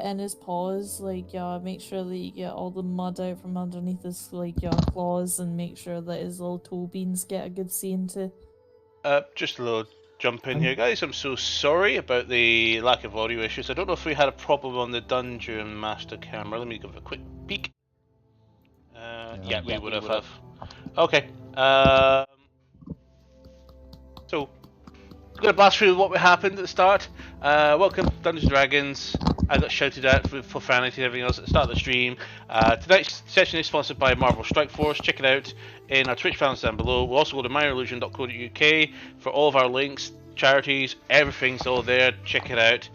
in his paws, like, make sure that you get all the mud out from underneath his, like, claws, and make sure that his little toe beans get a good seeing too. Just a little jump in here, guys. I'm so sorry about the lack of audio issues. I don't know if we had a problem on the Dungeon Master camera. Let me give it a quick peek. Yeah, we would have. Okay. So, I'm going to blast through what happened at the start. Welcome, Dungeons & Dragons. I got shouted at for profanity and everything else at the start of the stream. Tonight's session is sponsored by Marvel Strike Force. Check it out in our Twitch channels down below. We'll also go to minorillusion.co.uk for all of our links, charities, everything's all there. Check it out.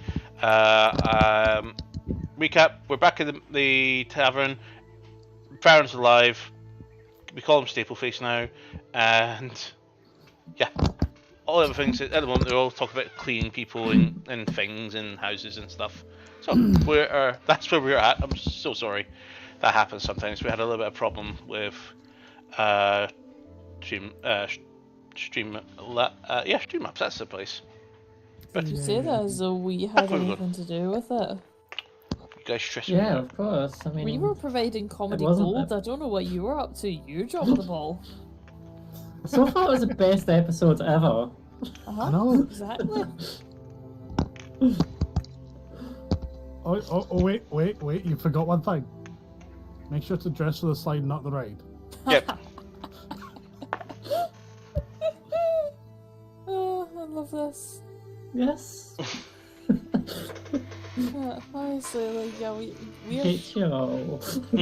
Recap, we're back in the tavern. Farron's alive. We call him Stapleface now. And yeah. All other things at the moment, they're all talking about cleaning people and things and houses and stuff. So that's where we're at. I'm so sorry. That happens sometimes. We had a little bit of problem with stream maps. That's the place. But did you say that as though we had anything to do with it? You guys stress me out. Yeah, of course. I mean, we were providing comedy gold. I don't know what you were up to. You dropped the ball. So far, it was the best episode ever. I know. Exactly. Oh, wait, you forgot one thing. Make sure to dress for the slide, not the ride. Yep. Oh, I love this. Yes. Honestly, like, yeah, we hate you all.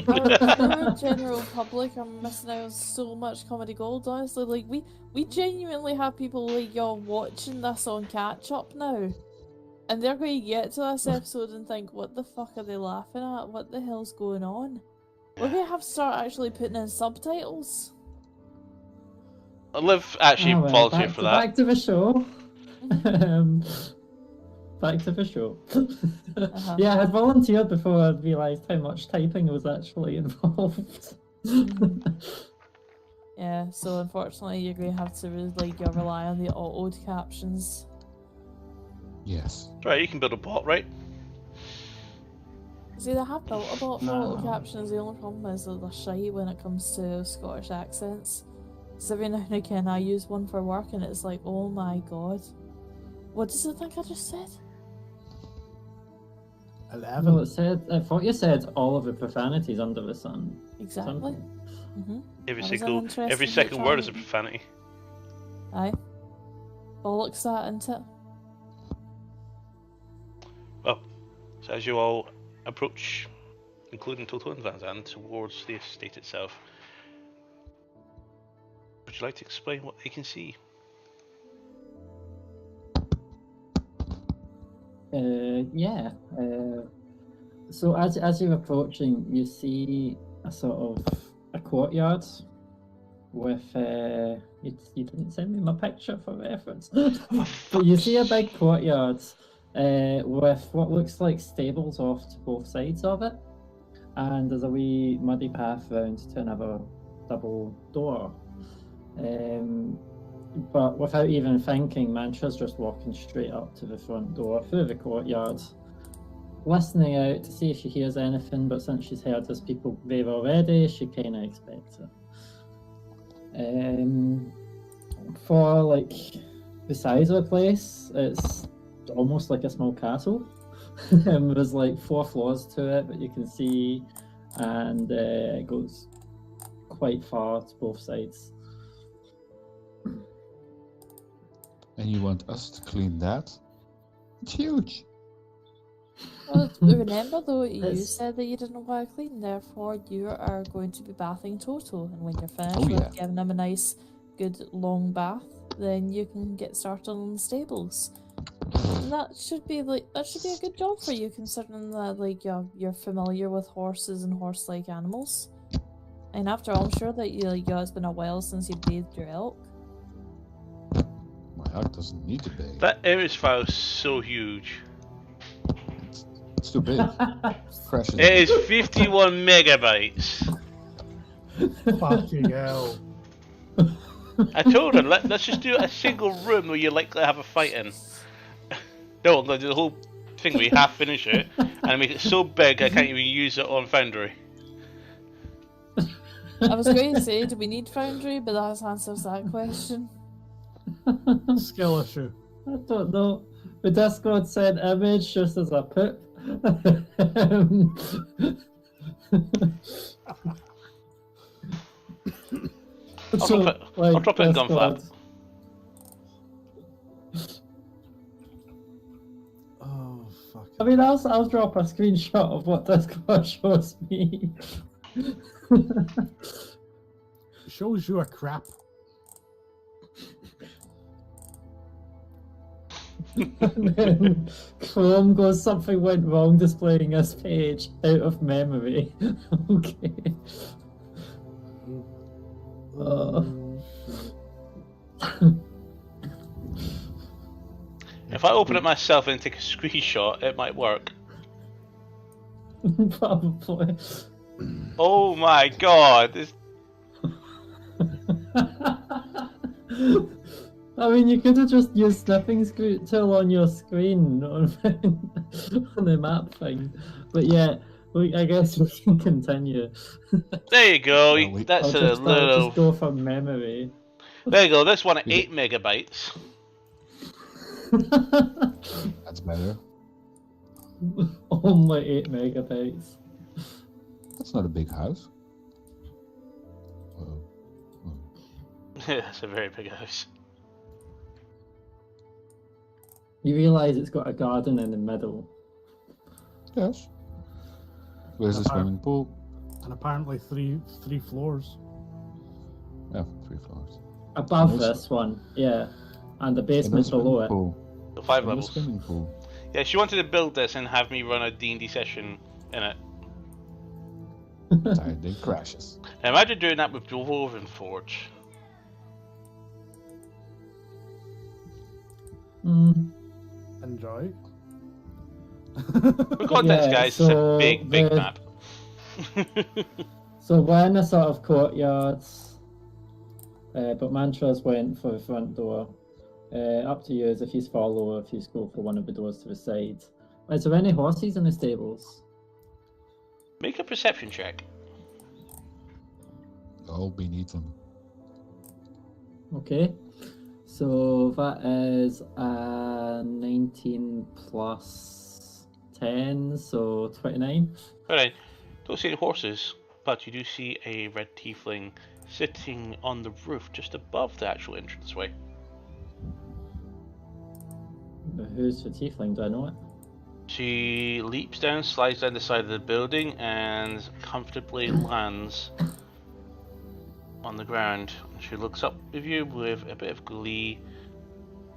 our general public are missing out on so much comedy gold. Honestly, like, we genuinely have people like y'all watching this on catch up now, and they're going to get to this episode and think, what the fuck are they laughing at? What the hell's going on? We're going to have to start actually putting in subtitles. Liv actually volunteered for that. Back to the show. Back to the show. Yeah, I had volunteered before I realised how much typing was actually involved. Yeah, so unfortunately you're going to have to rely on the autoed captions. Yes. Right, you can build a bot, right? See, they have built a bot for auto captions. The only problem is that they're shy when it comes to Scottish accents. Because every now and again I use one for work and it's like, oh my god. What does it think I just said? 11. No, it said. I thought you said all of the profanities under the sun. Exactly. Every second word is a profanity. Aye. Bollocks that, isn't it? Well, so as you all approach, including Toto and Van Zandt, towards the estate itself, would you like to explain what they can see? Yeah. So as you're approaching, you see a sort of a courtyard with you didn't send me my picture for reference, but you see a big courtyard with what looks like stables off to both sides of it, and there's a wee muddy path round to another double door. But without even thinking, Mantra's just walking straight up to the front door through the courtyard, listening out to see if she hears anything, but since she's heard there's people there already, she kind of expects it. For like the size of the place, it's almost like a small castle. There's like 4 floors to it that you can see, and it goes quite far to both sides. And you want us to clean that? It's huge. Well, remember though, you said that you didn't want to clean, therefore you are going to be bathing Toto, and when you're finished with giving him a nice, good long bath, then you can get started on the stables. And that should be a good job for you, considering that you're familiar with horses and horse-like animals. And after all, I'm sure that it's been a while since you bathed your elk. My elk doesn't need to bathe. That image file is so huge. It's too big. Precious. It is 51 megabytes. Fucking hell. I told her, let's just do a single room where you're likely to have a fight in. No, the whole thing where you half finish it and make it so big I can't even use it on Foundry. I was going to say, do we need Foundry? But that answers that question. Skill issue. I don't know. The Discord sent image just as a pip. I'll drop it in Gunflap. Oh fuck. I mean, I'll drop a screenshot of what Discord shows me. Shows you a crap. And then Chrome goes, something went wrong displaying this page out of memory. Okay. If I open it myself and take a screenshot, it might work. Probably. Oh my god! I mean, you could have just used sniffing tool on your screen on the map thing. But yeah, I guess we can continue. There you go. Well, That's I'll a little. just go from memory. There you go. This one at 8 megabytes. That's better. Only 8 megabytes. That's not a big house. That's a very big house. You realise it's got a garden in the middle. Yes. Where's the swimming pool? And apparently three floors. Yeah, 3 floors. Above Nice. this one, yeah. And the And basement the below swimming it. pool. So 5 And the levels. swimming pool. Yeah, she wanted to build this and have me run a D&D session in it. Tired day crashes. Now imagine doing that with Dwarven Forge. Enjoy. For context, Yeah, guys, it's a so big the- map. So we're in a sort of courtyards, but Mantras went for the front door. Up to you as if you follow or if you go for one of the doors to the side. Is there any horses in the stables? Make a perception check. All beneath them. Okay. So that is a 19 plus 10, so 29. Alright, don't see any horses, but you do see a red tiefling sitting on the roof just above the actual entranceway. Who's the tiefling? Do I know it? She leaps down, slides down the side of the building, and comfortably lands on the ground. She looks up with you with a bit of glee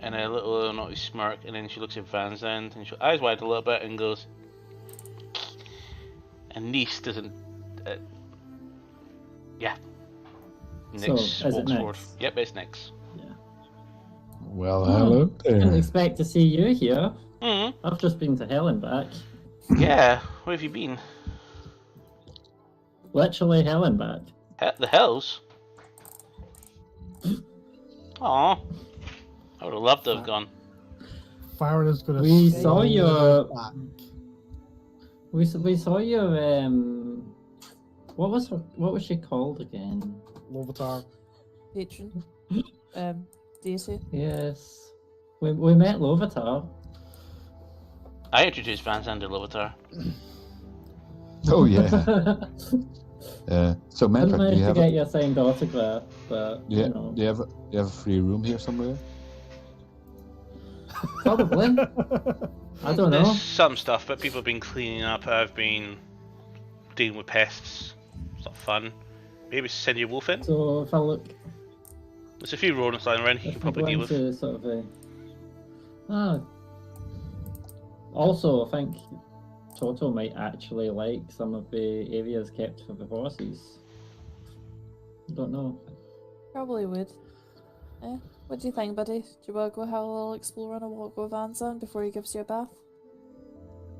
and a little naughty smirk, and then she looks at Van's end and she eyes wide a little bit and goes, and Nice doesn't. Yeah. Nix So, is it walks forward. Nix? Yep, it's Nix. Well, hello Didn't there. expect to see you here. Hmm. I've just been to hell and back. Yeah. Where have you been? Literally hell and back. The hells. Aw. I would have loved to have gone. Fire is gonna. We slow saw your- back. We saw your what was she called again? Lovatar. Patron. Deity. Yes. We met Lovatar. I introduced Van Zander Lovatar. Oh yeah. So I Manfred, do managed you to have get your signed autograph, but yeah, you know, do you have a free room here somewhere? probably. I don't know. There's some stuff, but people have been cleaning up. I've been dealing with pests. It's not fun. Maybe send your wolf in. So if I look, There's a few rodents lying around you if can I probably go deal with. into sort of a, also, I think Toto might actually like some of the areas kept for the horses. Don't know. Probably would. What do you think, buddy? Do you want to go have a little explore and a walk with Vanzan before he gives you a bath?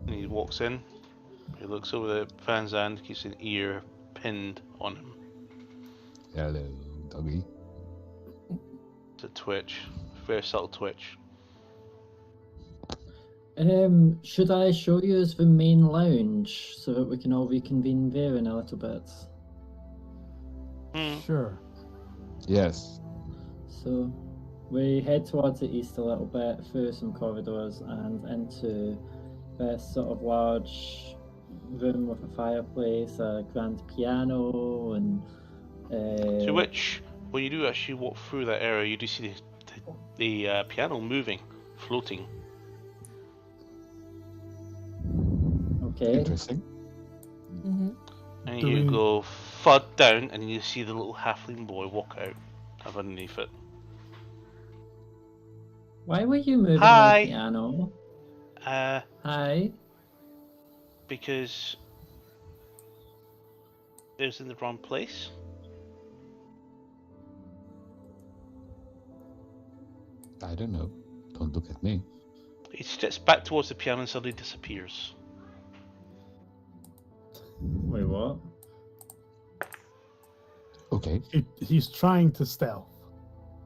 And he walks in. He looks over the Van Zandt, keeps an ear pinned on him. Hello, doggy. It's a twitch. Very subtle twitch. Should I show you the main lounge so that we can all reconvene there in a little bit? Sure. Yes. So we head towards the east a little bit, through some corridors and into this sort of large room with a fireplace, a grand piano, and To which, when you do actually walk through that area, you do see the piano moving, floating. okay. Interesting. Mm-hmm. And Do you we- go fud down, and you see the little halfling boy walk out of underneath it. Why were you moving Hi. the piano? Hi. Because it was in the wrong place. I don't know. Don't look at me. He steps back towards the piano and suddenly disappears. Wait, what? Okay. He's trying to stealth.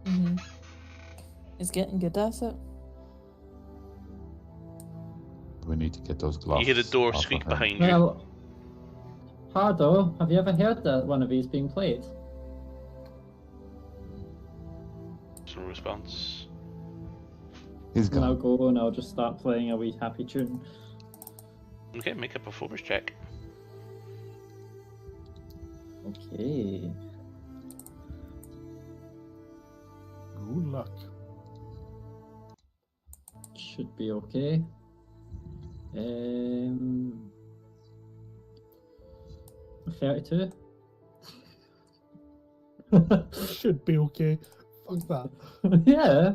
Mm-hmm. He's getting good at it. We need to get those gloves. You hear the door off of squeak him. behind you. Well, Hardo, have you ever heard that one of these being played? There's no response. He's And I'll gone. go and I'll just start playing a wee happy tune. Okay, make a performance check. Okay. Good luck. Should be okay. 32. Should be okay. Fuck that. Yeah.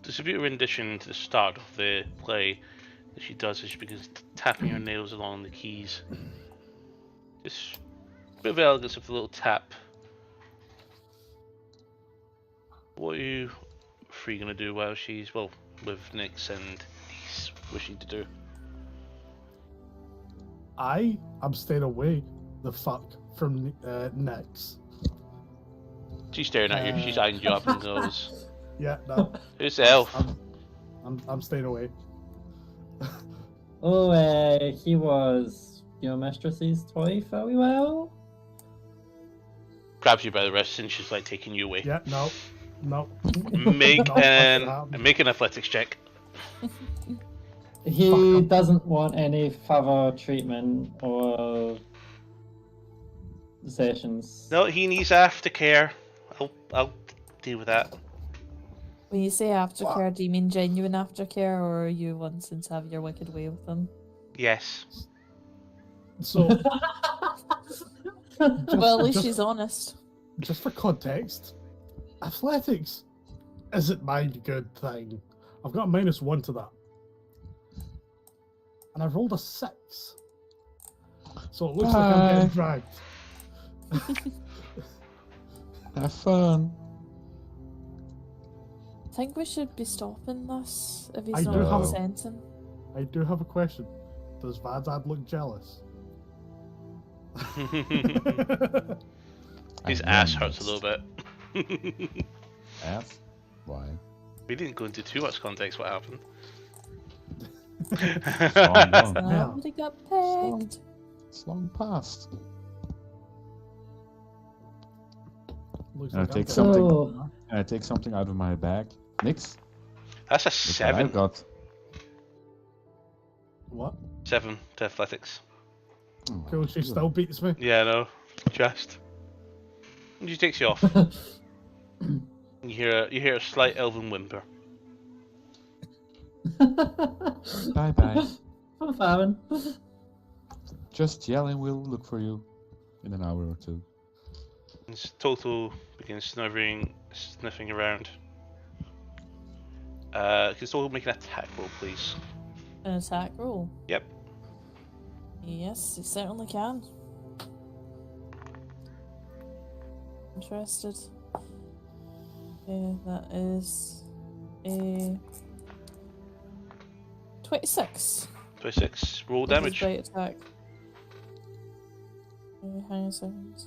There's a bit of rendition to the start of the play that she does as she begins tapping her nails along the keys. Just a bit of elegance of the little tap. What are you three gonna do while she's, well, with Nyx and Nice wishing to do? I'm staying away the fuck from Nyx. She's staring at you, she's eyeing you up and goes, Yeah, no. "Who's the elf?" I'm staying away. Oh, he was your mistress's toy very well. Grabs you by the wrist and she's like taking you away. Yeah, no. Make No, make an athletics check. He doesn't want any further treatment or sessions. No, he needs aftercare. I'll deal with that. When you say aftercare, do you mean genuine aftercare, or are you wanting to have your wicked way with them? Yes. So, Well, at least just- she's honest. just for context, athletics isn't my good thing. I've got a -1 to that. And I rolled a 6. So it looks like I'm getting dragged. Have fun. I think we should be stopping this if he's I not do have- consenting. I do have a question. Does Vadad look jealous? His I'm ass one hurts a little bit. Ass? Why? We didn't go into too much context what happened. It's long gone. Somebody got pegged. It's long past. Looks And I like I'm take getting- something. So, And I take something out of my bag. Nix. That's a Look what 7. I've got. What? 7 to athletics. Oh, Cool, she good. still beats me. Yeah, no. Just. And she takes you off. You hear a slight elven whimper. Bye bye. I'm fine. Just yell and we'll look for you in an hour or two. And Total begins sniffing around. Can Total make an attack roll, please? An attack roll. Yep. Yes, he certainly can. Interested. That is a 26. 26. Roll With his damage. bite attack. Hang on a second.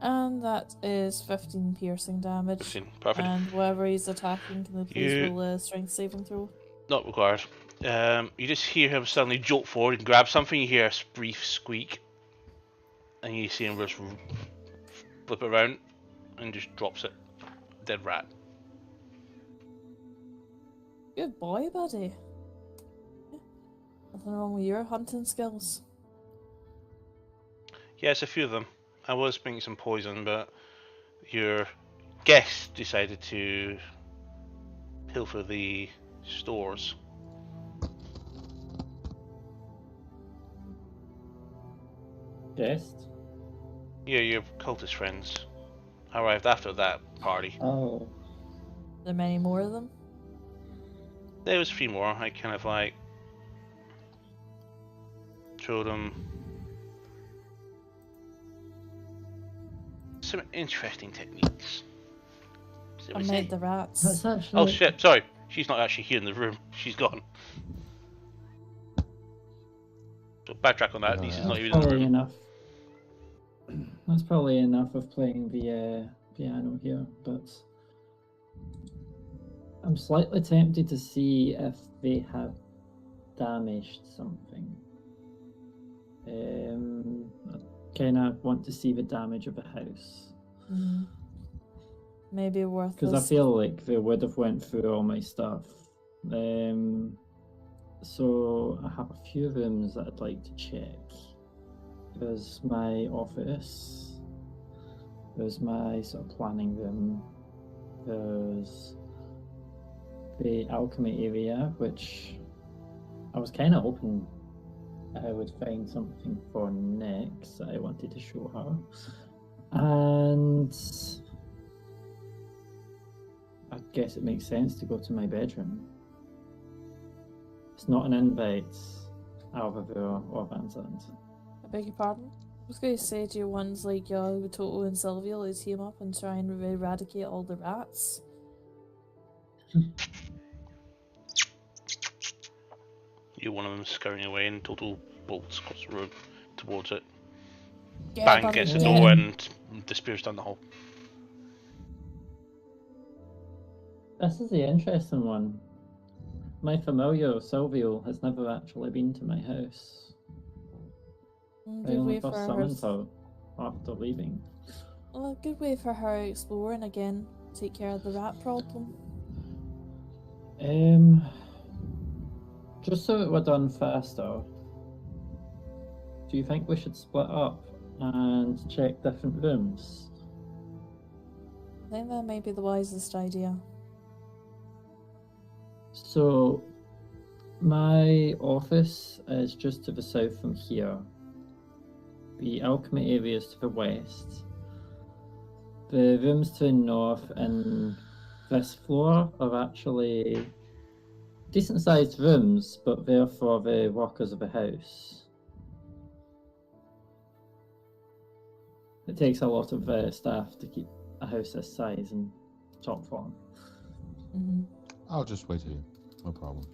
And that is 15 piercing damage. 15, perfect. And whoever he's attacking, can they please roll a strength saving throw? Not required. You just hear him suddenly jolt forward and grab something. You hear a brief squeak, and you see him just flip it around and just drops it. Dead rat. Good boy, buddy. Nothing wrong with your hunting skills. Yes, a few of them. I was making some poison, but your guest decided to pilfer the stores. Guest? Yeah, your cultist friends arrived after that party. Oh. Are there many more of them? There was 3 more. I kind of like showed them some interesting techniques. So I we say- made the rats. That's actually... Oh shit! Sorry, she's not actually here in the room. She's gone. So backtrack on that. Lisa's not even in the probably room. enough. That's probably enough of playing the piano here, but I'm slightly tempted to see if they have damaged something. I kind of want to see the damage of a house. Maybe worth Because I feel like they would have went through all my stuff. So I have a few rooms that I'd like to check. There's my office. There's my sort of planning room. There's the alchemy area, which I was kind of hoping I would find something for next that I wanted to show her. And I guess it makes sense to go to my bedroom. It's not an invite, Alvavir or Vincent. I beg your pardon? I was going to say to you ones like Toto and Sylvia, let's team up and try and eradicate all the rats. You're one of them scurrying away, and Total bolts across the road towards it. Yeah, Bang buddy, gets the yeah. door and disappears down the hall. This is the interesting one. My familiar, Silvio, has never actually been to my house. I Good only way for first her. summoned her after leaving. Well, a good way for her to explore and again take care of the rat problem. Just so it were done faster, do you think we should split up and check different rooms? I think that might be the wisest idea. So, my office is just to the south from here. The alchemy area is to the west. The rooms to the north and this floor are actually decent sized rooms, but they're for the workers of the house. It takes a lot of staff to keep a house this size in top form. I'll just wait here. No problem.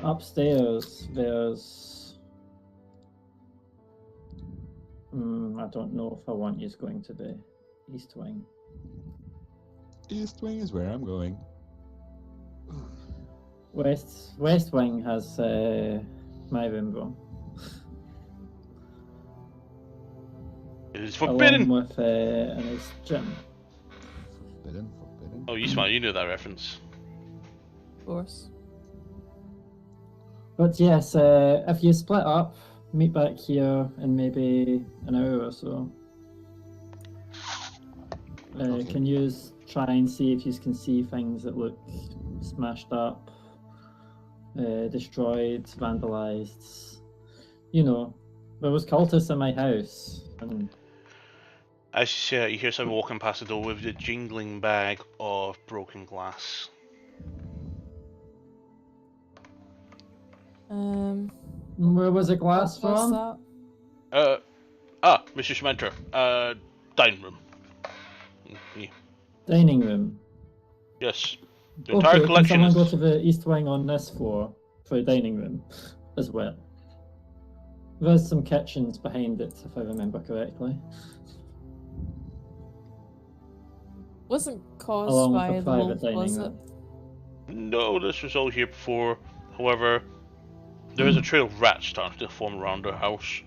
Upstairs, there's... I don't know if I want you going to the East Wing. East Wing is where I'm going. West Wing has my room, bro. It is forbidden! Along with a nice gym. Forbidden. Oh, you smart, you know that reference. Of course. But yes, if you split up, meet back here in maybe an hour or so. Okay. Can you try and see if you can see things that look smashed up, destroyed, vandalized? You know, there was cultists in my house, and As you hear someone walking past the door with a jingling bag of broken glass. where was the glass What's from? that? Mr. Schmenter, dining room. Yeah. Dining room. Yes. The entire Okay, can collection someone is... go to the East Wing on this floor for the dining room as well? There's some kitchens behind it, if I remember correctly. Wasn't caused Along with by a the private wolf, dining was it? room. No, this was all here before. However, there is a trail of rats starting to form around our house.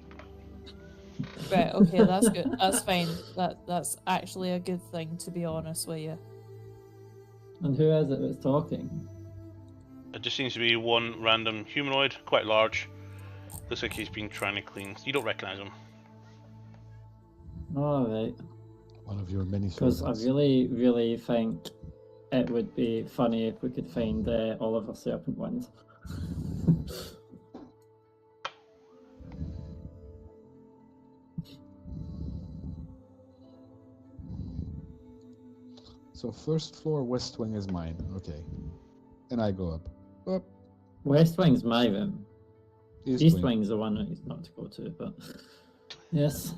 Right, okay, that's good. That's fine. That's actually a good thing, to be honest with you. And who is it that's talking? It just seems to be one random humanoid, quite large. Looks like he's been trying to clean. You don't recognise him. Alright. One of your many Because I servants. really, really think it would be funny if we could find Oliver Serpentwind. So first floor west wing is mine. Okay. And I go up. Up. West Wing's my room. East Wing. Wing's the one that he's not to go to, but yes.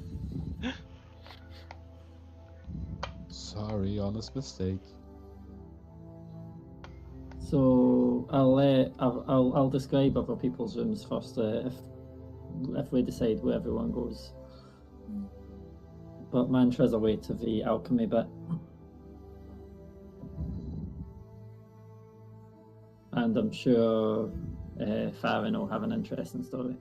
Sorry, honest mistake. So I'll describe other people's rooms first if we decide where everyone goes. But Mantra's away to the alchemy bit. And I'm sure Farron will have an interesting story.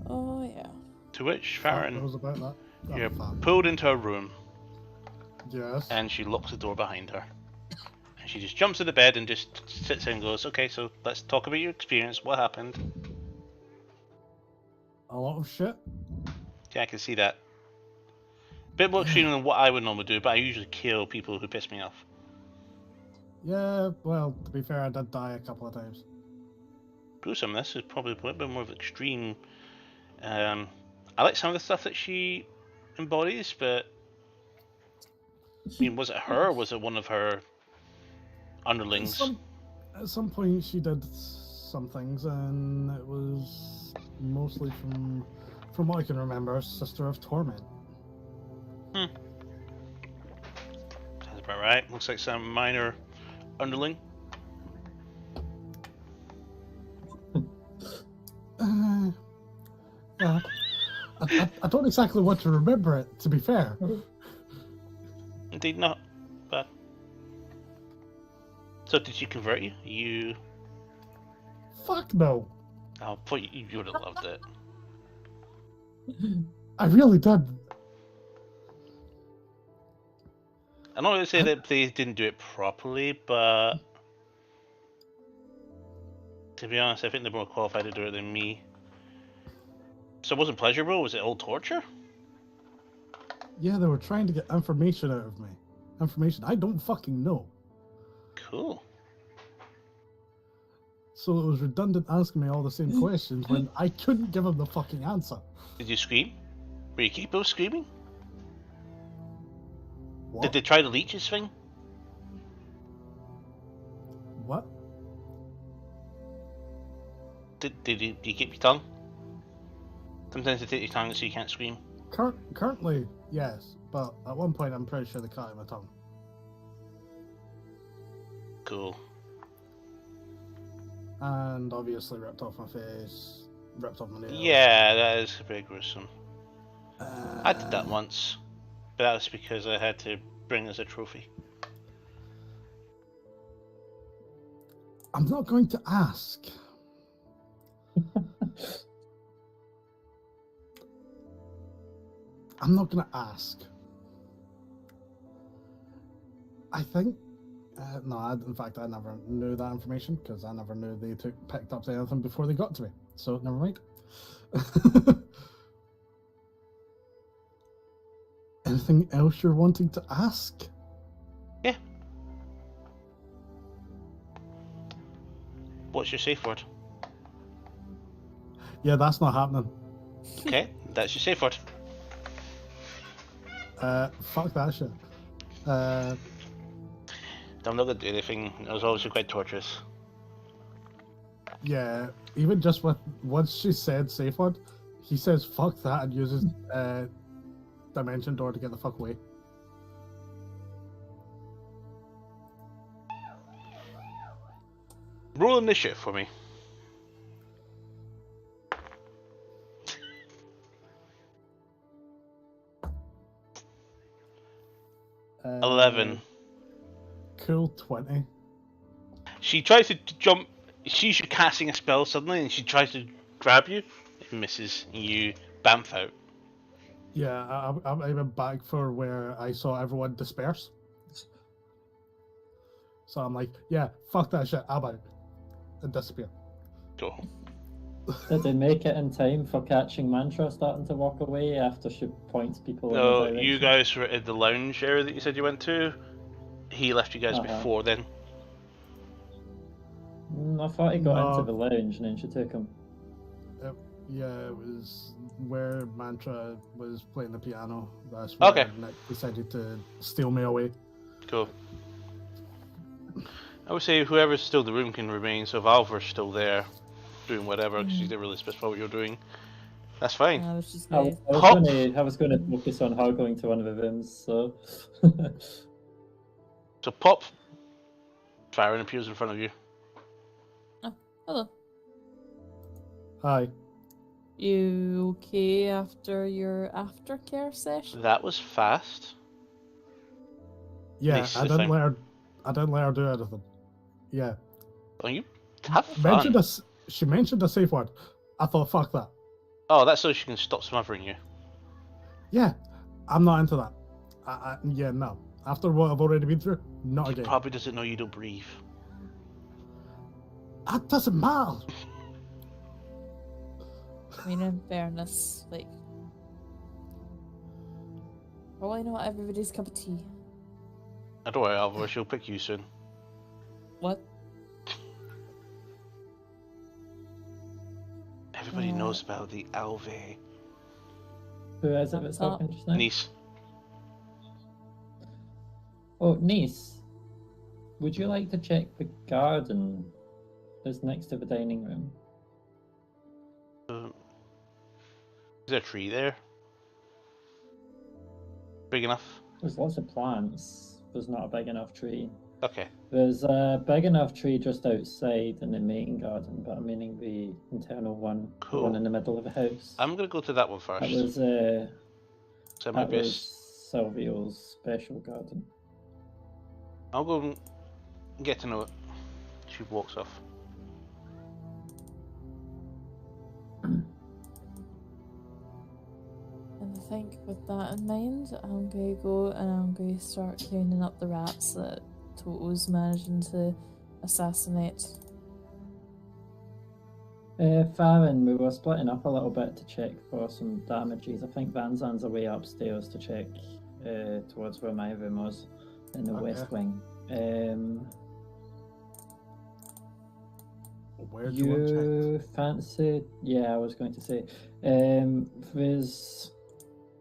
Oh, yeah. To which What Farron, was about that? you're Fuck. pulled into her room, Yes. and she locks the door behind her. And she just jumps to the bed and just sits there and goes, "Okay, so let's talk about your experience. What happened?" A lot of shit. Yeah, I can see that. Bit more extreme than what I would normally do, but I usually kill people who piss me off. Yeah, well, to be fair, I did die a couple of times. Gruesome. This is probably a bit more of extreme. I like some of the stuff that she embodies, but I mean, was it her or was it one of her underlings? At some point, she did some things, and it was mostly from what I can remember, Sister of Torment. Sounds about right. Looks like some minor underling. Yeah. I don't exactly want to remember it, to be fair. Indeed not. But so did she convert you? You? Fuck no. Oh, but you would have loved it. I really did. I'm not going to say that they didn't do it properly, but to be honest, I think they're more qualified to do it than me. So it wasn't pleasurable? Was it all torture? Yeah, they were trying to get information out of me. Information I don't fucking know. Cool. So it was redundant asking me all the same questions when I couldn't give them the fucking answer. Did you scream? Were you capable of screaming? What? Did they try the leeches thing? What? Did you keep your tongue? Sometimes they take your tongue so you can't scream. Currently, yes, but at one point I'm pretty sure they cut out my tongue. Cool. And obviously ripped off my face, ripped off my nails. Yeah, that is very gruesome. I did that once, but that was because I had to bring as a trophy. I'm not going to ask. I'm not going to ask. I think... in fact, I never knew that information because I never knew they picked up anything before they got to me. So, never mind. Anything else you're wanting to ask? Yeah. What's your safe word? Yeah, that's not happening. Okay, that's your safe word. Fuck that shit. I'm not going to do anything. It was obviously quite torturous. Yeah, even just with once she said safe word, he says fuck that and uses dimension door to get the fuck away. Roll initiative for me. 11. Cool 20. She tries to jump. She sees you casting a spell suddenly, and she tries to grab you. It misses, and you bamf out. Yeah, I'm aiming back for where I saw everyone disperse. So I'm like, yeah, fuck that shit, I'm out. And disappear. Go. Did they make it in time for catching Mantra starting to walk away after she points people in the No, direction? you guys were in the lounge area that you said you went to. He left you guys before then. I thought he got No. into the lounge and then she took him. Yeah, it was where Mantra was playing the piano. That's where Nick decided to steal me away. Cool. I would say whoever's still in the room can remain, so if Alvar's still there, doing whatever, because you didn't really specify what you're doing, that's fine. I was just I was going to focus on her going to one of the rooms, so... So Pop Farron appears in front of you. Oh, hello. Hi. You okay after your aftercare session? That was fast. Yeah, Nice, I didn't let her do anything. Yeah. Oh, you have fun. She mentioned a safe word. I thought, fuck that. Oh, that's so she can stop smothering you. Yeah, I'm not into that. Yeah, no. After what I've already been through, not again. Probably doesn't know you don't breathe. That doesn't matter. I mean, in fairness, like, probably not everybody's cup of tea. Don't worry, Alvar, she'll pick you soon. What? Everybody knows about the Alve. Who is it that's talking just now? Niece. Oh, niece. Would you like to check the garden that's next to the dining room? Is there a tree there? Big enough? There's lots of plants. There's not a big enough tree. Okay. There's a big enough tree just outside in the main garden, but I'm meaning the internal one, the one in the middle of the house. I'm gonna go to that one first. That was Silvio's special garden. I'll go and get to know it. She walks off. And I think with that in mind, I'm going to go and I'm going to start cleaning up the rats that Toto's managing to assassinate. Farron, we were splitting up a little bit to check for some damages. I think Vanzan's away upstairs to check towards where my room was in the west wing. Where do you want to check? Fancy? Yeah, I was going to say. There's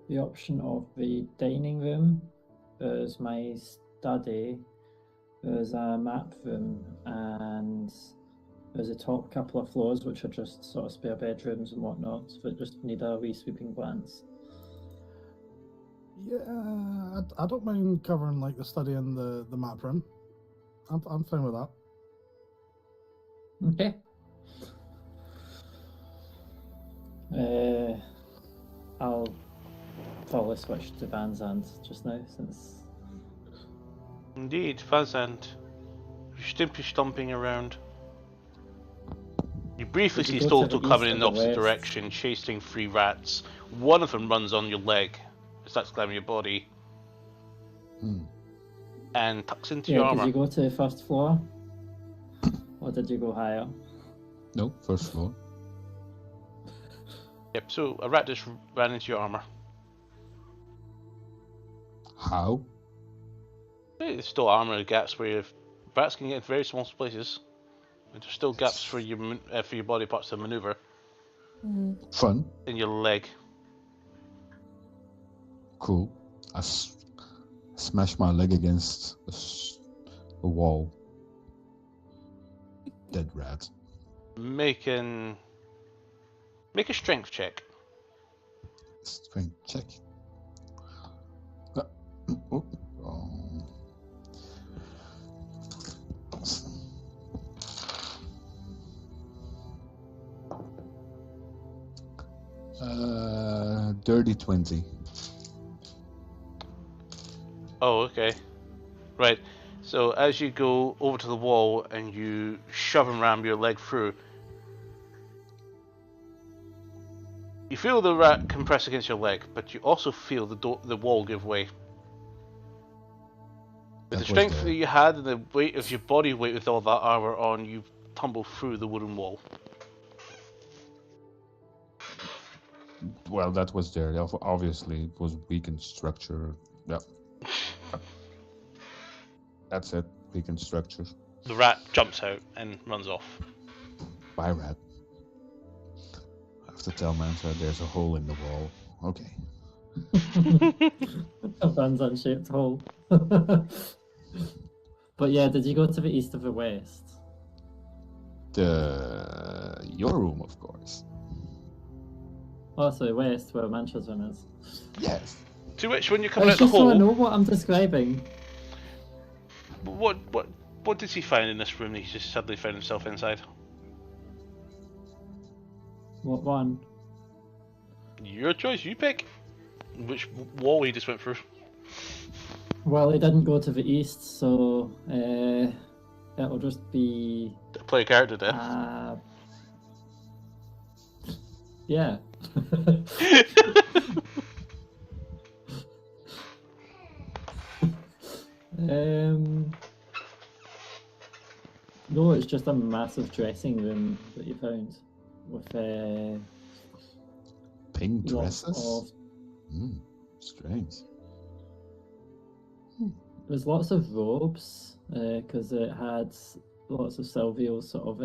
the option of the dining room. There's my study. There's a map room, and there's a top couple of floors which are just sort of spare bedrooms and whatnot that just need a wee sweeping glance. Yeah, I don't mind covering like the study and the map room. I'm fine with that. Okay. I'll probably switch to Van's Hand just now since. Indeed, Fazand. Stimpy stomping around. You briefly see Stolto coming in the opposite direction, chasing 3 rats. One of them runs on your leg, starts climbing your body, and tucks into your armor. Did you go to the first floor? Or did you go higher? No, first floor. Yep, so a rat just ran into your armor. How? There's still armor gaps where rats can get into very small places. And there's still gaps for your body parts to maneuver. Fun. In your leg. Cool. I smash my leg against a wall. Dead rat. Make a strength check. Strength check. Oh, wrong. Dirty 20. Oh, okay. Right. So as you go over to the wall and you shove and ram your leg through, you feel the rat compress against your leg, but you also feel the wall give way. With the strength that you had and the weight of your body weight with all that armor on, you tumble through the wooden wall. Well, that was there. Obviously, it was weakened structure. Yeah. That's it. Weakened structure. The rat jumps out and runs off. Bye, rat. I have to tell Mantra there's a hole in the wall. Okay. A Van-shaped hole. But yeah, did you go to the east or the west? Your room, of course. Oh, sorry, west, where Mantra's room is. Yes. To which, when you're coming I out the just want to hole, know what I'm describing. what did he find in this room that he just suddenly found himself inside? What one? Your choice, you pick. Which wall he just went through. Well, he didn't go to the east, so it'll just be... Play a character there. Yeah. No, it's just a massive dressing room that you found with Pink lots dresses? of... Strange. There's lots of robes because it had lots of Silvio's sort of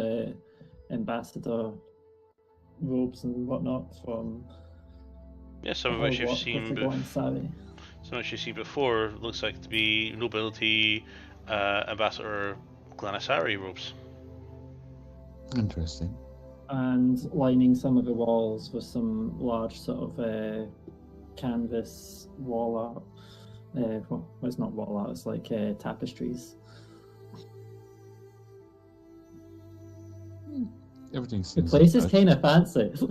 ambassador robes and whatnot from... Yeah, some of which you've seen before. Looks like to be nobility, ambassador Glanasari robes. Interesting. And lining some of the walls with some large sort of canvas wall art. Well, it's not wall art, it's like tapestries. Everything seems... The place is kind of fancy. It's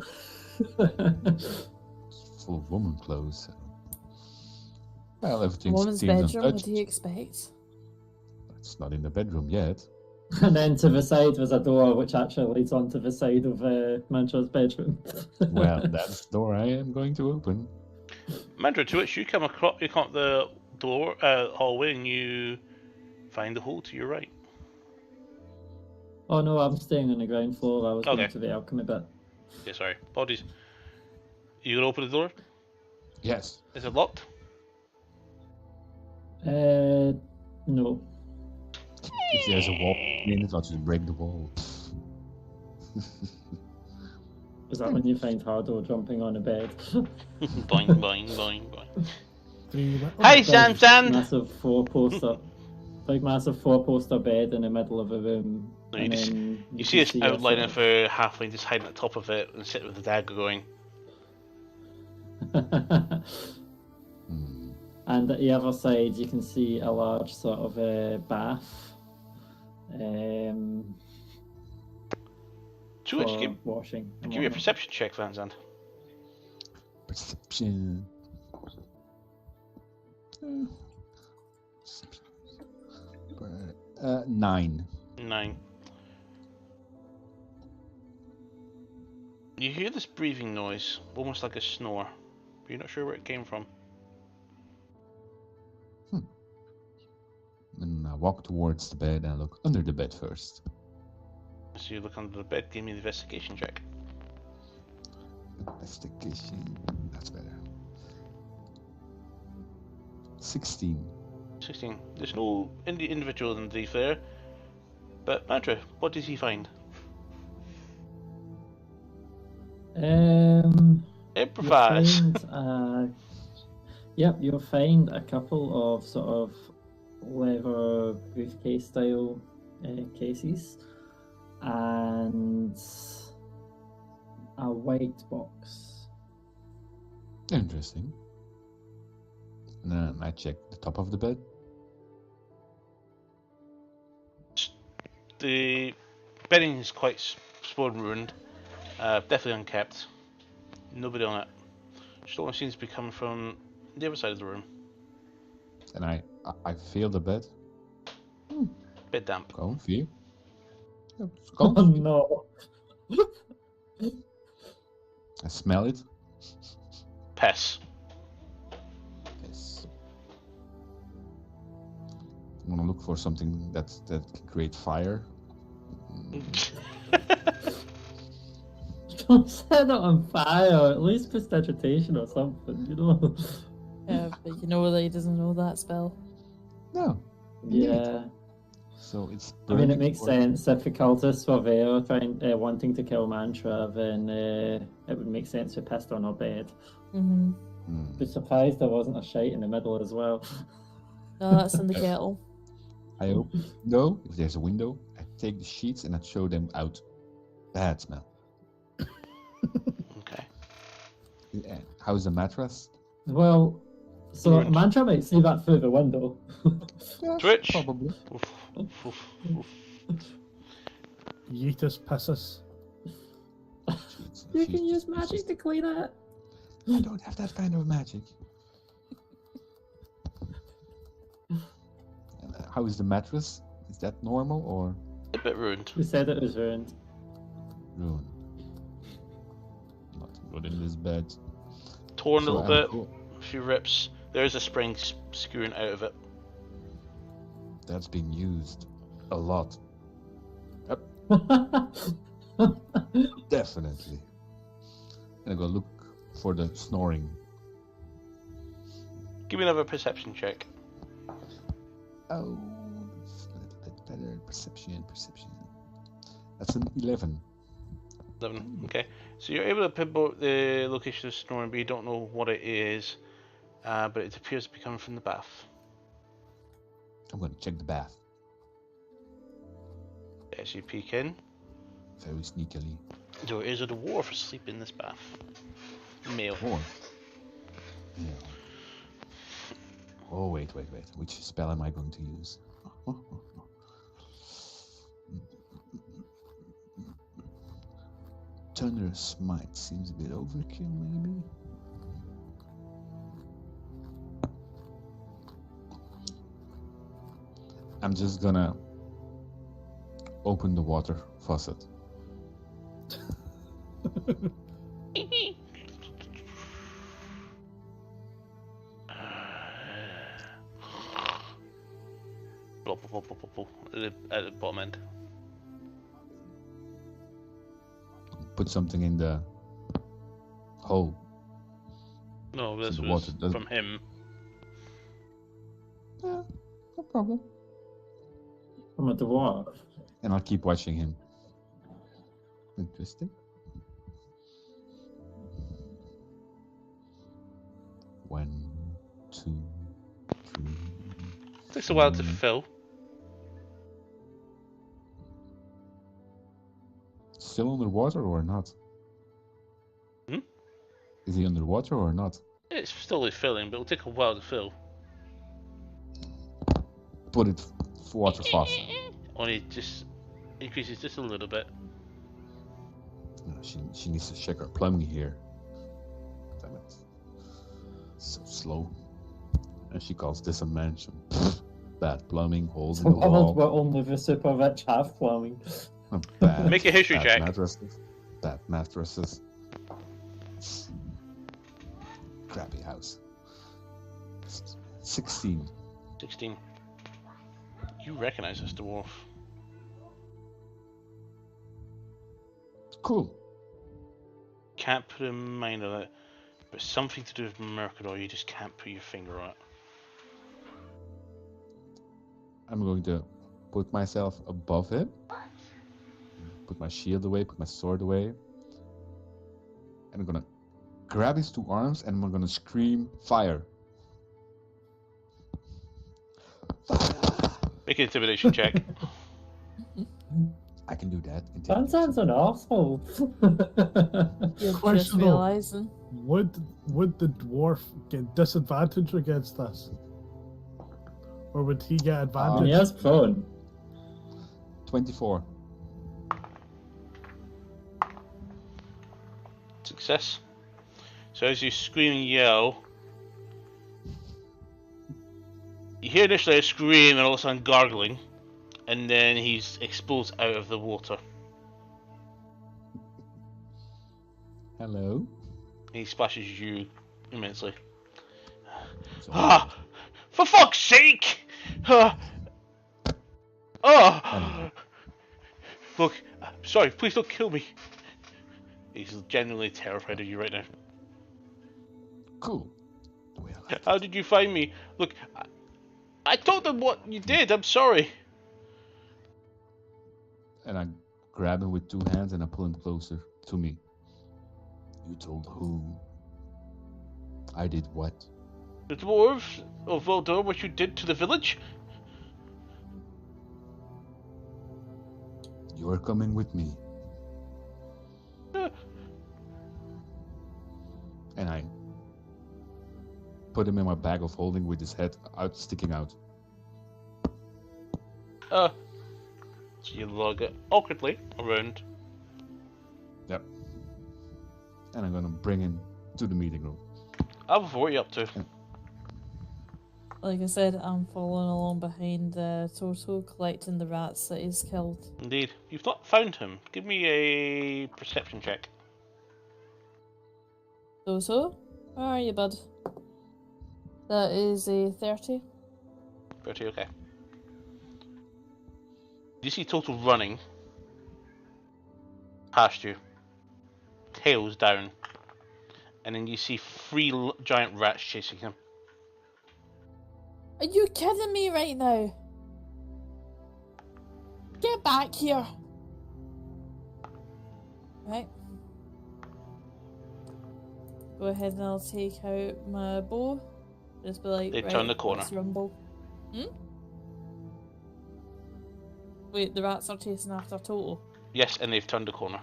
full of woman clothes. So. Well, everything Woman's seems bedroom, what do you expect? It's not in the bedroom yet. And then to the side was a door which actually leads onto the side of Mantra's bedroom. Well, that's the door I am going to open. Mantra, to which you come the door hallway and you find the hole to your right. Oh no, I'm staying on the ground floor. I was Okay. going to the alchemy bit. Yeah, sorry. Apologies. You gonna open the door? Yes. Is it locked? No. If there's a wall in it, I'll just break the wall. Is that when you find Hardo jumping on a bed? Boing, boing, boing, boing. Hi, Sam! Massive four-poster. Big massive four-poster bed in the middle of a room. No, and you then You see us a outline sort of her halfway, just hiding at the top of it and sitting with the dagger going. And at the other side, you can see a large sort of bath. To which for give washing. and me a whatnot. perception check, Van Zandt. Perception. 9. 9. You hear this breathing noise, almost like a snore, but you're not sure where it came from. And I walk towards the bed and look under the bed first. So you look under the bed, give me an investigation check. Investigation. That's better. 16. 16. There's no individual underneath there, but Mantra, what does he find? Improvise. You'll find a couple of sort of leather briefcase style cases and a white box. Interesting. And then I check the top of the bed. The bedding is quite spoiled and ruined. Definitely unkept. Nobody on it. Storm seems to be coming from the other side of the room. And I feel the bed. Bit damp. Gewoon 4. Ja, Oh gewoon 4. no. I smell it. Piss. Yes. I'm gonna look for something that can create fire. Don't set it on fire. At least put vegetation or something, you know? Yeah, but you know that he doesn't know that spell. No. Yeah. So it's. I mean, it burning makes or- sense. If the cultists were there wanting to kill Mantra, then it would make sense to pissed on her bed. Mm-hmm. Be surprised there wasn't a shite in the middle as well. No, that's in the kettle. I open the window. If there's a window, I take the sheets and I throw them out. Bad smell. Okay. Yeah. How's the mattress? Well, so Ruined. Mantra might see that through the window. Yes, Twitch. probably. Oof, oof, oof, oof. Yeetus pisses. Sheets, You sheets, can use sheets. magic to clean it. I don't have that kind of magic. How is the mattress? Is that normal or A bit ruined. We said it was ruined. ruined? Not good in this bed. Torn a So, little bit. cool. A few rips. There's a spring skewing out of it. That's been used a lot. Definitely. And I go look for the snoring. Give me another perception check. Oh, that's a little bit better. Perception. That's an 11. 11. Okay. So you're able to pinpoint the location of snoring, but you don't know what it is. But it appears to be coming from the bath. I'm going to check the bath As you peek in, very sneakily. there is a dwarf asleep in this bath. Male. Or, yeah. Oh, wait. Which spell am I going to use? Thunderous Smite seems a bit overkill, maybe? I'm just gonna open the water faucet. Blop, blop, blop, blop, blop, blop, at the bottom end. Put something in the hole. No, this the was water doesn't- from him. Yeah, no problem. From a dwarf. And I'll keep watching him. Interesting. 1, 2, 3. Takes a while to fill. Still underwater or not? Hmm? Is he underwater or not? It's still filling, but it'll take a while to fill. Put it water faster. Only just increases just a little bit. No, she needs to check her plumbing here. Damn it. So slow. And she calls this a mansion. Bad plumbing, holes in the Probably wall. what only the super rich have plumbing. Bad, Make a history bad check. Bad mattresses. Crappy house. 16. 16. You recognize this dwarf. Cool. Can't put a mind on it, but something to do with Mercador, you just can't put your finger on it. I'm going to put myself above him. Put my shield away, put my sword away. And I'm gonna grab his 2 arms and I'm gonna scream, fire. Make an intimidation check. I can do that. Banzan's an arsehole. You're just Question though. realising. Would the dwarf get disadvantage against this? Or would he get advantage? He has prone. 24. Success. So as you scream and yell, You hear initially a scream and all of a sudden gargling, and then he's explodes out of the water. Hello. He splashes you immensely. So, Ah! For fuck's sake! Ah! Oh! Look, sorry, please don't kill me. He's genuinely terrified of you right now. cool. The way I like How it. did you find me? Look, I told them what you did. I'm sorry. And I grab him with 2 hands and I pull him closer to me. You told who? I did what? The dwarves of Valdor, what you did to the village? You are coming with me. And I put him in my bag of holding with his head sticking out. So you lug it awkwardly around. Yep. And I'm gonna bring him to the meeting room. Alva, what are you up to? Like I said, I'm following along behind Toto, collecting the rats that he's killed. Indeed. You've not found him. Give me a perception check. Toto, where are you, bud? That is a 30. 30, okay. You see Total running past you, tails down, and then you see 3 giant rats chasing him. Are you kidding me right now? Get back here! Right. Go ahead and I'll take out my bow. Just be like, They right, turn the corner. let's rumble. Wait, the rats are chasing after Toto. Yes, and they've turned the corner.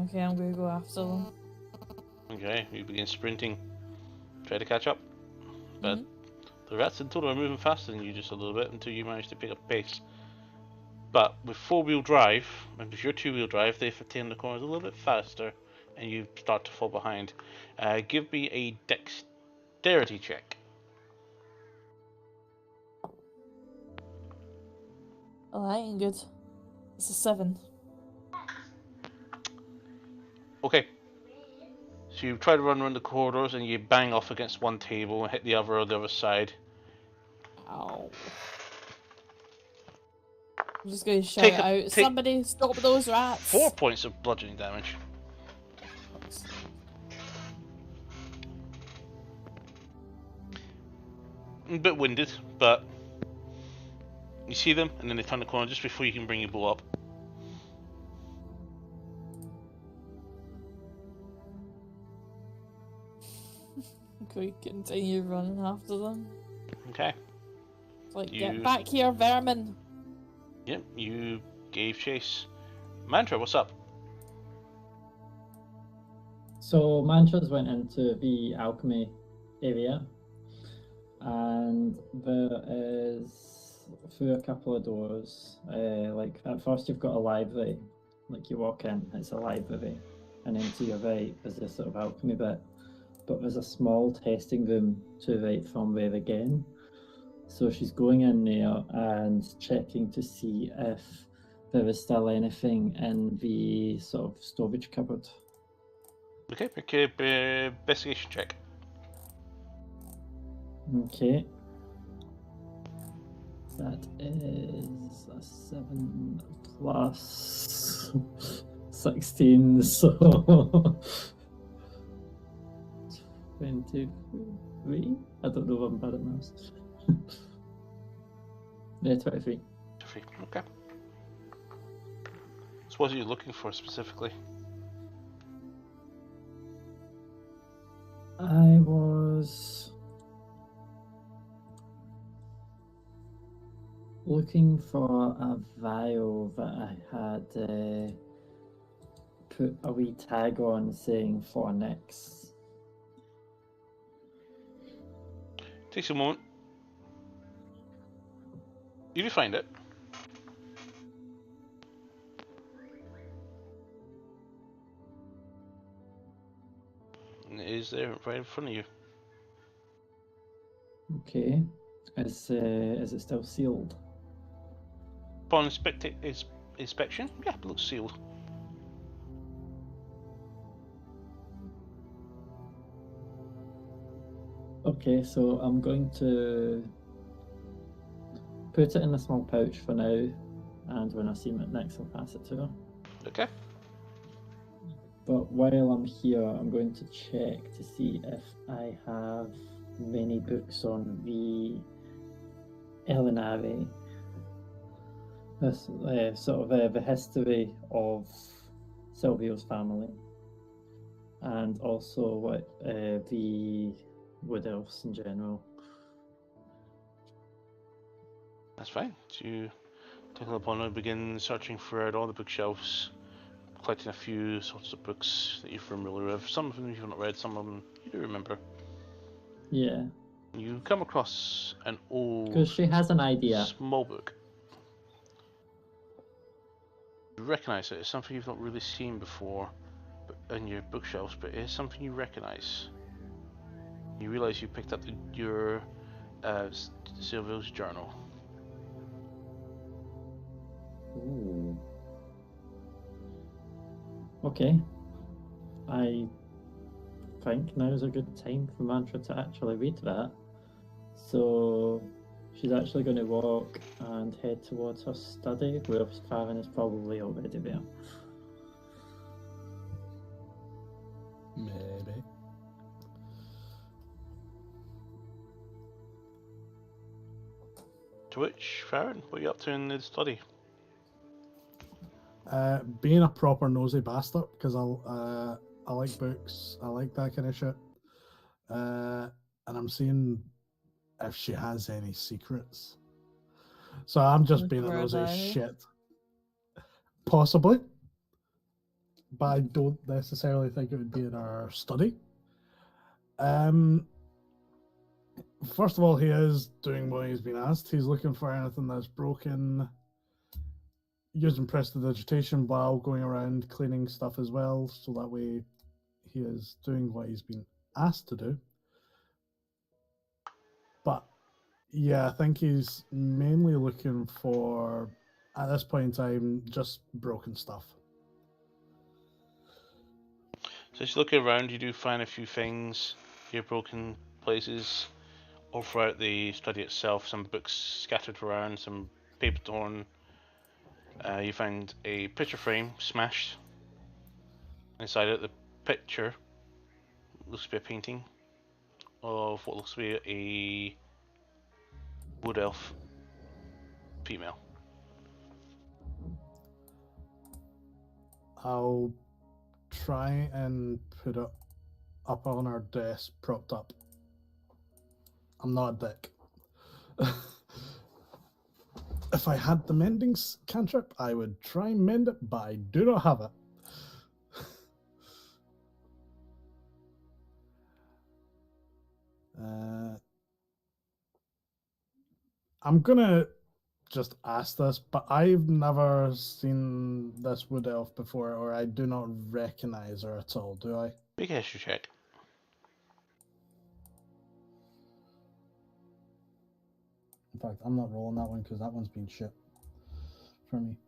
Okay, I'm gonna go after them. Okay, you begin sprinting. Try to catch up. But the rats in total are moving faster than you just a little bit until you manage to pick up pace. But with 4-wheel drive, and with your 2-wheel drive, they turn the corners a little bit faster and you start to fall behind. Give me a dexterity check. Oh, that ain't good. It's a 7. Okay. So you try to run around the corridors and you bang off against one table and hit the other on the other side. Ow. I'm just gonna shout out, somebody stop those rats! 4 points of bludgeoning damage. A bit winded, but you see them and then they turn the corner just before you can bring your bow up. We continue running after them. Okay. It's like, get back here, vermin! Yep, you gave chase. Mantra, what's up? So Mantra's went into the alchemy area, and there is through a couple of doors. Like at first, you've got a library. Like you walk in, it's a library, and then to your right is this sort of alchemy bit. But there's a small testing room to the right from there again. So she's going in there and checking to see if there is still anything in the sort of storage cupboard. Okay, make a investigation check. Okay. That is a 7 plus 16, so 23? I don't know if I'm bad at maths. Yeah, 23. Okay. So what are you looking for specifically? I was looking for a vial that I had put a wee tag on saying for Nyx. Takes a moment. You do find it. And it is there right in front of you. Okay. Is it still sealed? Upon inspection, yeah, it looks sealed. Okay, so I'm going to put it in a small pouch for now, and when I see him next, I'll pass it to her. Okay. But while I'm here, I'm going to check to see if I have many books on the Elinari. This sort of the history of Silvio's family, and also what the Wood Elves in general. That's fine. So you take it upon and begin searching throughout all the bookshelves, collecting a few sorts of books that you're familiar with. Some of them you've not read, some of them you do remember. Yeah. You come across an old, because she has an idea. Small book. You recognise it. It's something you've not really seen before in your bookshelves, but it is something you recognise. You realise you picked up your Silvio's journal. Ooh. Okay. I think now's a good time for Mantra to actually read that. So she's actually going to walk and head towards her study, where Farron is probably already there. Maybe. To which, Farron, what are you up to in the study? Being a proper nosy bastard, because I like books, I like that kind of shit. And I'm seeing if she has any secrets. So I'm just Like being a where nosy they- shit. Possibly. But I don't necessarily think it would be in our study. First of all, he is doing what he's been asked. He's looking for anything that's broken, using prestidigitation while going around cleaning stuff as well, so that way he is doing what he's been asked to do. But yeah, I think he's mainly looking for, at this point in time, just broken stuff. So as you look around, you do find a few things, your broken places, all throughout the study itself. Some books scattered around, some paper torn. You find a picture frame smashed. Inside it, the picture looks to be a painting of what looks to be a wood elf female. I'll try and put it up on our desk, propped up. I'm not a dick. If I had the mending cantrip, I would try and mend it, but I do not have it. I'm gonna just ask this, but I've never seen this wood elf before, or I do not recognize her at all, do I? Big history check. In fact, I'm not rolling that one because that one's been shit for me.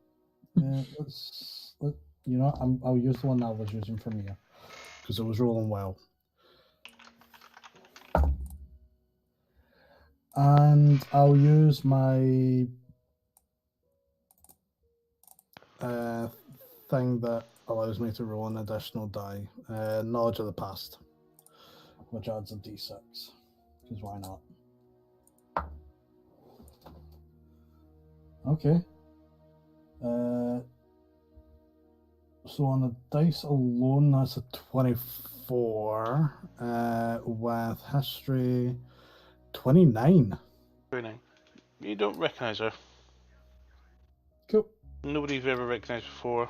You know what? I'll use the one I was using for Mia because it was rolling well. And I'll use my thing that allows me to roll an additional die, knowledge of the past, which adds a d6, because why not? Okay. So on the dice alone, that's a 24, with history 29. 29. You don't recognise her. Cool. Nobody you've ever recognised before.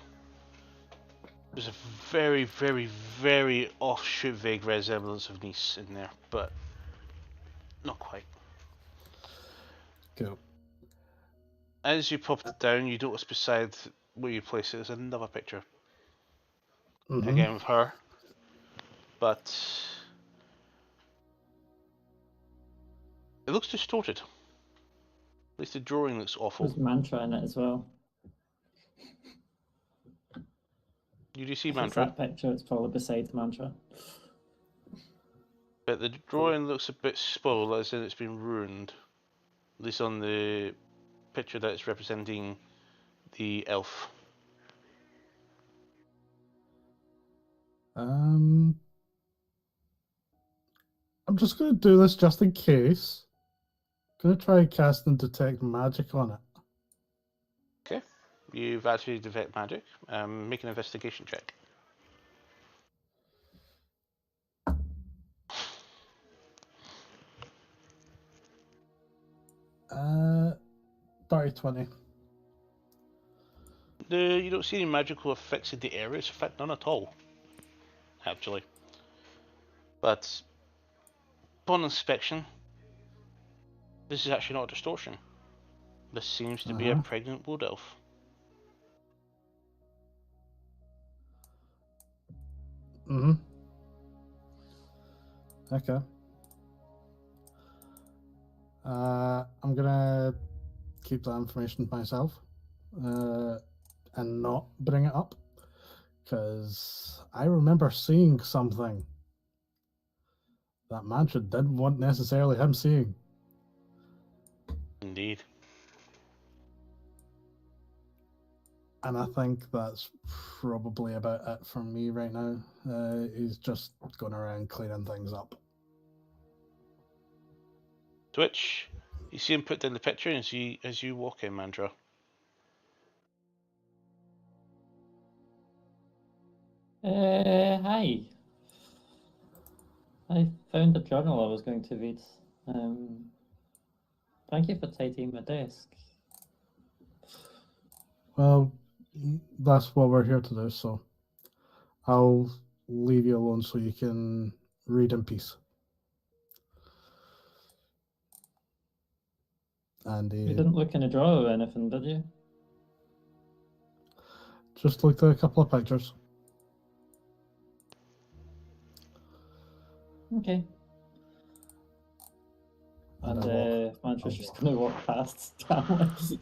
There's a very, very, very offshoot vague resemblance of Nice in there, but not quite. Cool. As you pop it down, you notice beside where you place it is another picture. Mm-hmm. Again with her. But it looks distorted. At least the drawing looks awful. There's mantra in it as well. You do see If it's mantra, that picture, it's probably beside mantra. but the drawing looks a bit spoiled, as in it's been ruined. At least on the picture that it's representing the elf. I'm just going to do this just in case. Going to try cast and detect magic on it. Okay, you've actually detect magic. Make an investigation check. Dirty 20. You don't see any magical effects in the area. It's in fact none at all, actually. But upon inspection, this is actually not a distortion. This seems to be a pregnant wood elf. Mm-hmm. Okay. I'm gonna keep that information to myself, and not bring it up, because I remember seeing something that Mantra didn't want necessarily him seeing. Indeed. And I think that's probably about it for me right now. He's just going around cleaning things up. Twitch, you see him put down the picture as you walk in, Mandra. Hi. I found a journal I was going to read. Thank you for tidying my desk. Well, that's what we're here to do, so I'll leave you alone so you can read in peace. And You didn't look in a drawer or anything, did you? just looked at a couple of pictures. Okay. And Mantra's just going to walk past Stanley.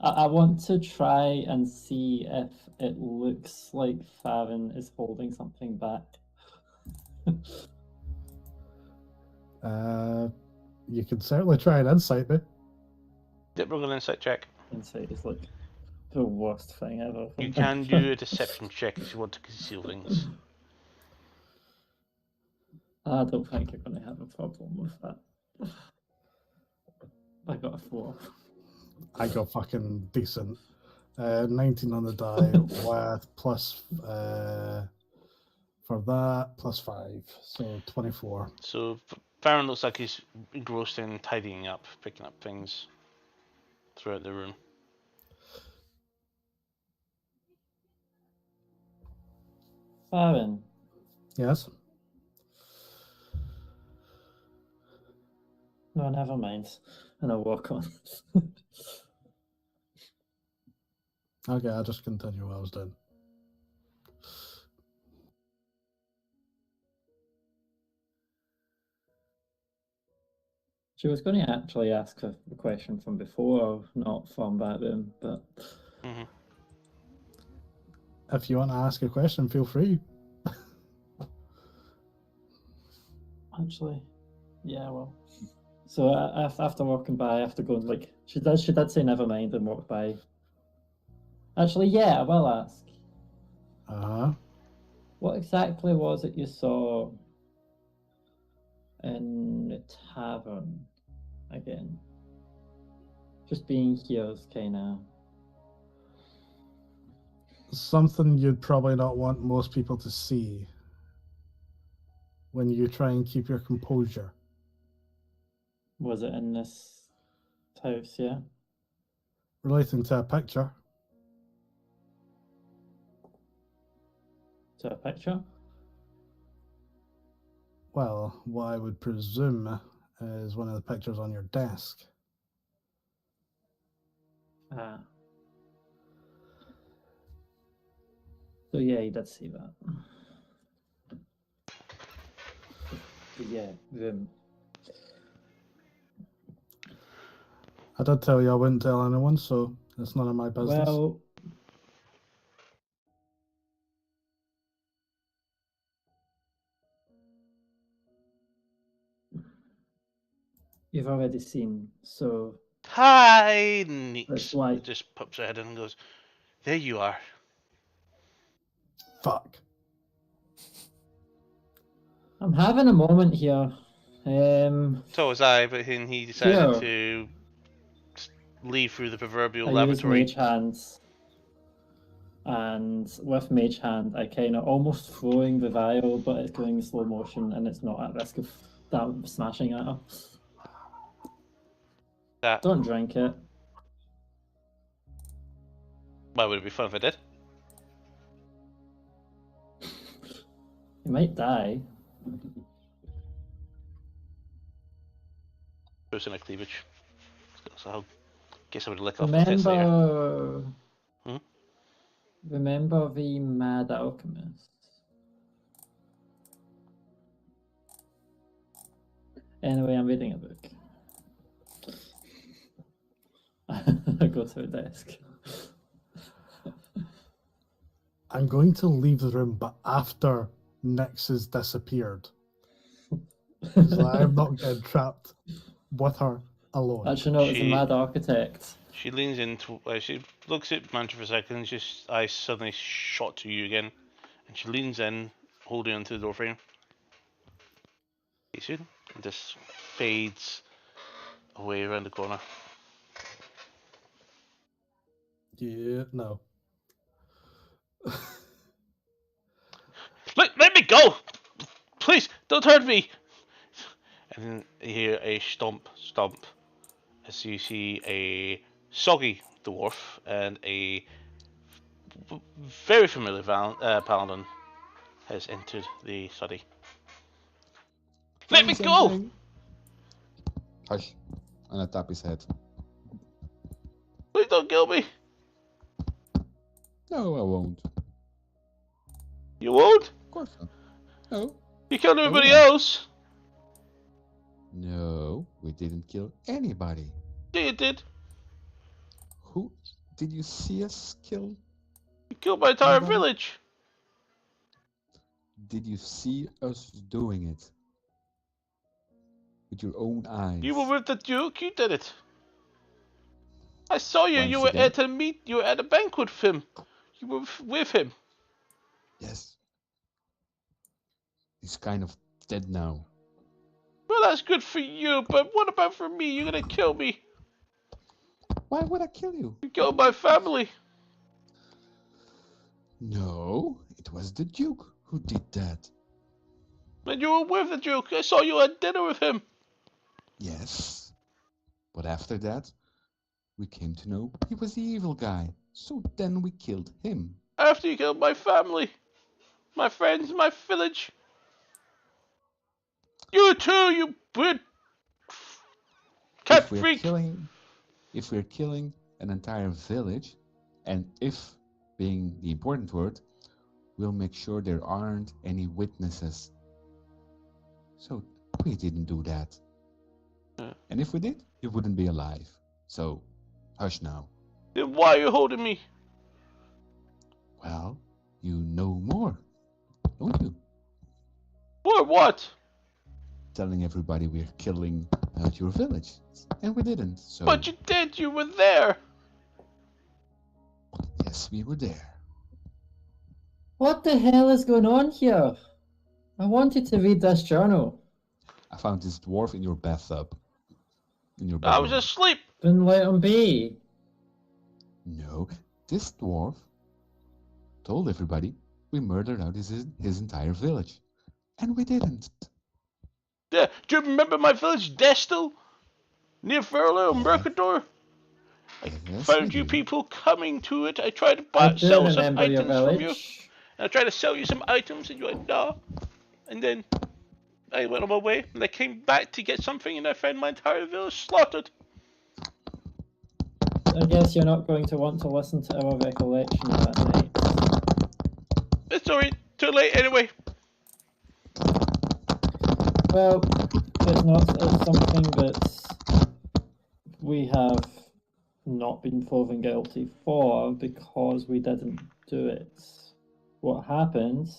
I want to try and see if it looks like Farron is holding something back. You can certainly try an insight, me. Yep, roll an insight check. Insight is like the worst thing ever. You can do a deception check if you want to conceal things. I don't think you're going to have a problem with that. I got a 4. I got fucking decent. 19 on the die with plus for that plus 5, so 24. So Farron looks like he's engrossed in tidying up, picking up things throughout the room. Farron. Yes. No, never mind. And I'll walk on. Okay, I'll just continue what I was doing. She was going to actually ask a question from before, not from that room, but... Mm-hmm. If you want to ask a question, feel free. Actually, yeah, well... So after walking by, after going, like... She did say never mind and walk by. Actually, yeah, I will ask. Uh-huh. What exactly was it you saw in the tavern again? Just being here is kind of... Something you'd probably not want most people to see when you try and keep your composure. Was it in this house, yeah? Relating to a picture. To a picture? Well, what I would presume is one of the pictures on your desk. Ah. So yeah, you did see that. So yeah, I did tell you I wouldn't tell anyone, so it's none of my business. Well, you've already seen, so Hi, Neeks. that's why. It just pops her head in and goes, there you are. Fuck. I'm having a moment here. So was I, but then he decided Sure. to leave through the proverbial I use lavatory. mage hands, and with mage hand, I kind of almost throwing the vial, but it's going in slow motion, and it's not at risk of smashing at her. That, Don't drink it. why would it be fun if I did? You might die. Person of cleavage. So I guess I would lick off the face later. Remember. Hmm? Remember the Mad Alchemist. Anyway, I'm reading a book. I go to a desk. I'm going to leave the room, but after Nyx has disappeared. So I'm not getting trapped with her alone. Actually, no, it's a She- Mad Architect. She leans into. She looks at Mantra for a second, and just eyes suddenly shot to you again, and she leans in, holding onto the doorframe. See soon, and just fades away around the corner. Yeah, no. Let me go! Please, don't hurt me! And then you hear a stomp as you see a soggy dwarf and a very familiar paladin has entered the study. Let me go! Hush. And I tap his head. Please don't kill me! No, I won't. You won't? Of course not. No. You killed everybody won't. else! No, we didn't kill anybody. Yeah, you did. Who did you see us kill? You killed my entire Nobody. village. Did you see us doing it? With your own eyes. You were with the Duke, you did it. I saw you, Once you were again? at you were at a banquet with him. You were with him. Yes. He's kind of dead now. Well, that's good for you, but what about for me? You're gonna kill me. Why would I kill you? You killed my family. No, it was the Duke who did that. And you were with the Duke. I saw you at dinner with him. Yes. But after that, we came to know he was the evil guy. So then we killed him. After you killed my family, my friends, my village. You too, you weird cat If we're freak. killing an entire village, and if being the important word, we'll make sure there aren't any witnesses. So we didn't do that. And if we did, you wouldn't be alive. So hush now. Then why are you holding me? Well, you know more, don't you? For what? Telling everybody we're killing your village. And we didn't, so... But you did, you were there. Yes, we were there. What the hell is going on here? I wanted to read this journal. I found this dwarf in your bathtub. In your I bedroom. was asleep. Then let him be. No, this dwarf told everybody we murdered out his entire village. And we didn't. Yeah, do you remember my village, Destil? Near Furlough and Mercador? I Yes, found we you do. people coming to it. I tried to I do sell some remember your items from you. village. And I tried to sell you some items and you went, no. And then I went on my way and I came back to get something and I found my entire village slaughtered. I guess you're not going to want to listen to our recollection of that night. It's already too late anyway. Well, it's not. It's something that we have not been proven guilty for because we didn't do it. What happened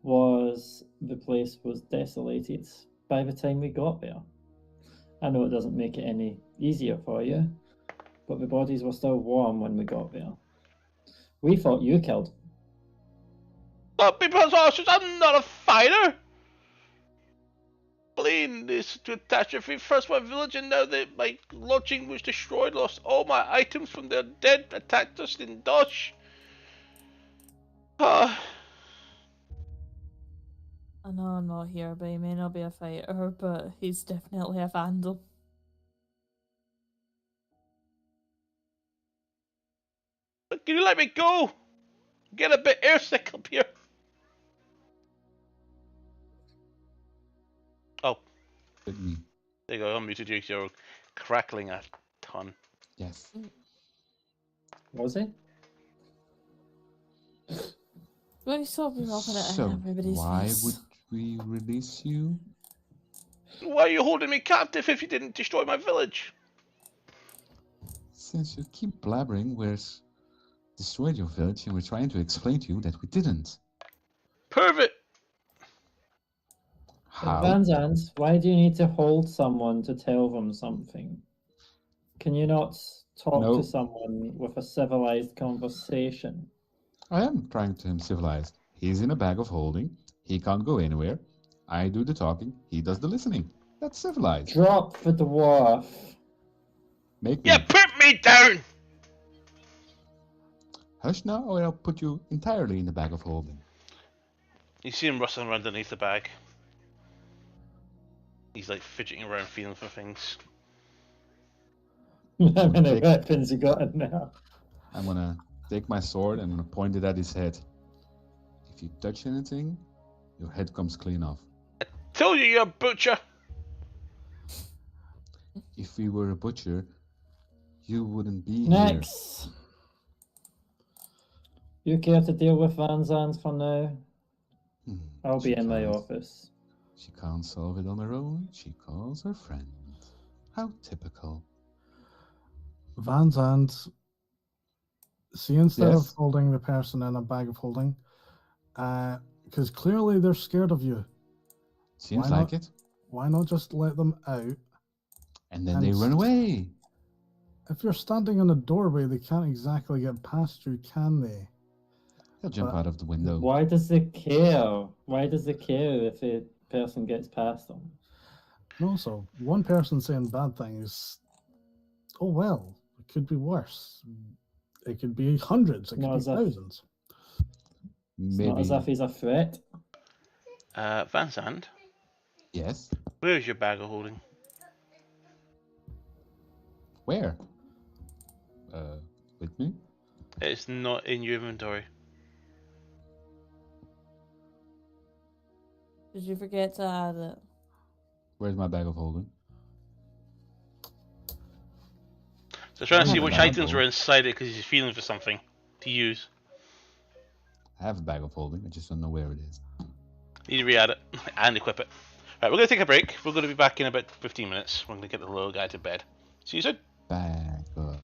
was the place was desolated by the time we got there. I know it doesn't make it any easier for you, but the bodies were still warm when we got there. We thought you killed. But because I'm not a fighter. Fleeing this catastrophe, first my village, and now that my lodging was destroyed, lost all my items from their dead, attacked us in dodge. I know I'm not here, but he may not be a fighter, but he's definitely a vandal. Can you let me go? Get a bit airsick up here. Oh. Me. There you go, unmuted you, you're crackling a ton. Yes. Was he? Why stop dropping it in So, everybody's why face? would we release you? Why are you holding me captive if you didn't destroy my village? Since you keep blabbering, we're destroyed your village, and we're trying to explain to you that we didn't. Prove it! How? Van Zandt, why do you need to hold someone to tell them something? Can you not talk to someone with a civilized conversation? I am trying to him civilized. He's in a bag of holding. He can't go anywhere. I do the talking. He does the listening. That's civilized. Drop the dwarf. Make me. Yeah, put me down! Hush now, or I'll put you entirely in the bag of holding. You see him rustling around underneath the bag. He's like fidgeting around, feeling for things. How many weapons you got in there? I'm gonna take my sword and I'm gonna point it at his head. If you touch anything, your head comes clean off. I told you you're a butcher! If we were a butcher, you wouldn't be Next. You care to deal with Van Zandt for now? here. I'll be in my office. She can't solve it on her own. She calls her friend. How typical. Van Zandt, see, instead of holding the person in a bag of holding, because clearly they're scared of you. Seems like it. Why not just let them out? And then they run away. If you're standing in a doorway, they can't exactly get past you, can they? They'll jump out of the window. Why does it care? Why does it care if a person gets past them? And also, one person saying bad things, oh well, it could be worse. It could be hundreds, it could be thousands. Maybe. It's not as if he's a threat. Van Zandt? Yes? Where is your bag of holding? Where? With me? It's not in your inventory. Did you forget to add it? Where's my bag of holding? So trying to see which items were inside it because he's feeling for something to use. I have a bag of holding, I just don't know where it is. Need to re-add it and equip it. Right, we're going to take a break. We're going to be back in about 15 minutes. We're going to get the little guy to bed. See you soon. Bag of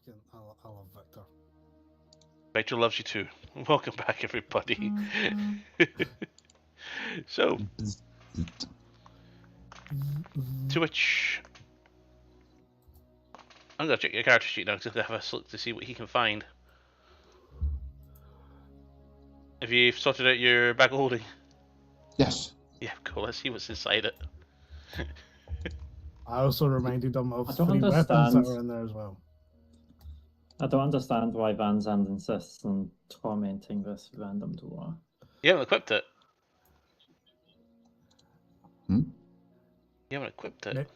I love Victor. Victor loves you too. Welcome back, everybody. So, to which I'm gonna check your character sheet now to have a look to see what he can find. Have you sorted out your bag of holding? Yes. Yeah, cool. Let's see what's inside it. I also reminded him of I don't 3 weapons that understand. are in there as well. I don't understand why Van Zandt insists on tormenting this random dwarf. You haven't equipped it. Hmm? You haven't equipped it. Ne-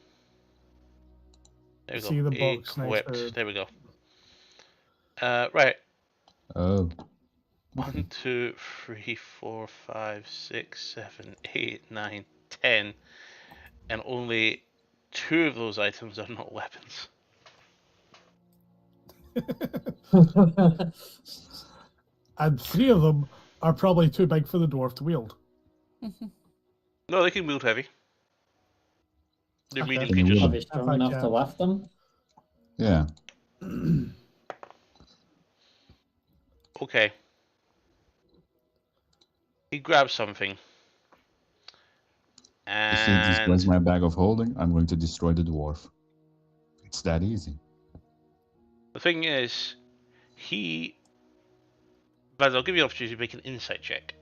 There we See go. the box next Equipped. to- There we go. Right. Oh. 1, 2, 3, 4, 5, 6, 7, 8, 9, 10, and only 2 of those items are not weapons. And 3 of them are probably too big for the dwarf to wield. No, they can wield heavy. They're Okay. medium Can you creatures. Are wield- they strong I enough can. to lift them? Yeah. Okay. He grabs something. If he destroys And my bag of holding, I'm going to destroy the dwarf. It's that easy. the thing is, But I'll give you an opportunity to make an insight check.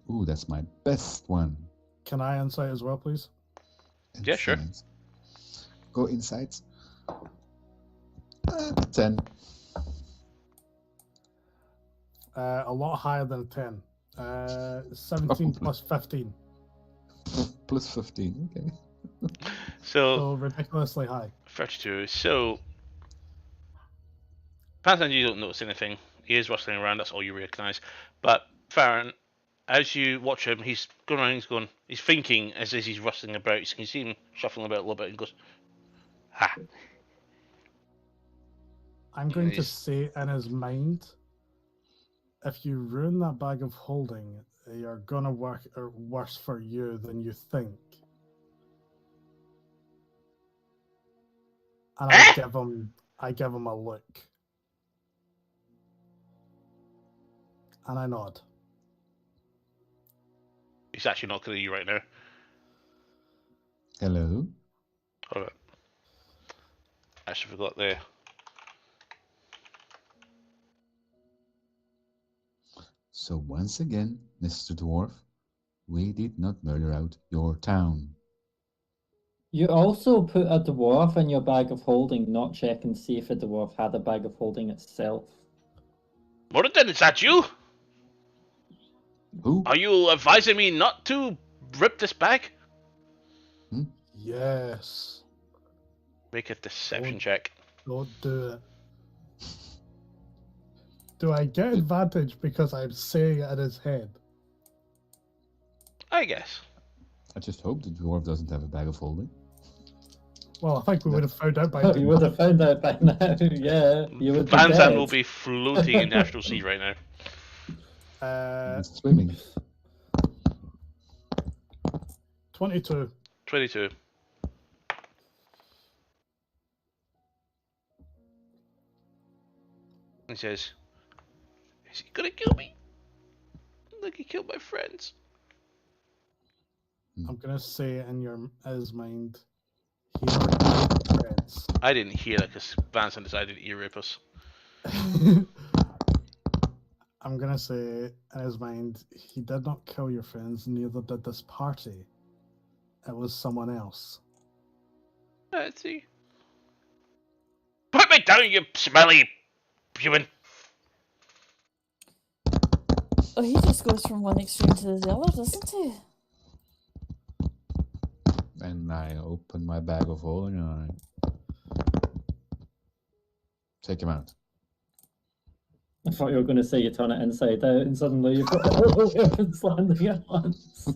Ooh, that's my best one. Can I insight as well, please? Yeah, sure. Insight. Go insights. 10. A lot higher than a 10. 17 plus 15. Plus 15. Okay. So ridiculously high. 32. So, Pantheon, you don't notice anything. He is rustling around, that's all you recognise. But, Farron, as you watch him, he's going around, he's thinking as he's rustling about. You can see him shuffling about a little bit and goes, ha. I'm going to He's- say in his mind, if you ruin that bag of holding, you're gonna work worse for you than you think. And I give him a look. And I nod. He's actually not killing you right now. Hello. Alright. I actually forgot there. So once again, Mr. Dwarf, we did not murder out your town. You also put a dwarf in your bag of holding, not check and see if a dwarf had a bag of holding itself. Moradin, is that you? Who? Are you advising me not to rip this bag? Yes. Make a deception Oh. check. Don't do it. Do I get advantage because I'm saying it in his head? I guess. I just hope the dwarf doesn't have a bag of holding. Well, I think we would have found out by Oh, now. you would have found out by now, yeah. You would be Van Zandt dead. will be floating in the astral sea right now. Swimming. 22. 22. He says, is he gonna kill me? Like he killed my friends. I'm gonna say in his mind, he never friends. I didn't hear that because Van Zandt decided to ear rape us. I'm gonna say in his mind, he did not kill your friends, neither did this party. It was someone else. Let's see. Put me down, you smelly human. Oh, he just goes from one extreme to the other, doesn't he? And I open my bag of holding and I take him out. I thought you were going to say you turn it inside out, and suddenly you've got all the weapons landing at once.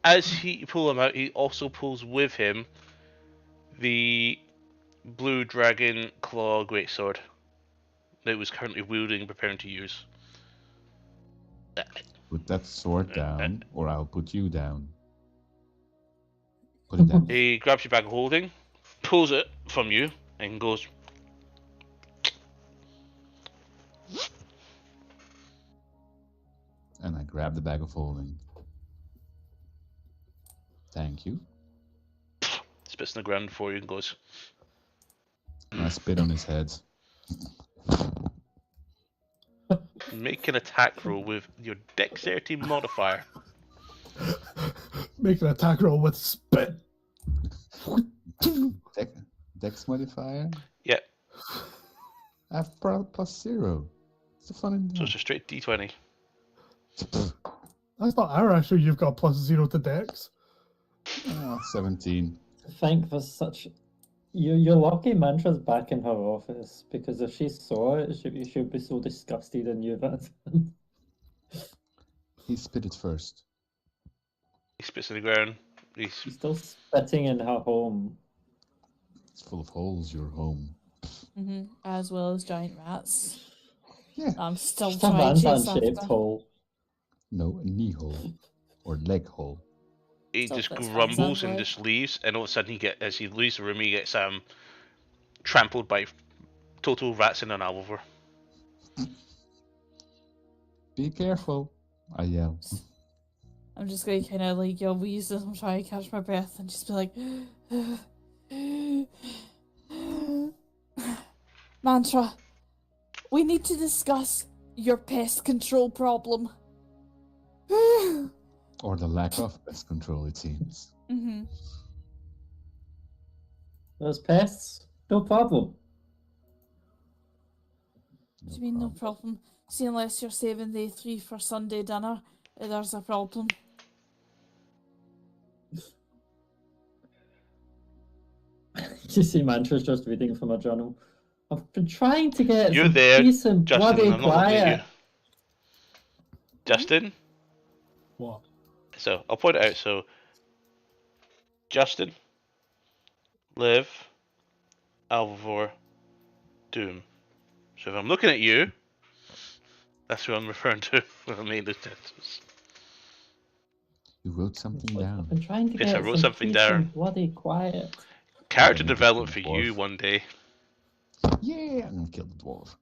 As he pull him out, he also pulls with him the blue dragon claw greatsword that he was currently wielding and preparing to use. Put that sword down, or I'll put you down. Put it down. He grabs your bag of holding, pulls it from you and goes. And I grab the bag of holding. Thank you. Spits on the ground for you and goes. And I spit on his head. Make an attack roll with your dexterity modifier. Make an attack roll with spit. Dex modifier? Yeah. I have +0. It's a fun. So it's a straight D20. That's not our issue. You've got +0 to dex. 17. I think there's such. Your lucky Mantra's back in her office, because if she saw it, she'd be so disgusted in you that. He spit it first. He spits on the ground. She's still spitting in her home. It's full of holes, your home. As well as giant rats. Yeah. I'm still Just a trying to chase man-shaped after. hole. No, a knee hole. Or leg hole. He Stop just this grumbles Van and Zandt just leaves, and all of a sudden as he leaves the room, he gets trampled by total rats in an alvor. Be careful, I yell. I'm just going to kind of like wheeze as I'm trying to catch my breath and just be like, Mantra, we need to discuss your pest control problem. Or the lack of pest control, it seems. Those pests, no problem. What do you mean no problem? See, unless you're saving day 3 for Sunday dinner, there's a problem. You see Mantra's just reading from a journal. I've been trying to get You're some there, peace and Justin. bloody I'm not looking at you. quiet. Justin? What? So, I'll point it out. So, Justin, Liv, Alvor, Doom. So if I'm looking at you, that's who I'm referring to with the main lieutenants. You wrote something I've down. been trying to Yes, get I wrote some something peace down. and bloody quiet. Character Yeah, development for dwarf. you one day. Yeah, I'm gonna kill the dwarf.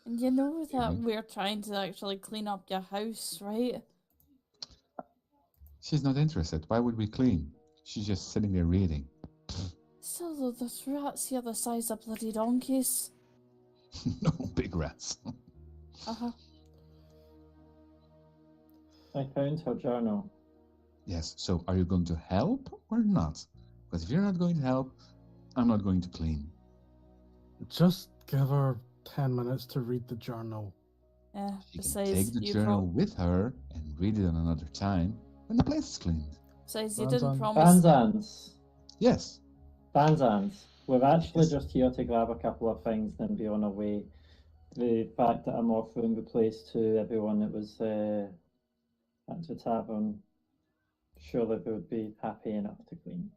And you know that Mhm. we're trying to actually clean up your house, right? She's not interested. Why would we clean? She's just sitting there reading. Still though, there's rats here the size of bloody donkeys. No big rats. I found her journal. Yes, so are you going to help or not? Because if you're not going to help, I'm not going to clean. Just give her 10 minutes to read the journal. Yeah, She can besides, take the journal with her and read it another time when the place is cleaned. Besides, you didn't Banzan. promise. Banzans. Yes. Banzans. We're actually Yes. just here to grab a couple of things and be on our way. The fact that I'm offering the place to everyone that was at the tavern, surely they would be happy enough to clean.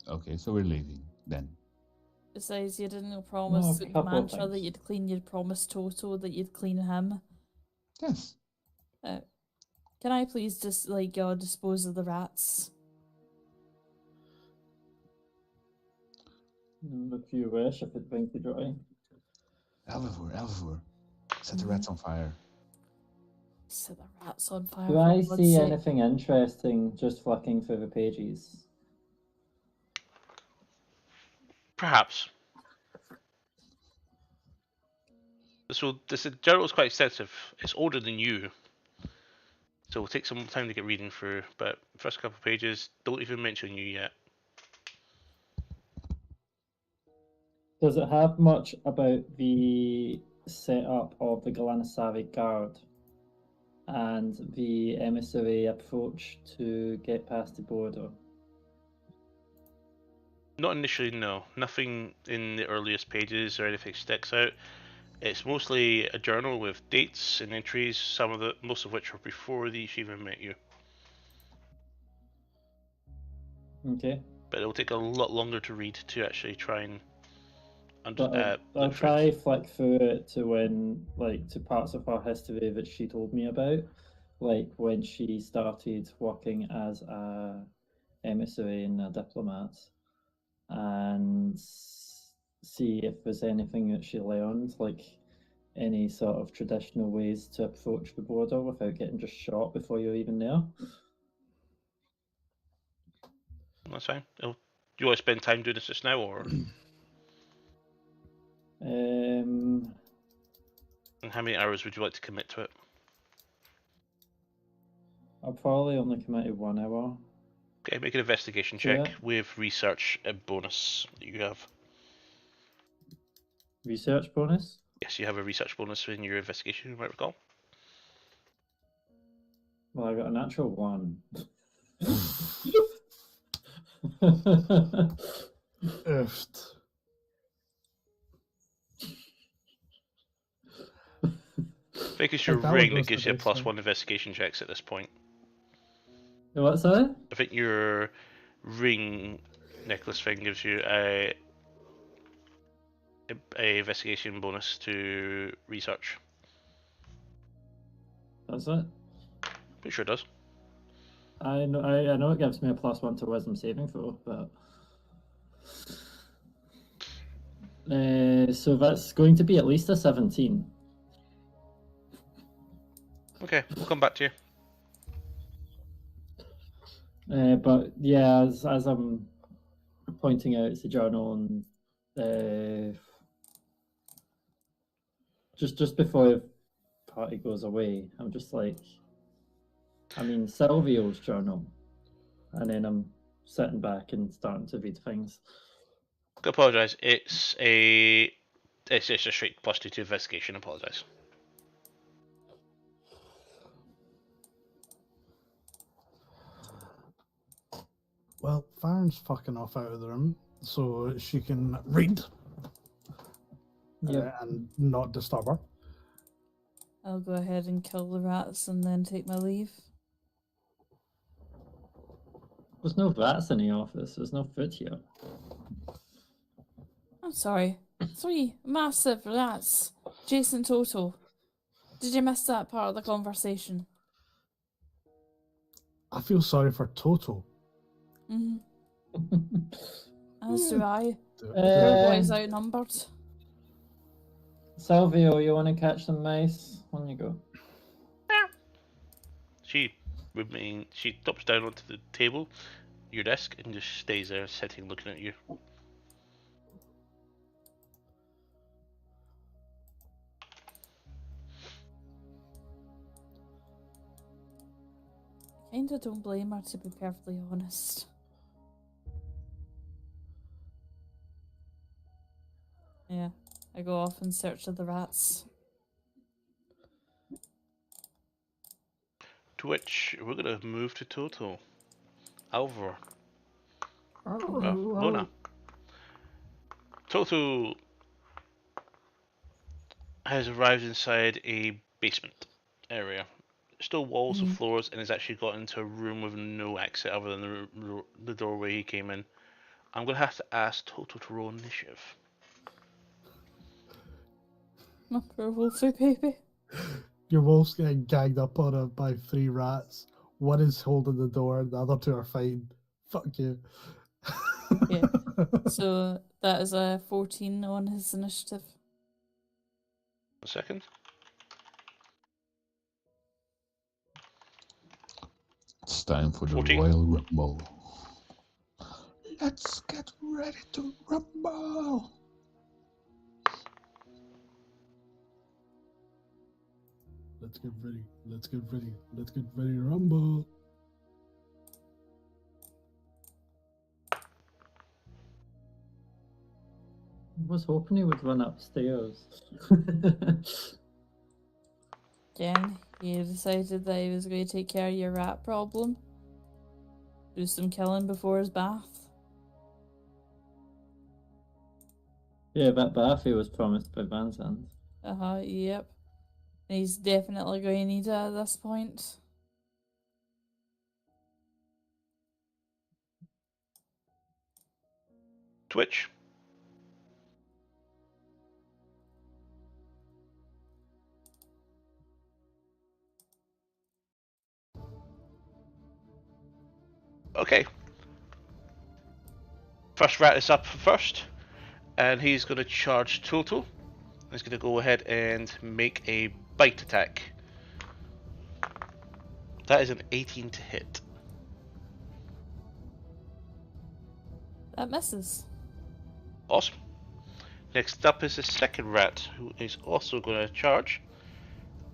Okay, so we're leaving then. Besides, you didn't promise a couple of Mantra that things. you'd clean. You'd promised Toto that you'd clean him. Yes. Can I please just dispose of the rats? If you wish, if it brings you joy. Elvor. Set the rats on fire. Set the rats on fire. Do for I God's see sake. anything interesting just flicking through the pages? Perhaps. This journal is quite extensive. It's older than you. So it'll take some time to get reading through, but first couple of pages don't even mention you yet. Does it have much about the setup of the Galanasari Guard and the emissary approach to get past the border? Not initially, no. Nothing in the earliest pages or anything sticks out. It's mostly a journal with dates and entries, most of which are before they even met you. Okay. But it'll take a lot longer to read to actually try and But I'll look through try it. flick through it to parts of her history that she told me about, like when she started working as a emissary and a diplomat, and see if there's anything that she learned, like any sort of traditional ways to approach the border without getting just shot before you're even there. That's fine. Do you want to spend time doing this just now, or? Um, And how many hours would you like to commit to it? I'll probably only commit to 1 hour. Okay, make an investigation check with research bonus that you have. Research bonus? Yes, you have a research bonus in your investigation, you might recall. Well, I got a natural 1. Oofed. I think it's your Like, that one ring that goes gives to you a this plus thing. 1 investigation checks at this point. What's that? I think your ring necklace thing gives you a investigation bonus to research. That's it? Pretty sure it does. I know it gives me a +1 to wisdom saving throw, but so that's going to be at least a 17. Okay, we'll come back to you. But yeah, as I'm pointing out, it's a journal, and just before the party goes away, I'm just like, I mean, Silvio's journal, and then I'm sitting back and starting to read things. I apologise. It's a straight +2 to investigation. I apologise. Well, Farron's fucking off out of the room, so she can read and not disturb her. I'll go ahead and kill the rats and then take my leave. There's no rats in the office. There's no food here. I'm sorry. 3 massive rats. Jason total. Did you miss that part of the conversation? I feel sorry for Toto. As do I. Uh, Boys outnumbered. Silvio, you want to catch some mice? On you go. She drops down onto the table, your desk, and just stays there, sitting, looking at you. Kinda don't blame her, to be perfectly honest. Yeah, I go off in search of the rats. To which we're going to move to Toto. Alvor. Mona. Toto has arrived inside a basement area. Still walls and floors, and has actually got into a room with no exit other than the doorway he came in. I'm going to have to ask Toto to roll initiative. My poor wolfie baby. Your wolf's getting gagged up on it by 3 rats. One is holding the door, the other 2 are fighting. Fuck you. Yeah. So that is a 14 on his initiative. A second. It's time for the 14. Royal Rumble. Let's get ready to rumble. Let's get ready. Let's get ready. Let's get ready to rumble. I was hoping he would run upstairs. Again, he decided that he was going to take care of your rat problem. Do some killing before his bath. Yeah, that Baffy was promised by Vincent. Yep. And he's definitely going to need it at this point. Twitch. Okay. First rat is up first, and he's going to charge total. He's going to go ahead and make a bite attack. That is an 18 to hit. That misses. Awesome. Next up is the second rat, who is also going to charge.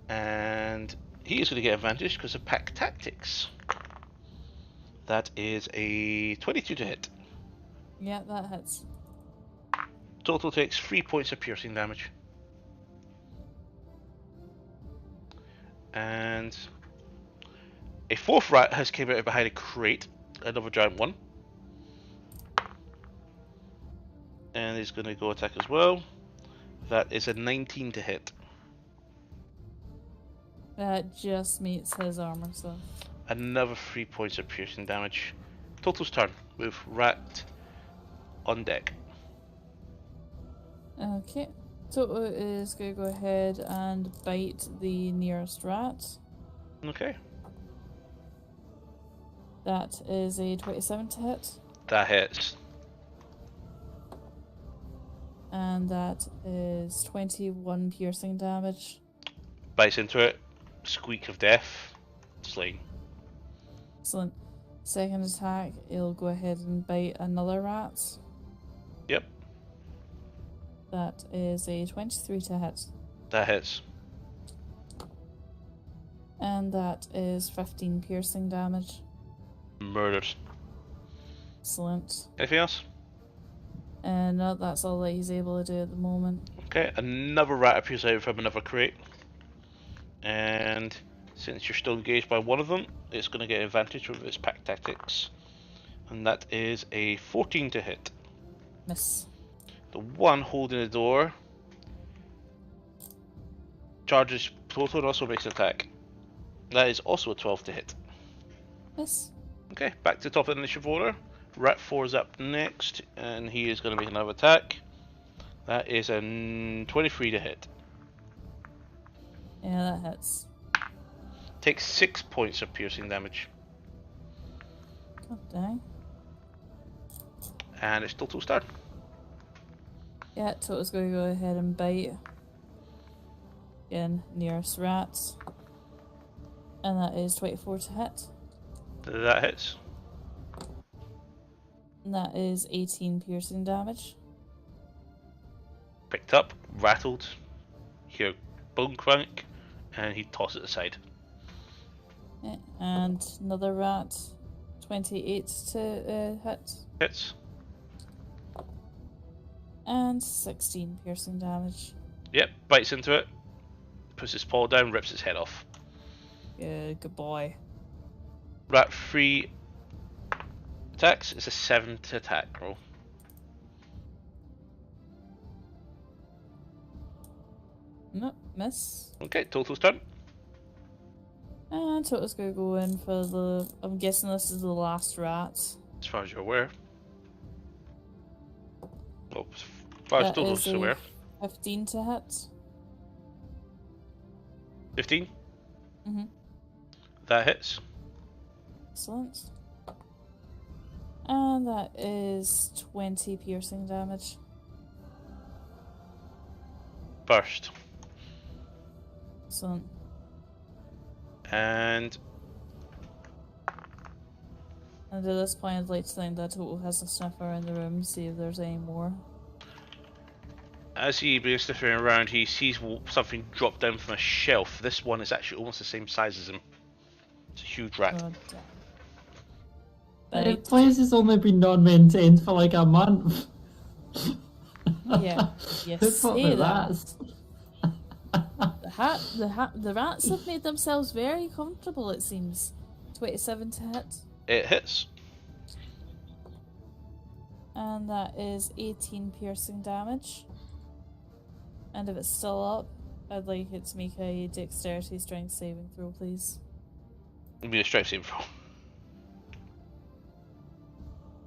And he is going to get advantage because of pack tactics. That is a 22 to hit. Yeah, that hits. Total takes 3 points of piercing damage. And a fourth rat has came out of behind a crate, another giant one. And he's going to go attack as well. That is a 19 to hit. That just meets his armor, so. Another 3 points of piercing damage. Total's turn with rat on deck. Okay. Toto is going to go ahead and bite the nearest rat. Okay. That is a 27 to hit. That hits. And that is 21 piercing damage. Bites into it. Squeak of death. Slain. Excellent. Second attack, he'll go ahead and bite another rat. Yep. That is a 23 to hit. That hits. And that is 15 piercing damage. Murdered. Excellent. Anything else? And no, that's all that he's able to do at the moment. Okay, another rat appears out from another crate. And since you're still engaged by one of them, it's going to get advantage with its pack tactics. And that is a 14 to hit. Miss. The one holding the door charges total and also makes an attack. That is also a 12 to hit. Miss. Okay, back to the top of the initiative order. Rat 4 is up next, and he is going to make another attack. That is a 23 to hit. Yeah, that hits. Takes 6 points of piercing damage. God dang. And it's Total's turn. Yeah, Toto's going to go ahead and bite. Again, nearest rats. And that is 24 to hit. That hits. And that is 18 piercing damage. Picked up, rattled, hear bone crank, and he tosses it aside. Yeah, and another rat, 28 to hit. Hits. And 16 piercing damage. Yep, bites into it, puts his paw down, rips its head off. Good boy. Rat 3 attacks. It's a 7 to attack roll. Nope, miss. Okay, Total's turn. And Toto's going to go in for the... I'm guessing this is the last rat. As far as you're aware. Well, as far as That Total's is a aware. 15 to hit. 15. Mm-hmm. That hits. Excellent. And that is 20 piercing damage. Burst. Excellent. And And at this point, I'd like to think that Toto has a sniffer in the room, see if there's any more. as he begins sniffing around, he sees something drop down from a shelf. This one is actually almost the same size as him. It's a huge rat. God damn. The Right. place has only been non-maintained for like a month. Yeah, you Who's got say the that. rats? The rats have made themselves very comfortable, it seems. 27 to hit. It hits. And that is 18 piercing damage. And if it's still up, I'd like it to make a dexterity strength saving throw, please. It'll be a strength saving throw.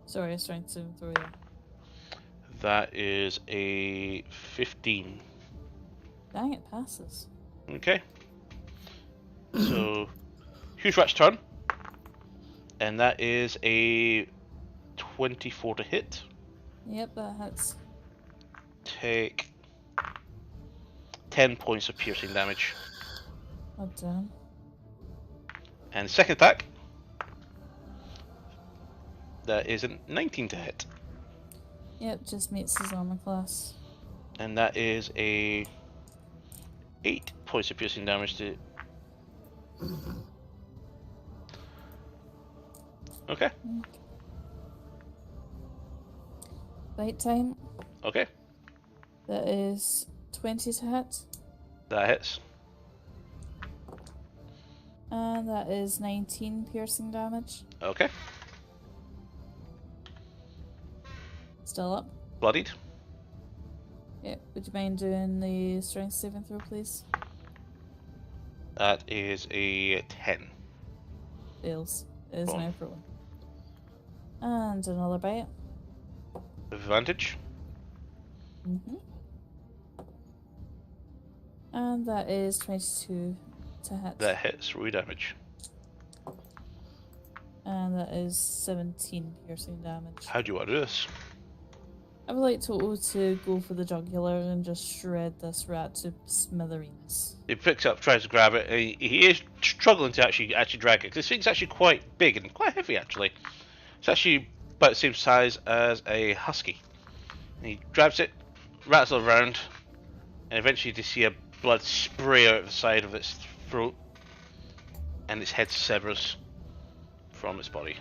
Sorry, a strength saving throw, yeah. That is a 15. Dang, it passes. Okay. So, huge rat's turn. And that is a 24 to hit. Yep, that hits. Take 10 points of piercing damage. Oh damn. And second attack. That is a 19 to hit. Yep, just meets his armor class. And that is a 8 points of piercing damage to... Okay. Bite time. Okay. That is 20 to hit. That hits. And that is 19 piercing damage. Okay. Still up. Bloodied. Yep, would you mind doing the strength saving throw, please? That is a 10. Fails. It is Oh. now prone. And another bite. Advantage. And that is 22 to hit. That hits. Roll damage. And that is 17 piercing damage. How do you want to do this? I would like Toto to go for the jugular and just shred this rat to smithereens. He picks up, tries to grab it. And he is struggling to actually drag it. 'Cause this thing's actually quite big and quite heavy, actually. It's actually about the same size as a husky. And he grabs it, rattles it around, and eventually you see a blood spray out of the side of its throat, and its head severs from its body.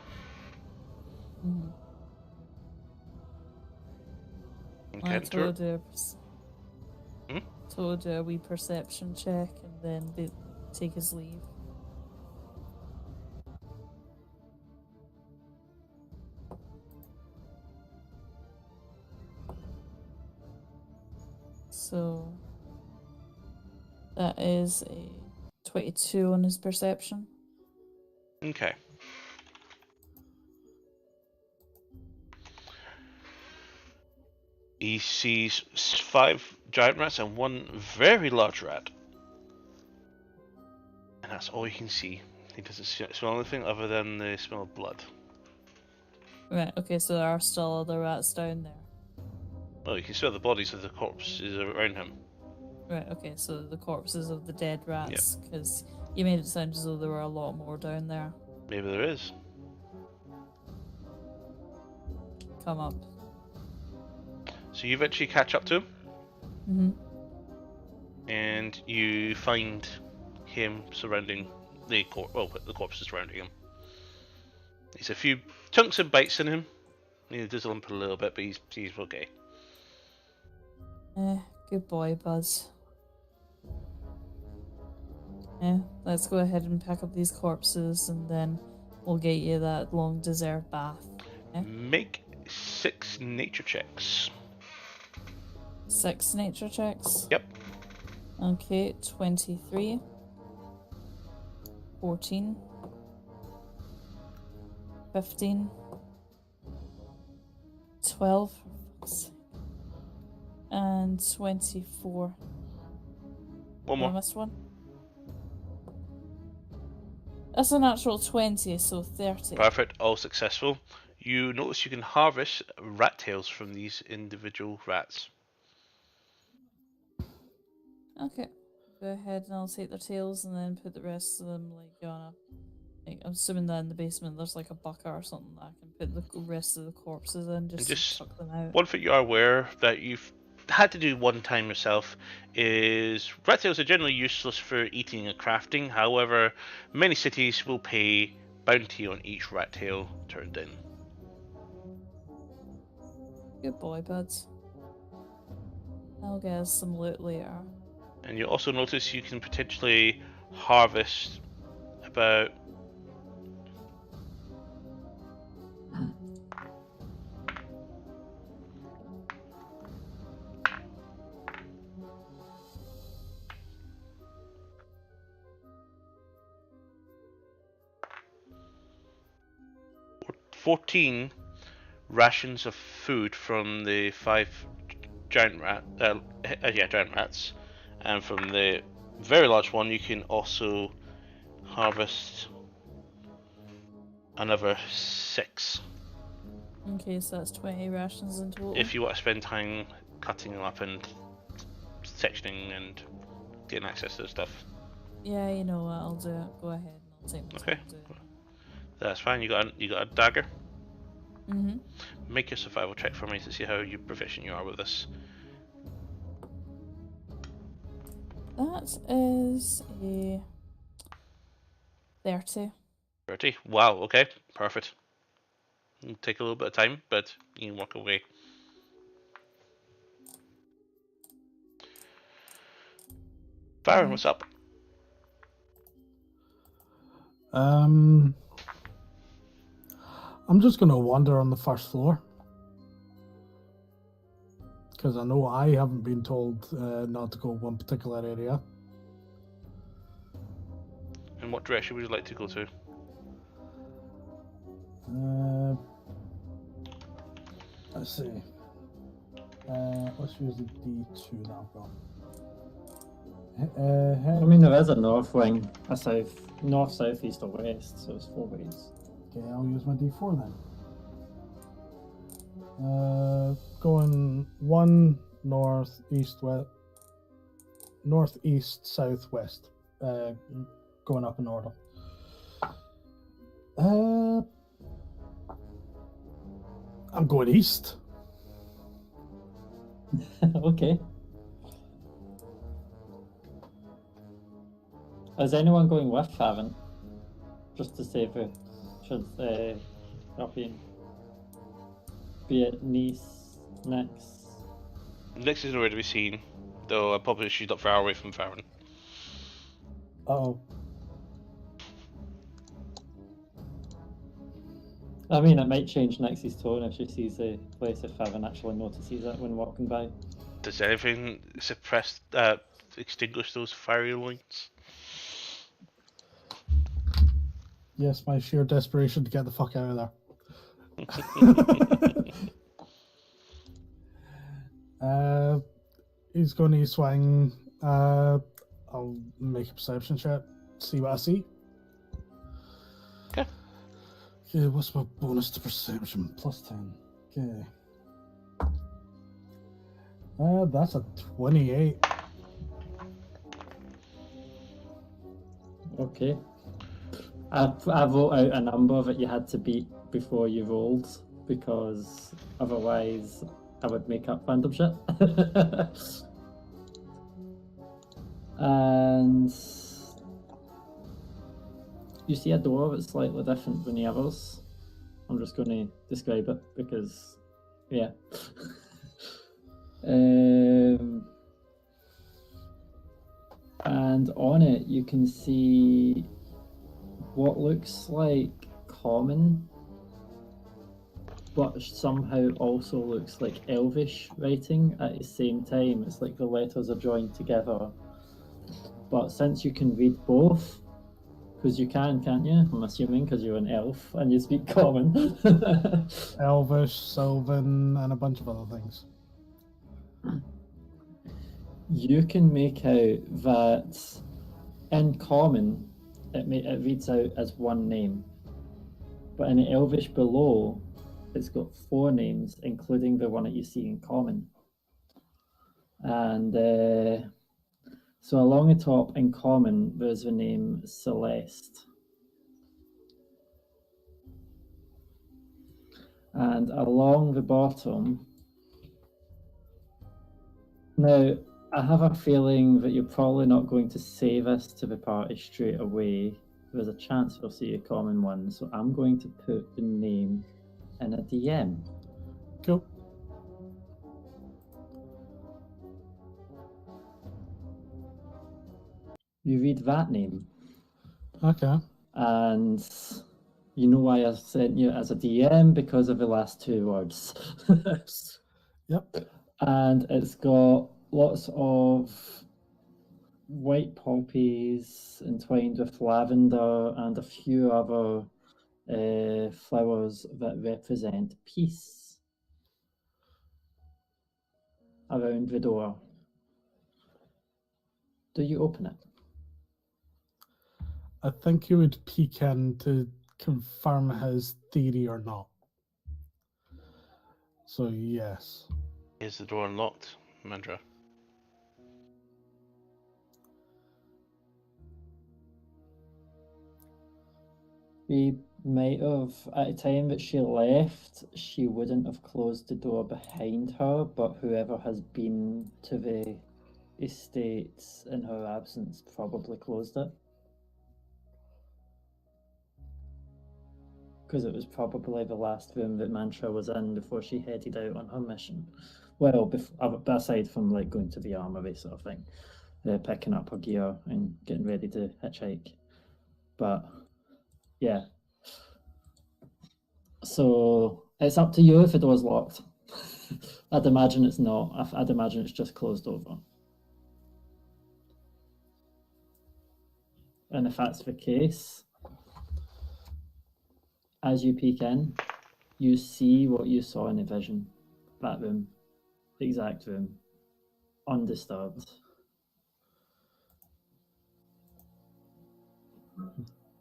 Okay, Toto do a wee perception check and then take his leave. So that is a 22 on his perception. Okay. He sees 5 giant rats and 1 very large rat. And that's all you can see. He doesn't smell anything other than the smell of blood. Right, okay, so there are still other rats down there. Well, you can smell the bodies of the corpses around him. Right, okay, so the corpses of the dead rats, because you made it sound as though there were a lot more down there. Maybe there is. Come up. So you eventually catch up to him, Mm-hmm. and you find him surrounding the the corpses surrounding him. There's a few chunks and bites in him. He does limp a little bit, but he's okay. Good boy, Buzz. Let's go ahead and pack up these corpses and then we'll get you that long-deserved bath. Make 6 nature checks. 6 nature checks? Yep. Okay, 23. 14. 15. 12. And 24. One more. I missed one. That's a natural 20, so 30. Perfect, all successful. You notice you can harvest rat tails from these individual rats. Okay. Go ahead and I'll take their tails and then put the rest of them like on a... Like, I'm assuming that in the basement there's like a bucket or something that I can put the rest of the corpses in, just chuck them out. One thing you are aware that you've had to do one time yourself is rat tails are generally useless for eating and crafting. However, many cities will pay bounty on each rat tail turned in. Good boy, buds. I'll get us some loot later. And you also notice you can potentially harvest about $14 rations of food from the 5 giant rats, and from the very large one you can also harvest another 6. Okay, so that's 20 rations in total. If you want to spend time cutting them up and sectioning and getting access to the stuff. Yeah, you know what? I'll do it. Go ahead and I'll take my Okay. time to do it. That's fine. You got a dagger. Mm-hmm. Make a survival check for me to see how proficient you are with this. That is a 30. 30. Wow. Okay. Perfect. It'll take a little bit of time, but you can walk away. Baron, what's up? I'm just going to wander on the first floor. Because I know I haven't been told not to go one particular area. And what direction would you like to go to? Let's see. Let's use the D2 that I've got. I mean, there is a north wing, a south, north, south, east, or west, so it's 4 ways. Okay, I'll use my D4 then. Going 1 north, east, west, north, east, south, west. Going up in order. I'm going east. Okay. Is anyone going with Favin? Just to save it. Should Robin be at Nice next? Nix is nowhere to be seen, though probably she's not far away from Farron. Oh. I mean, it might change Nixie's tone if she sees the place, if Favin actually notices it when walking by. Does anything extinguish those fiery lights? Yes, my sheer desperation to get the fuck out of there. He's going to swing. I'll make a perception check, see what I see. Okay. Okay, what's my bonus to perception? +10. Okay. That's a 28. Okay. I wrote out a number that you had to beat before you rolled, because otherwise I would make up random shit. And you see a door that's slightly different than the others. I'm just going to describe it because, yeah. And on it you can see what looks like common, but somehow also looks like Elvish writing at the same time. It's like the letters are joined together. But since you can read both, because you can't you? I'm assuming because you're an elf and you speak common. Elvish, Sylvan, and a bunch of other things. You can make out that in common, it reads out as one name. But in the Elvish below, it's got 4 names, including the one that you see in common. And so along the top in common, there's the name Celeste. And along the bottom, now I have a feeling that you're probably not going to say this to the party straight away. There's a chance we'll see a common one, so I'm going to put the name in a DM. Cool. You read that name, Okay. and you know why I sent you as a DM, because of the last 2 words. Yep. And it's got lots of white poppies entwined with lavender and a few other flowers that represent peace around the door. Do you open it? I think he would peek in to confirm his theory or not. So yes. Is the door unlocked, Mandra? We might have, at the time that she left, she wouldn't have closed the door behind her, but whoever has been to the estates in her absence probably closed it. Because it was probably the last room that Mantra was in before she headed out on her mission. Well, aside from like going to the armory sort of thing, picking up her gear and getting ready to hitchhike. But yeah. So it's up to you if the door's locked. I'd imagine it's not. I'd imagine it's just closed over. And if that's the case, as you peek in, you see what you saw in the vision. That room, the exact room, undisturbed.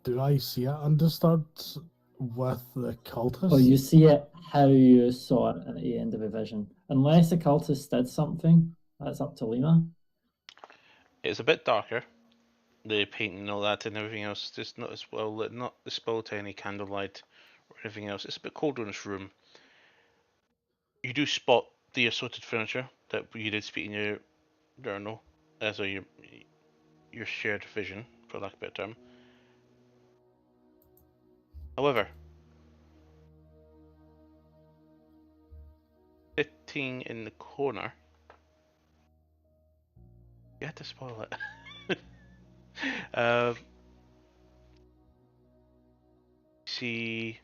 Do I see it undisturbed with the cultists? Or you see it how you saw it at the end of the vision. Unless the cultist did something, that's up to Lima. It's a bit darker. The painting and all that and everything else, just not as well lit, not dispelled to any candlelight or anything else. It's a bit colder in this room. You do spot the assorted furniture that you did speak in your journal, as your shared vision, for lack of a better term. However, sitting in the corner, you had to spoil it. See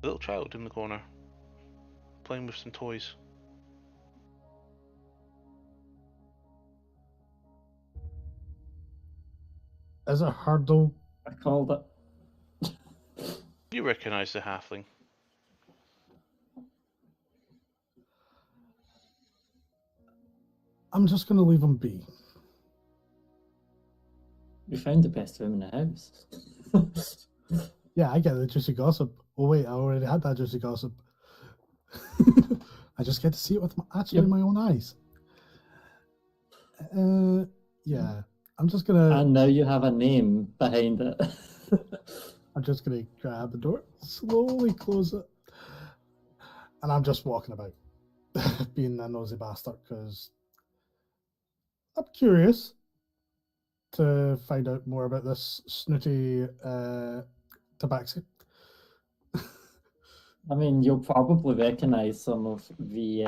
a little child in the corner playing with some toys. Is it hard though? I called it. You recognise the halfling. I'm just going to leave him be. We found the best room in the house. Yeah, I get the juicy gossip. Oh wait, I already had that juicy gossip. I just get to see it with my own eyes. Yeah, I'm just gonna. And now you have a name behind it. I'm just gonna grab the door, slowly close it, and I'm just walking about, being a nosy bastard because I'm curious to find out more about this snooty tabaxi. I mean, you'll probably recognise some of the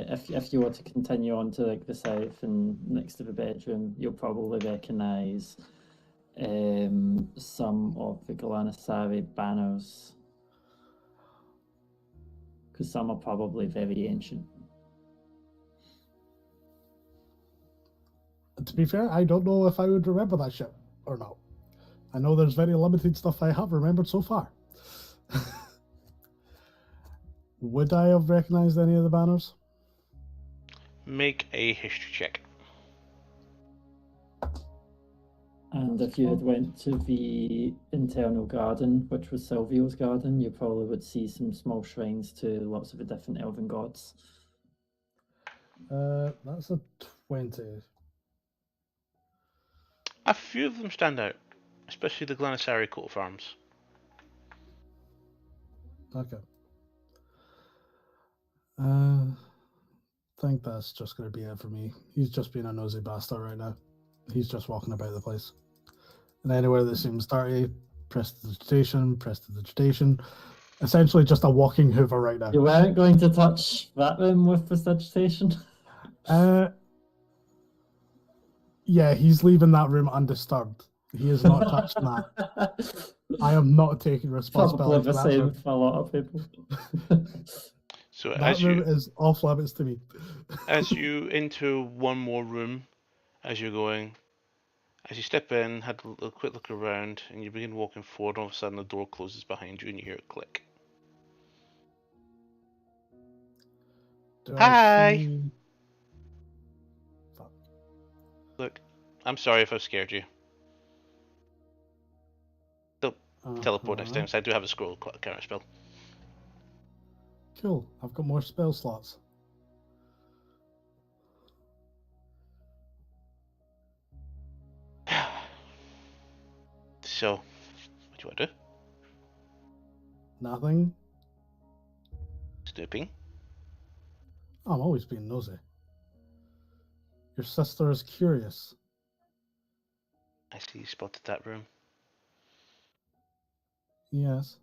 if you were to continue on to like the south and next to the bedroom, you'll probably recognise some of the Galanisari banners because some are probably very ancient. To be fair, I don't know if I would remember that shit or not. I know there's very limited stuff I have remembered so far. Would I have recognized any of the banners? Make a history check. And if you had went to the internal garden, which was Silvio's garden, you probably would see some small shrines to lots of the different elven gods. That's a 20. A few of them stand out, especially the Glenisari coat of arms. Okay. I think that's just going to be it for me. He's just being a nosy bastard right now. He's just walking about the place. And anywhere that seems dirty, prestidigitation. Essentially just a walking hoover right now. You weren't going to touch that room with prestidigitation? Yeah, he's leaving that room undisturbed. He is not touching that. I am not taking responsibility for that. Probably the same for a lot of people. So that room is off limits to me. As you enter one more room, as you're going, as you step in, had a quick look around, and you begin walking forward, all of a sudden the door closes behind you and you hear it click. Hi! Look, I'm sorry if I've scared you. Don't teleport next time, so I do have a scroll counter spell. Cool. I've got more spell slots. So, what do you want to do? Nothing. Snooping? I'm always being nosy. Your sister is curious. I see you spotted that room. Yes.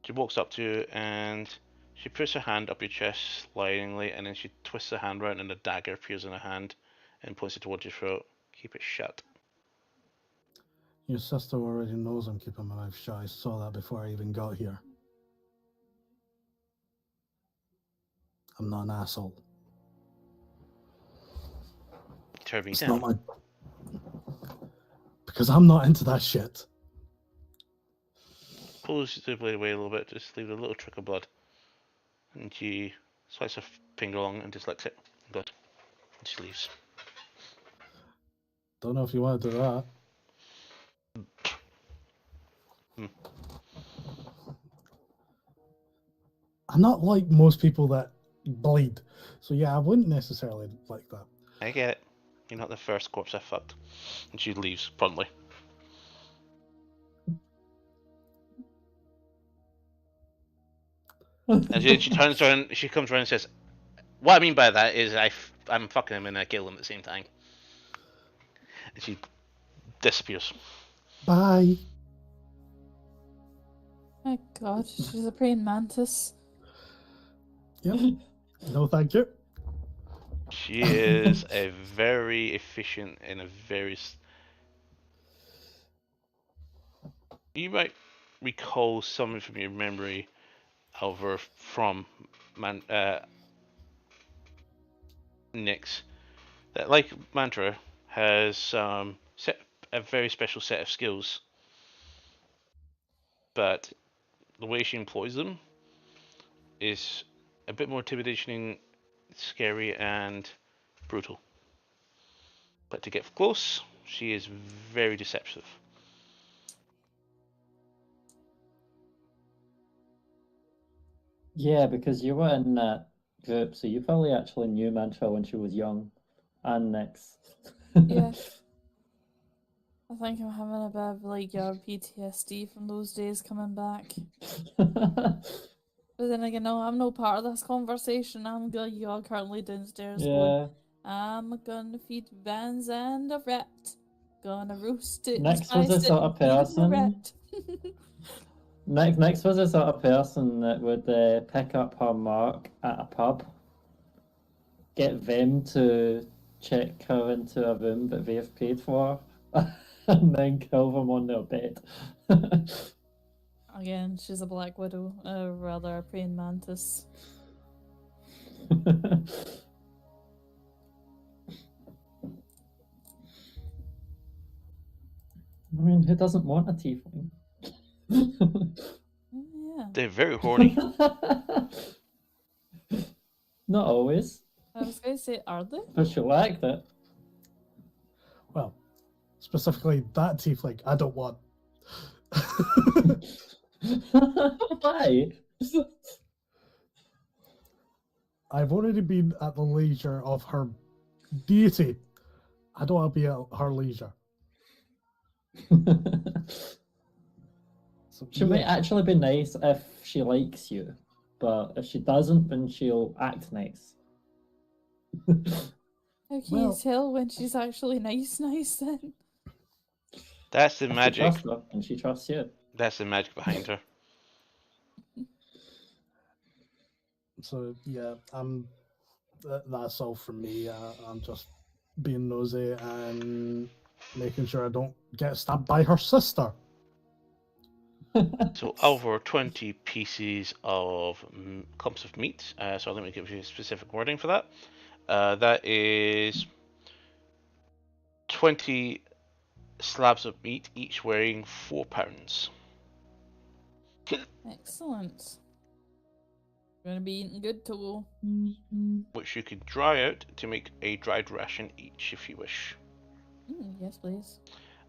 She walks up to you and she puts her hand up your chest slidingly, and then she twists her hand around and a dagger appears in her hand and points it towards your throat. Keep it shut. Your sister already knows I'm keeping my mouth shut. I saw that before I even got here. I'm not an asshole. Turn me It's down. not my... Because I'm not into that shit. Pulls the blade away a little bit, just leave a little trickle of blood. And she swipes her finger along and just licks it. And goes. And she leaves. Don't know if you want to do that. I'm not like most people that bleed. So yeah, I wouldn't necessarily like that. I get it. You're not the first corpse I fucked. And she leaves promptly. And then she turns around, she comes around and says, what I mean by that is I'm fucking him and I kill him at the same time. And she disappears. Bye. My god, she's a praying mantis. Yep. No, thank you. She is a very efficient and a very... You might recall something from your memory of her from Nyx. That, like Mantra, has set a very special set of skills. But the way she employs them is a bit more intimidating, scary, and brutal. But to get close, she is very deceptive. Yeah, because you were in that group, so you probably actually knew Mantra when she was young, and Nyx. Yeah. I think I'm having a bit of like your PTSD from those days coming back. But then again, no, I'm no part of this conversation. You're currently downstairs going, I'm gonna feed Vans and a rat. Gonna roast it and Nyx was the spice it sort and of feed him a person. rat. Nyx was the sort of person that would pick up her mark at a pub, get them to check her into a room that they've paid for, and then kill them on their bed. Again, she's a black widow, rather a praying mantis. I mean, who doesn't want a tiefling? Yeah. They're very horny. Not always, I was going to say, are they? but she liked it. Well, specifically that tiefling, I don't want. Why? I've already been at the leisure of her deity. I don't want to be at her leisure. So, She might actually be nice if she likes you, but if she doesn't, then she'll act nice. How can you tell when she's actually nice then? That's the If magic. you trust her, and she trusts you. That's the magic behind her. So yeah, that's all from me. I'm just being nosy and making sure I don't get stabbed by her sister. So over 20 pieces of clumps of meat. So let me give you specific wording for that. That is 20 slabs of meat, each weighing 4 pounds. Excellent. Gonna be eating good too. Which you could dry out to make a dried ration each if you wish. Yes, please.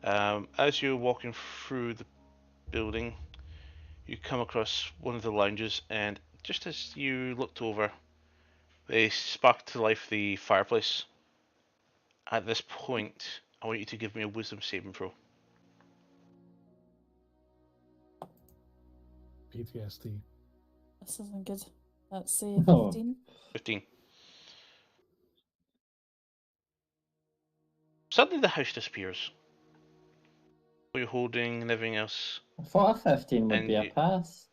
As you're walking through the building, you come across one of the lounges, and just as you looked over, they sparked to life the fireplace. At this point, I want you to give me a wisdom saving throw. PTSD. This isn't good. Let's say Oh. 15. 15. Suddenly the house disappears. What you're holding and everything else. I thought a 15 would And be a you- pass.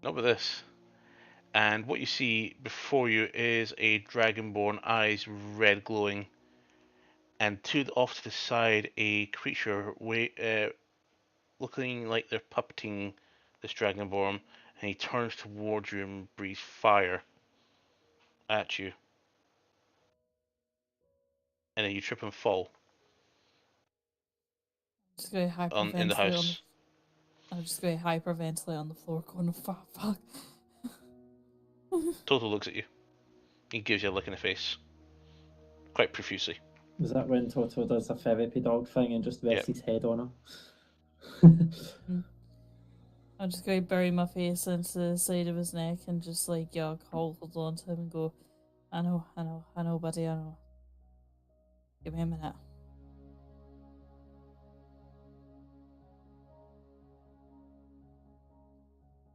Not with this. And what you see before you is a dragonborn, eyes red glowing, and off to the side a creature looking like they're puppeting this dragonborn, and he turns towards you and breathes fire at you. And then you trip and fall Just going to in the hyperventilate on the. house. I'm just going to hyperventilate on the floor, going, fuck. Toto looks at you. He gives you a lick in the face. Quite profusely. Is that when Toto does a therapy dog thing and just rests Yep. his head on her? I'm just going to bury my face into the side of his neck and just like, hold on to him and go, I know, buddy, I know. Give me a minute.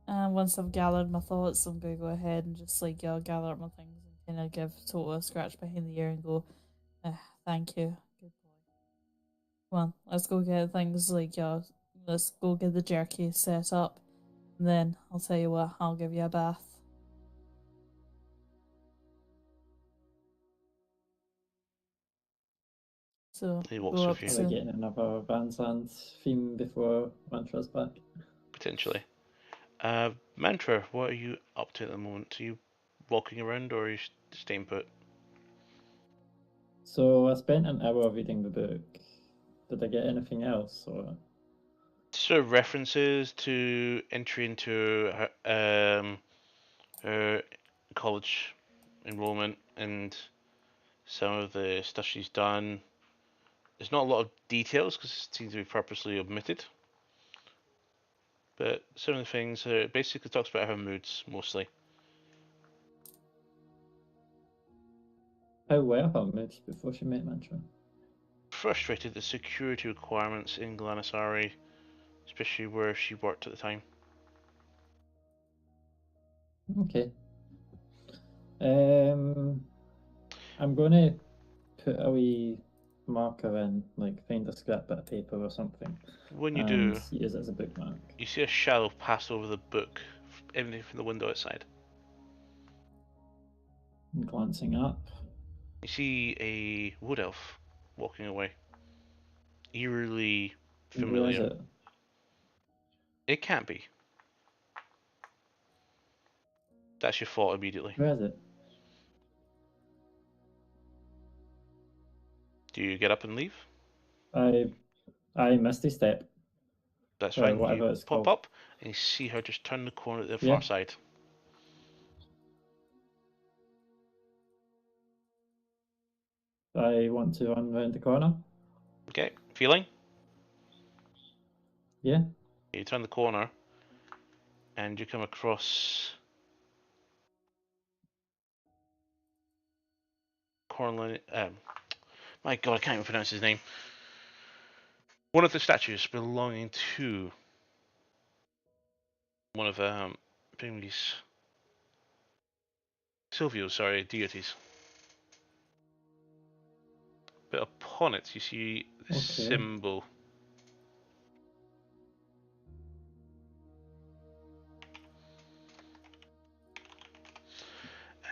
And once I've gathered my thoughts, I'm going to go ahead and just like, gather up my things and kind of give Toto a scratch behind the ear and go, thank you. Good boy. Come on, let's go get things like, let's go get the jerky set up. And then I'll tell you what, I'll give you a bath. So He walks go with up you. Are to we getting another Bandstand theme before Mantra's back? Potentially. Mantra, what are you up to at the moment? Are you walking around or are you staying put? So I spent an hour reading the book. Did I get anything else? Or Sort of references to entry into her college enrollment and some of the stuff she's done. There's not a lot of details because it seems to be purposely omitted. But some of the things basically talks about her moods mostly. how were her moods before she met Mantra? Frustrated at the security requirements in Glanasari, especially where she worked at the time. Okay. I'm gonna put a wee marker in, like find a scrap bit of paper or something, When you and do, use it as a bookmark. you see a shadow pass over the book, emanating from the window outside. And glancing up, You see a wood elf walking away. Eerily where is familiar. it? It can't be. That's your thought immediately. Where is it? Do you get up and leave? I missed a step. That's Or fine. whatever You it's pop called. up and you see her just turn the corner at the Yeah. far side. I want to run round the corner. Okay, feeling? Yeah. You turn the corner and you come across Cornlin. My God, I can't even pronounce his name. One of the statues belonging to one of Brimley's Silvio's, deities. But upon it, you see the symbol.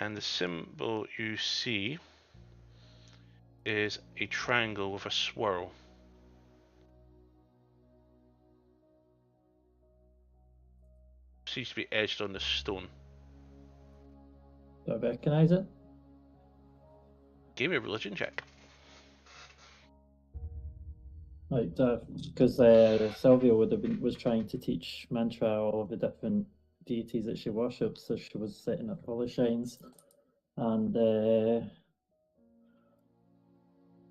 And the symbol you see is a triangle with a swirl. Seems to be edged on the stone. Do I recognise it? Give me a religion check. Like, because Sylvia was trying to teach Mantra all of the different deities that she worships, so she was setting up holy shrines, and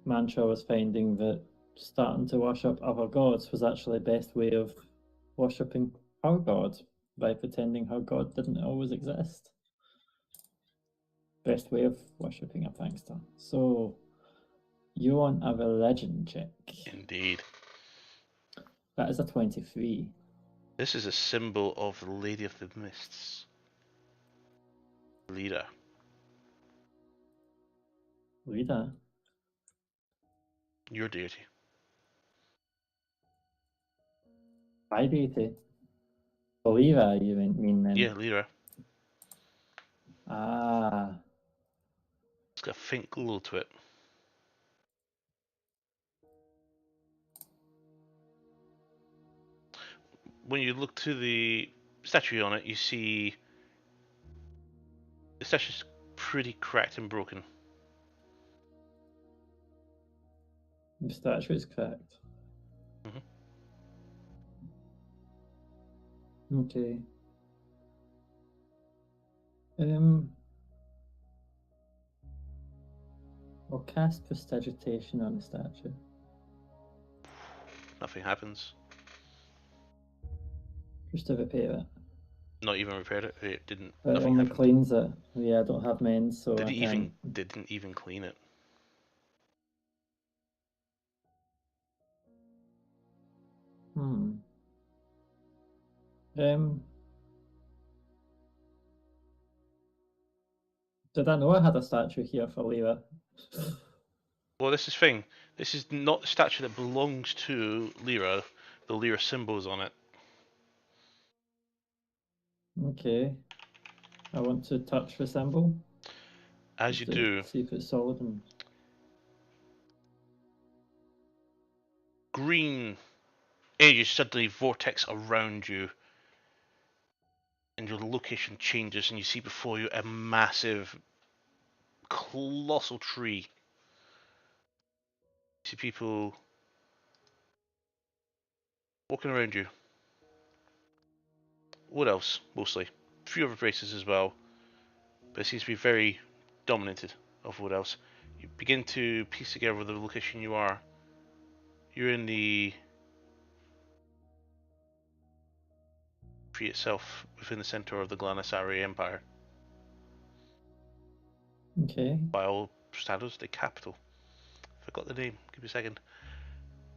Mantra was finding that starting to worship other gods was actually the best way of worshipping our god by pretending her god didn't always exist. Best way of worshipping a prankster. So, you want a religion check. Indeed. That is a 23. This is a symbol of the Lady of the Mists. Lyra. Lyra. Your deity. My deity. Lyra, you mean then? Yeah, Lyra. Ah. It's got a faint glow to it. When you look to the statue on it, you see the statue's pretty cracked and broken. The statue is cracked. Okay. I'll cast Prestidigitation on the statue. Nothing happens. Just to repair it. Not even repaired it. It didn't. But it Nothing only happened. cleans it. Yeah, I don't have men, so Did I it can't. didn't even clean it. Did I know I had a statue here for Lyra? Well, this is thing. This is not the statue that belongs to Lyra. The Lyra symbol is on it. Okay. I want to touch the symbol. As you do, See if it's solid. And... green ages suddenly vortex around you, and your location changes, and you see before you a massive, colossal tree. You see people walking around you. What else? Mostly. A few other races as well, but it seems to be very dominated of what else. You begin to piece together the location you are. You're in the tree itself, within the center of the Glanasari Empire. Okay. By all standards, the capital. Forgot the name. Give me a second.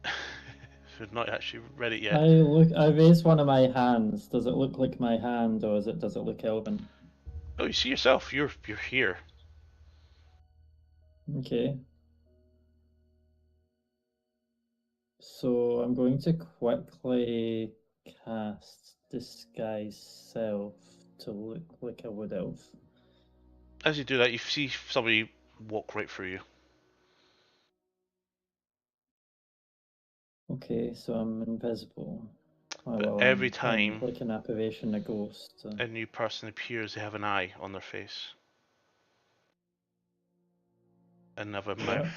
I've not actually read it yet. I raised one of my hands. Does it look like my hand, or does it look elven? Oh, you see yourself. You're here. Okay. So I'm going to quickly cast Disguise Self to look like a wood elf. As you do that, you see somebody walk right through you. Okay, so I'm invisible. Oh, But well, every I'm time like an apparition, a ghost. a new person appears, they have an eye on their face. Another mouth.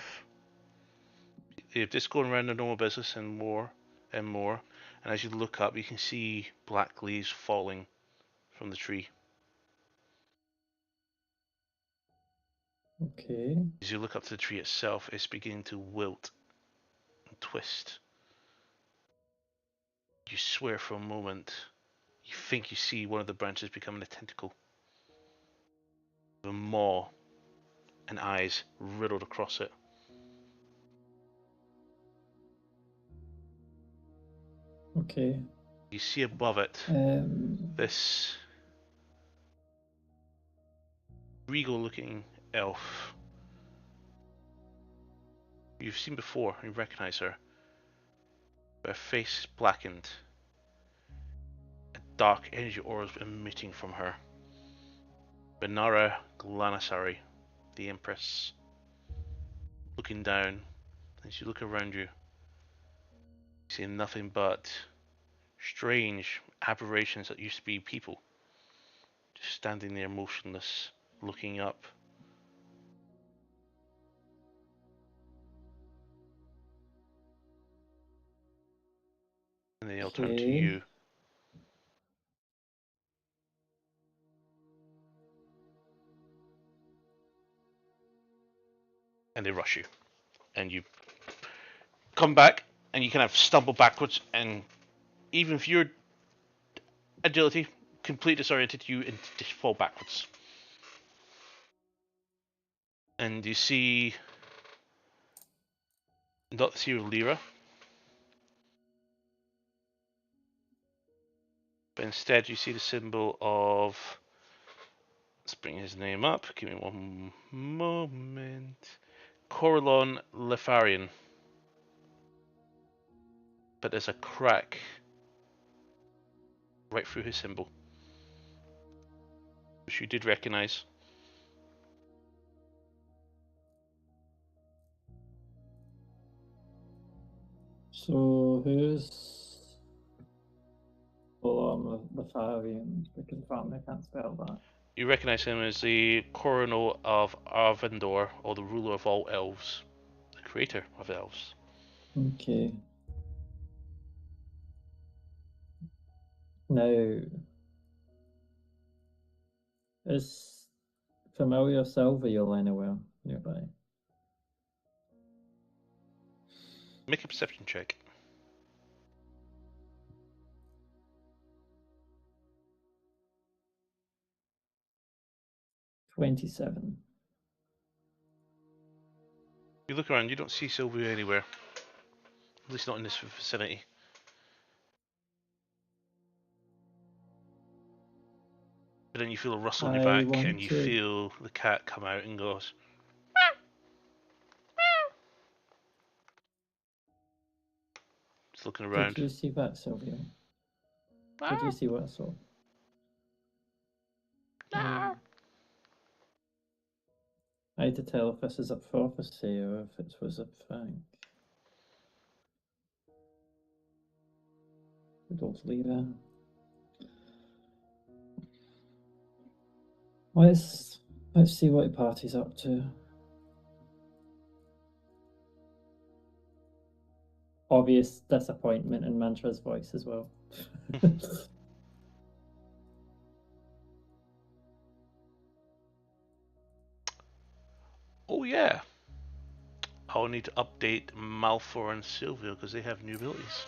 They're just going around their normal business and more and more. And as you look up, you can see black leaves falling from the tree. Okay. As you look up to the tree itself, it's beginning to wilt and twist. You swear for a moment, you think you see one of the branches becoming a tentacle. With a maw and eyes riddled across it. Okay. You see above it this regal looking elf you've seen before. You recognize her. Her face blackened. A dark energy aura is emitting from her. Benara Glanasari, the Empress, looking down. As you look around you, you see nothing but strange aberrations that used to be people, just standing there motionless, looking up. And they all turn to you. And they rush you. And you come back, and you kind of stumble backwards, and even if you're agility, completely disoriented you and just fall backwards. And you see not the serial Lyra, but instead you see the symbol of, let's bring his name up, give me one moment, Corellon Lefarian. But there's a crack right through his symbol, which you did recognize. So who's Full-on Lefarian? Because apparently I can't spell that. You recognize him as the Coronal of Arvindor, or the ruler of all elves, the creator of elves. Okay. Now, is familiar Silvial anywhere nearby? Make a perception check. $27. You look around, you don't see Sylvia anywhere. At least not in this vicinity. But then you feel a rustle in your I back, want and you to- feel the cat come out and goes. Just looking around. Did you see that, Silvio? Did you see what I saw? No. I had to tell if this is a prophecy or if it was a prank. Good old Lyra. Let's see what the party's up to. Obvious disappointment in Mantra's voice as well. Oh yeah. I'll need to update Malfoy and Sylvia because they have new abilities.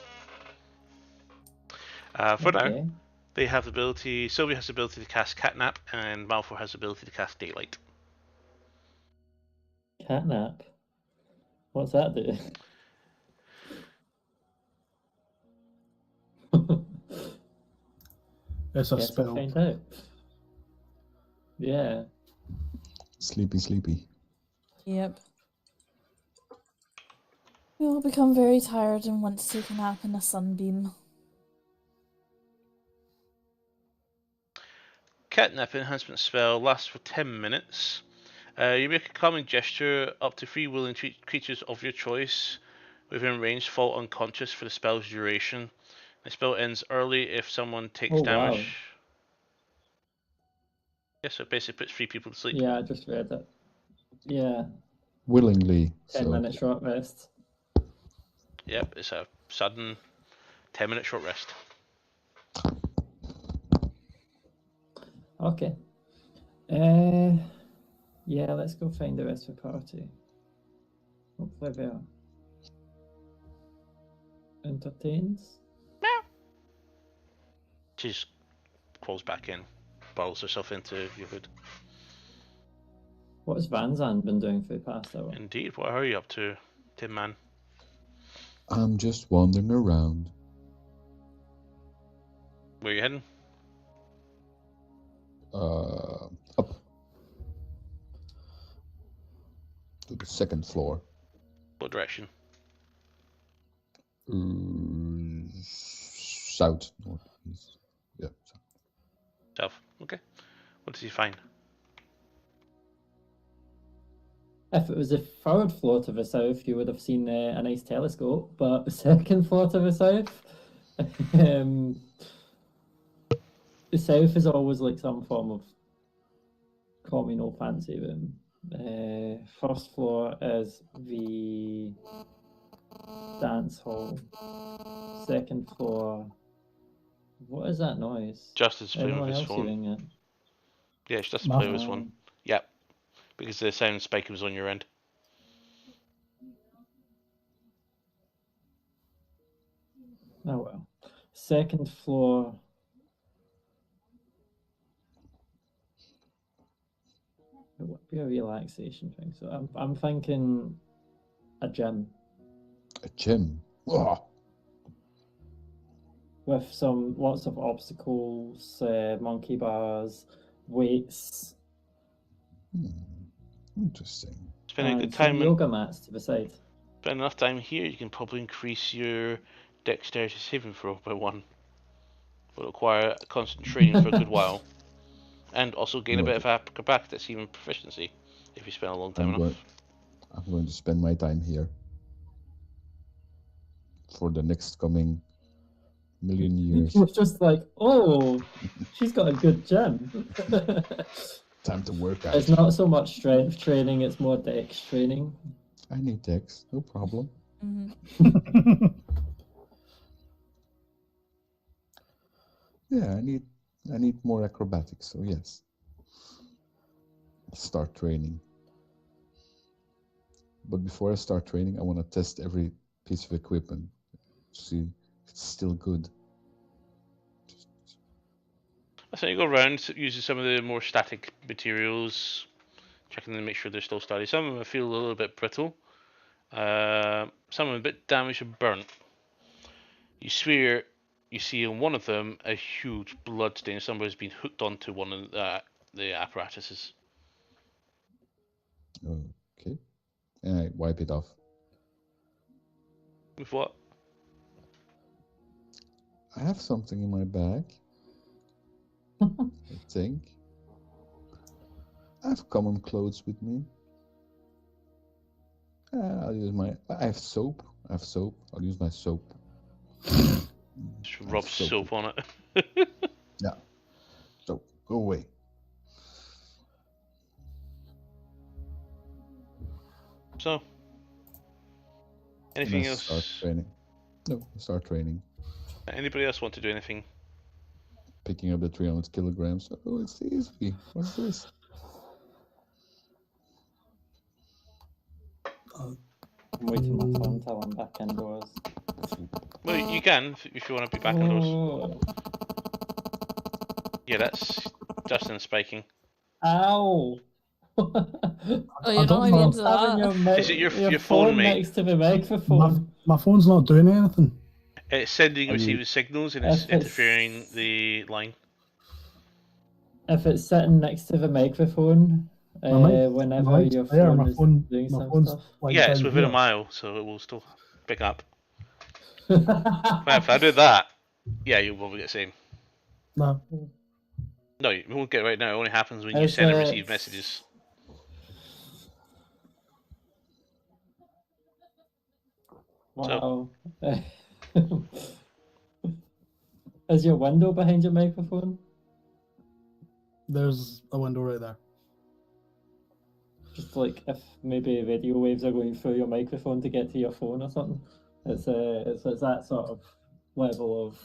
For now, they have the ability. Sylvia has the ability to cast Catnap, and Malfoy has the ability to cast Daylight. Catnap? What's that do? It's a Guess spell. I'll find out. Yeah. Sleepy. Yep. We all become very tired and want to take a nap in a sunbeam. Catnap enhancement spell lasts for 10 minutes. You make a calming gesture. Up to 3 willing creatures of your choice within range fall unconscious for the spell's duration. The spell ends early if someone takes damage. Wow. Yeah, so it basically puts 3 people to sleep. Yeah, I just read it. Yeah. Willingly. 10-minute short rest. Yep, it's a sudden 10-minute short rest. Okay. Yeah, let's go find the rest of the party. Hopefully they are entertained. She just crawls back in, burrows herself into your hood. What has Van Zandt been doing for the past hour? Indeed, what are you up to, Tin Man? I'm just wandering around. Where are you heading? Up to the second floor. What direction? South, northeast. Yeah. South. Okay. What does he find? If it was the third floor to the south, you would have seen a nice telescope, but the second floor to the south, the south is always like some form of communal fancy room. First floor is the dance hall. Second floor. What is that noise? Justin's playing Anyone with his else phone. hearing it? Yeah, it's Justin playing with his phone. Yep. Because the sound spike was on your end. Oh well. Second floor It would be a relaxation thing. So I'm thinking a gym A gym. Oh, with lots of obstacles, monkey bars, weights, interesting. Spending and good some time and yoga mats to the side. spend enough time here, you can probably increase your dexterity saving throw by 1. Will require constant training for a good while, and also gain a bit of acrobatics, even proficiency, if you spend a long time enough. I'm going to spend my time here for the next coming million years. It's just like, oh, she's got a good gym. Time to work out. It's not so much strength training; it's more dex training. I need dex, no problem. Mm-hmm. Yeah, I need more acrobatics, so yes. Start training. But before I start training, I want to test every piece of equipment to see if it's still good. I think you go around using some of the more static materials, checking them to make sure they're still steady. Some of them feel a little bit brittle. Some of them a bit damaged and burnt. You swear you see on one of them a huge blood stain. Somebody's been hooked onto one of the apparatuses. Okay. And I wipe it off. With what? I have something in my bag. I think. I have common clothes with me. I'll use I have soap. I'll use my soap. Just rub soap on it. Yeah. So go away. So, anything else? Start training. No, start training. Anybody else want to do anything? Picking up the 300 kilograms. Oh, it's easy. What's this? I'm waiting my turn till I'm back indoors. Well, you can if you want to be back indoors. Oh. Yeah, that's Justin spiking. Ow! Oh, I you're don't not know. into that. Is it your phone, mate? Next to the microphone. My phone's not doing anything. It's sending and receiving signals and it's If it's- interfering the line. If it's sitting next to the microphone, whenever mic's your there, phone my is phone- doing my some phone's stuff. like Yeah, it's down within a here. mile, so it will still pick up. But if I do that, yeah, you'll probably get the same. No. No, you won't get it right now. It only happens when you Is send and it- receive messages. Wow. Is your window behind your microphone? There's a window right there. Just like if maybe radio waves are going through your microphone to get to your phone or something. It's that sort of level of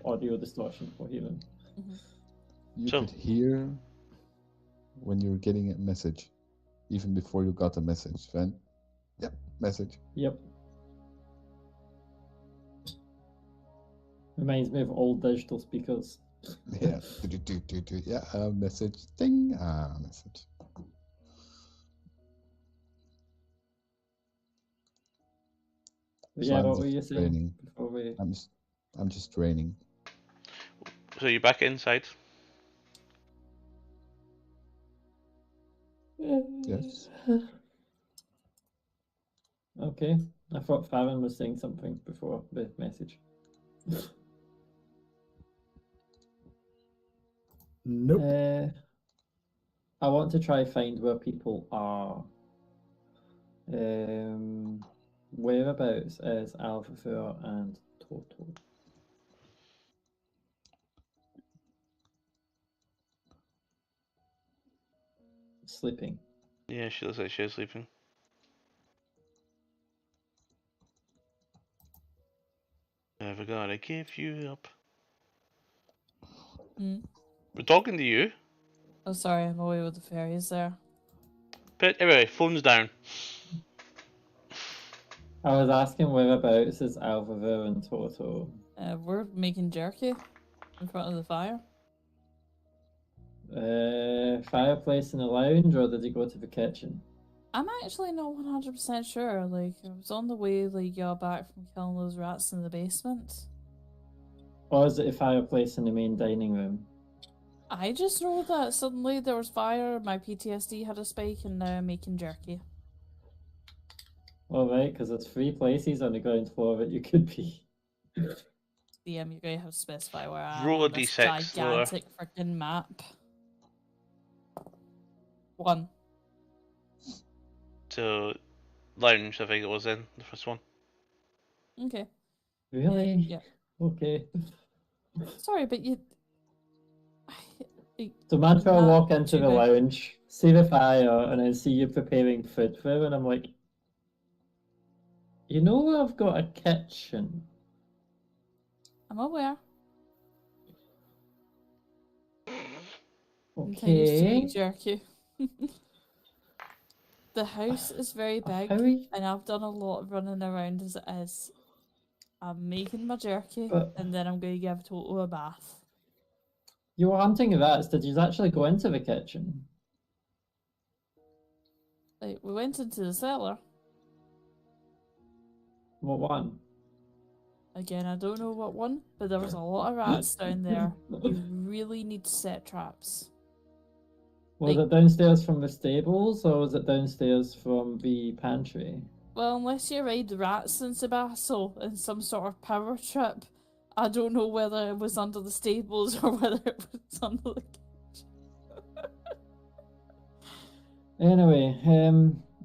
audio distortion for hearing. You could hear when you're getting a message, even before you got a message. Then, yep, message. Yep. Reminds me of old digital speakers. Yeah. Yeah, message. Ding. Message. But So yeah, I'm what were just you saying training. before we... I'm just training. So you're back inside. Yes. Okay. I thought Farron was saying something before the message. Nope. I want to try find where people are. Whereabouts is Alpha and Toto? Sleeping. Yeah, she looks like she's sleeping. Never gonna give you up. We're talking to you. Oh, sorry, I'm away with the fairies there. But anyway, phone's down. I was asking whereabouts is Alphaville and Toto. We're making jerky in front of the fire. the fireplace in the lounge, or did he go to the kitchen? I'm actually not 100% sure. Like, I was on the way, like, y'all back from killing those rats in the basement. Or is it a fireplace in the main dining room? I just know that suddenly there was fire, my PTSD had a spike, and now I'm making jerky. Alright, because there's 3 places on the ground floor that you could be. DM, you're going to have to specify where I am Roll a on this d6, Laura. gigantic freaking map. 1. So, lounge, I think it was in the first one. Okay. Really? Yeah. Okay. Sorry, but you... So Mantra Not walk into too the big. lounge, see the fire, and then see you preparing food for him, and I'm like, you know I've got a kitchen. I'm aware. Continues to Okay. make jerky. The house is very big, How are you... and I've done a lot of running around as it is. I'm making my jerky, But and then I'm going to give Toto a bath. you were hunting rats. Did you actually go into the kitchen? Like, we went into the cellar. What one? Again, I don't know what one, but there was a lot of rats down there. You really need to set traps. Was Like- it downstairs from the stables, or was it downstairs from the pantry? Well, unless you ride rats in Sebastian in some sort of power trip, I don't know whether it was under the stables or whether it was under the kitchen. Anyway,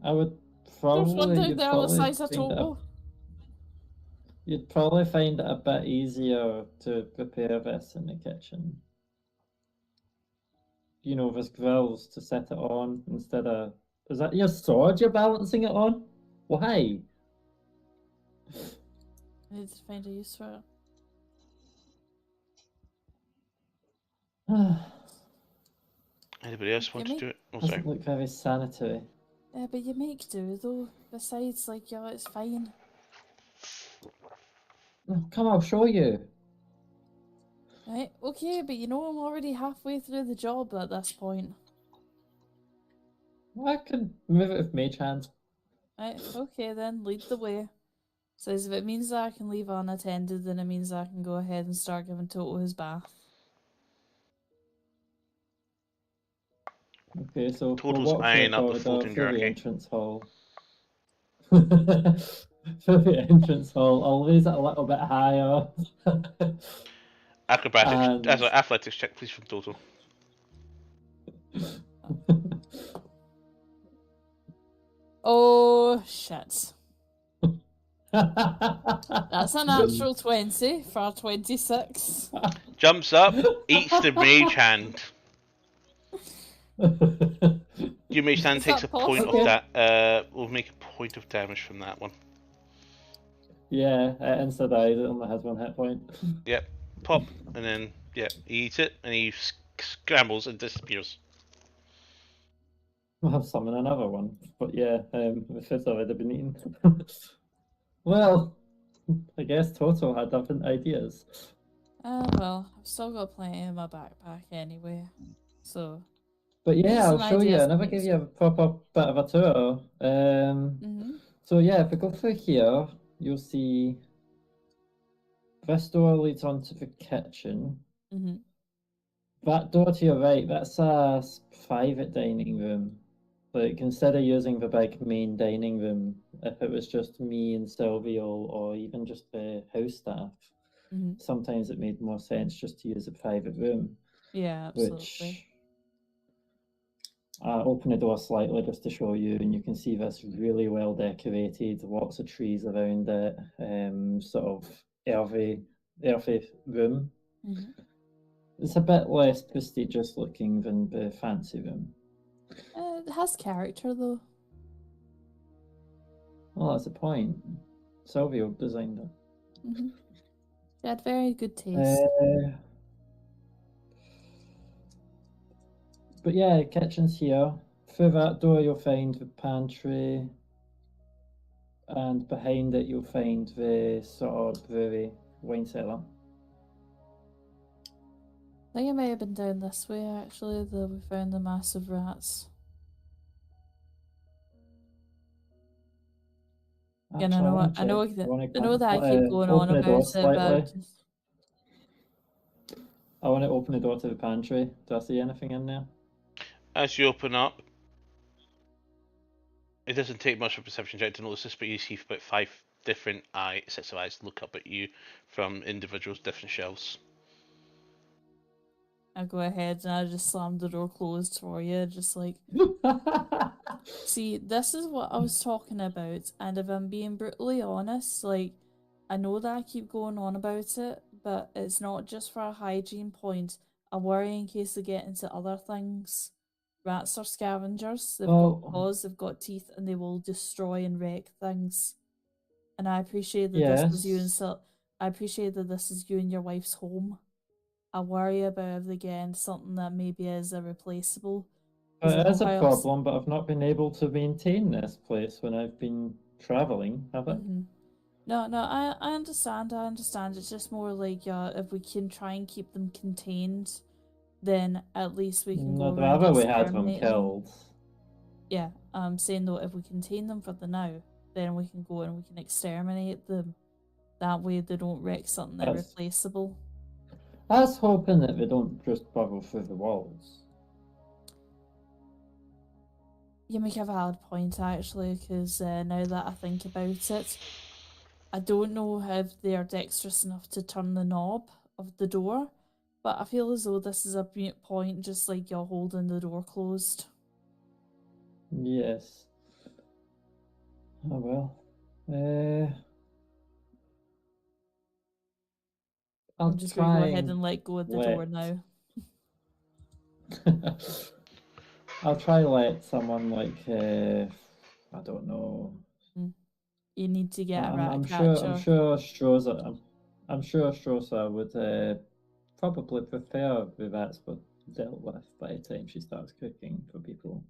I would There's probably... one down you'd there the probably size of find it a- Toto. You'd probably find it a bit easier to prepare this in the kitchen. You know, there's grills to set it on instead of... Is that your sword you're balancing it on? Why? I need to find a use for it. Anybody else want to Gimme? do it? Oh, sorry. Doesn't look very sanitary. Yeah, but you make do though. Besides, like, yeah, it's fine. Oh, come, I'll show you. Right, okay, but you know I'm already halfway through the job at this point. I can move it with mage hand. Right, okay then, lead the way. Says if it means that I can leave unattended, then it means I can go ahead and start giving Toto his bath. Okay, so Total's we'll walk eyeing up the corridor, floating through the jerky. entrance hall. Through the entrance hall, I'll raise it a little bit higher. Acrobatics, And- athletics check, please, from Total. Oh shit. That's a natural 20 for 26. Jumps up, eats the mage hand. Your mage hand Is takes that a point of possible? that. We'll make a point of damage from that one. Yeah, instead it only has 1 hit point. Yep, pop, and then yeah, he eats it, and he scrambles and disappears. We'll have summon another one, but yeah, the food's already been eaten. Well, I guess Toto had different ideas. Well, I've still got plenty in my backpack anyway. So, But yeah, Some I'll show you. ideas I never for gave next you a proper bit of a tour. So yeah, if we go through here, you'll see this door leads onto the kitchen. That door to your right, that's a private dining room. Like, consider using the big main dining room if it was just me and Silvio, or even just the house staff. Sometimes it made more sense just to use a private room. Yeah, absolutely. Which I open the door slightly just to show you, and you can see this really well decorated, lots of trees around it, sort of earthy room. It's a bit less prestigious looking than the fancy room. It has character though. Well, that's the point. Silvio designed it. They had very good taste. But yeah, kitchen's here. Through that door you'll find the pantry, and behind it you'll find the sort of brewery wine cellar. I think it may have been down this way actually that we found the massive rats. And I know that I keep going on about it, but I just... I want to open the door to the pantry. Do I see anything in there? As you open up, it doesn't take much of a perception check to notice this, but you see about 5 different sets of eyes look up at you from individuals, different shelves. I go ahead and I just slam the door closed for you, just like... See, this is what I was talking about, and if I'm being brutally honest, like, I know that I keep going on about it, but it's not just for a hygiene point. I worry in case they get into other things. Rats are scavengers, they've got claws, they've got teeth, and they will destroy and wreck things. And I appreciate that this is you and I appreciate that this is you and your wife's home. I worry about if they get into something that maybe is irreplaceable. It is a problem, but I've not been able to maintain this place when I've been traveling, have I? No, I understand. It's just more like, if we can try and keep them contained, then at least we can go around rather we had them killed. Yeah, I'm saying though, if we contain them for the now, then we can go and we can exterminate them. That way they don't wreck something irreplaceable. I was hoping that they don't just bubble through the walls. You make a valid point, actually, because now that I think about it, I don't know if they are dexterous enough to turn the knob of the door, but I feel as though this is a mute point, just like you're holding the door closed. Yes. Oh well. I'm just going to go ahead and let go of the door now. I'll try to let someone, like, I don't know. You need to get a rat I'm catcher. sure Strosa would probably prefer the rats were dealt with by the time she starts cooking for people.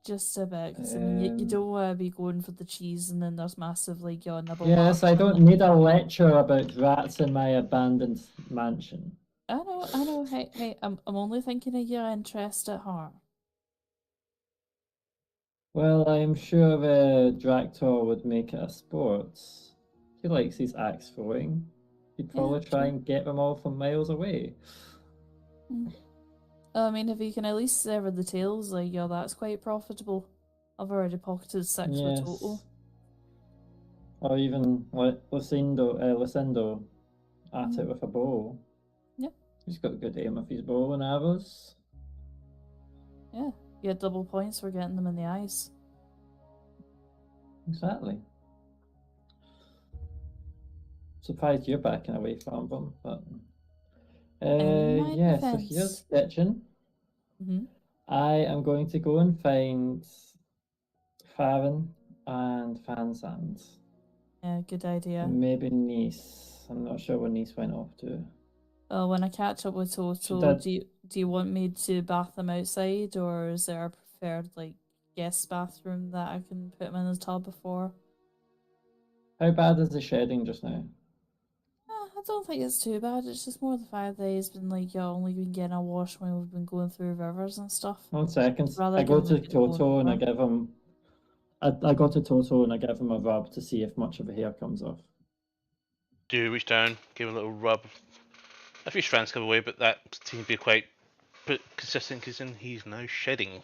Just a bit, because I mean, you don't want to be going for the cheese and then there's massive, like, nibble. Yes, I don't need a lecture about rats in my abandoned mansion. I know. Hey, I'm only thinking of your interest at heart. Well, I'm sure the Dractor would make it a sport. He likes his axe throwing. He'd probably try and get them all from miles away. I mean, if you can at least sever the tails, like, that's quite profitable. I've already pocketed 6 for total. Or even Lucindo at it with a bow. Yep. He's got a good aim with his bow and arrows. Yeah, you get double points for getting them in the eyes. Exactly. Surprised you're backing away from them, but yeah, so here's the kitchen. I am going to go and find Farron and Fansand. Yeah, good idea. Maybe Nice. I'm not sure where Nice went off to. When I catch up with Toto, do you want me to bath them outside, or is there a preferred, like, guest bathroom that I can put them in the tub before? How bad is the shedding just now? I don't think it's too bad. It's just more the fact that he's been, like, only been getting a wash when we've been going through rivers and stuff. 1 second. I go to Toto and I give him. I go to Toto and I give him a rub to see if much of the hair comes off. Do you reach down, give him a little rub? A few strands come away, but that seems to be quite consistent because he's now shedding.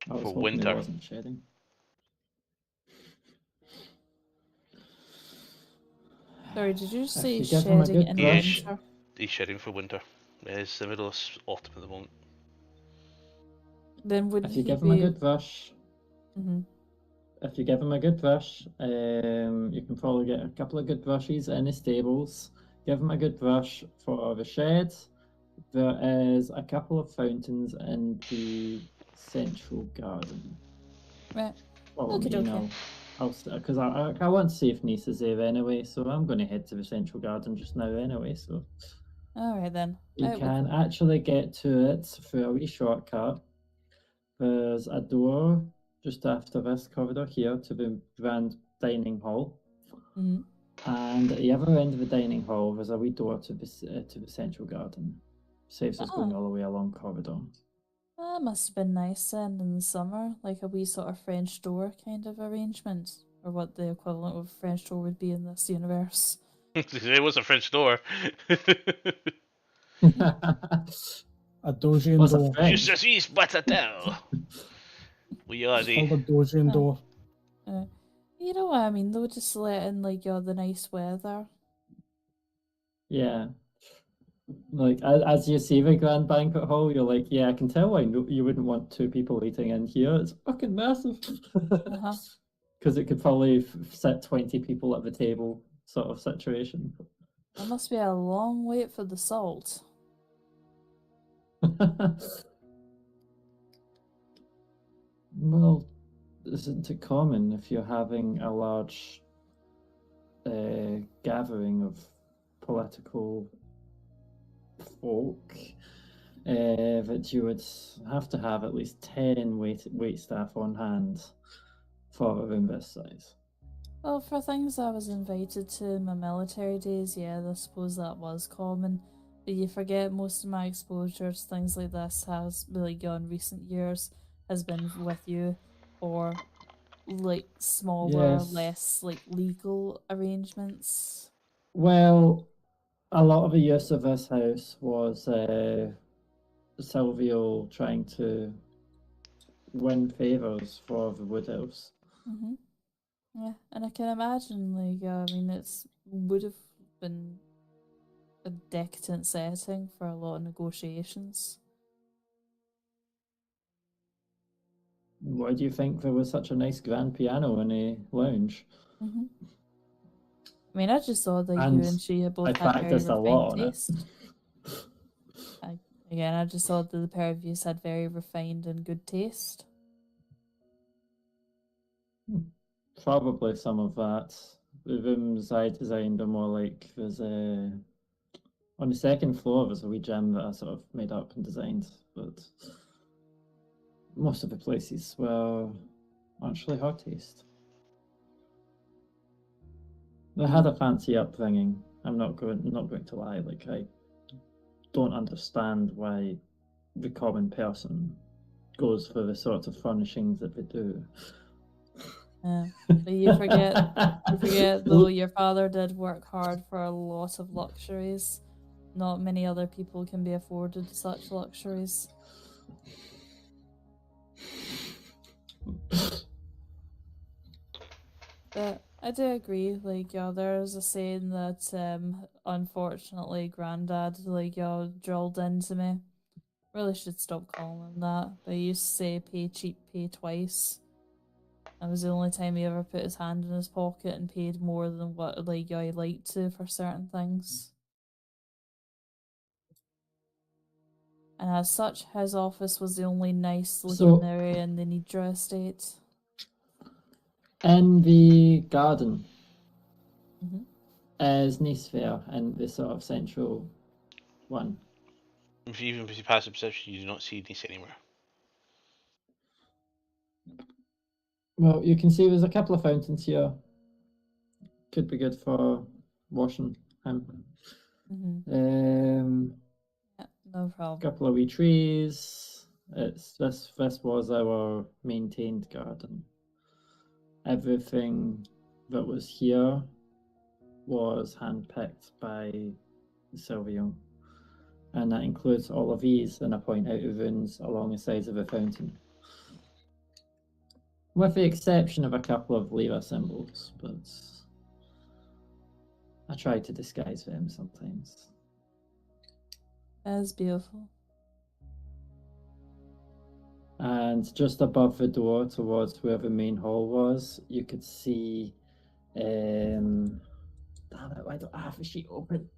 For winter. He wasn't shedding. Sorry, did you say shedding in winter? He's shedding for winter. It's the middle of autumn at the moment. Then wouldn't if you give him a good brush, you can probably get a couple of good brushes in the stables. Give him a good brush for the shed. There is a couple of fountains in the central garden. Right. Well, because I want to see if Nice is there anyway, so I'm going to head to the central garden just now anyway. So. All right then. You can actually get to it through a wee shortcut. There's a door just after this corridor here to the grand dining hall. And at the other end of the dining hall, there's a wee door to the central garden. Saves us going all the way along corridor. That must have been nice then in the summer, like a wee sort of French door kind of arrangement, or what the equivalent of a French door would be in this universe. It was a French door. A Dojian What's a door. Je French? suis Batatel. We are It's called a the. Dojian door. You know what I mean, though, just letting like the nice weather. Yeah. Like as you see the grand banquet hall, you're like, yeah, I can tell why you wouldn't want 2 people eating in here. It's fucking massive. Because it could probably sit 20 people at the table, sort of situation. That must be a long wait for the salt. Well, isn't it common if you're having a large gathering of political folk that you would have to have at least 10 wait staff on hand for a room this size? Well, for things I was invited to in my military days, yeah, I suppose that was common. But you forget most of my exposure to things like this has really gone recent years has been with you, or like smaller, Yes. less like legal arrangements. Well, a lot of the use of this house was Silvio trying to win favors for the Wood Elves. Yeah, and I can imagine, like, I mean, would have been a decadent setting for a lot of negotiations. Why do you think there was such a nice grand piano in a lounge? I mean, I just saw that you and she had both had very practiced a lot refined on it. taste. I just saw that the pair of you had very refined and good taste. Probably some of that. The rooms I designed are more like there's a on the second floor there's a wee gym that I sort of made up and designed, but most of the places were actually her taste. They had a fancy upbringing. I'm not going to lie. Like, I don't understand why the common person goes for the sort of furnishings that they do. Yeah, but you forget though, your father did work hard for a lot of luxuries. Not many other people can be afforded such luxuries. But I do agree, like, there's a saying that unfortunately Grandad, like, drilled into me. Really should stop calling him that. But he used to say pay cheap, pay twice. That was the only time he ever put his hand in his pocket and paid more than what like he liked to for certain things. And as such, his office was the only nice looking area in the Nidra estate. In the garden is Nicefair and the sort of central one. Even if you pass a perception, you do not see this anywhere. Well, you can see there's a couple of fountains here. Could be good for washing him. Yeah, no problem. Couple of wee trees. This was our maintained garden. Everything that was here was handpicked by Silvio. And that includes all of these, and I point out the runes along the sides of the fountain. With the exception of a couple of Lyra symbols, but I try to disguise them sometimes. That's beautiful. And just above the door towards where the main hall was, you could see damn it, why don't I have the sheet open?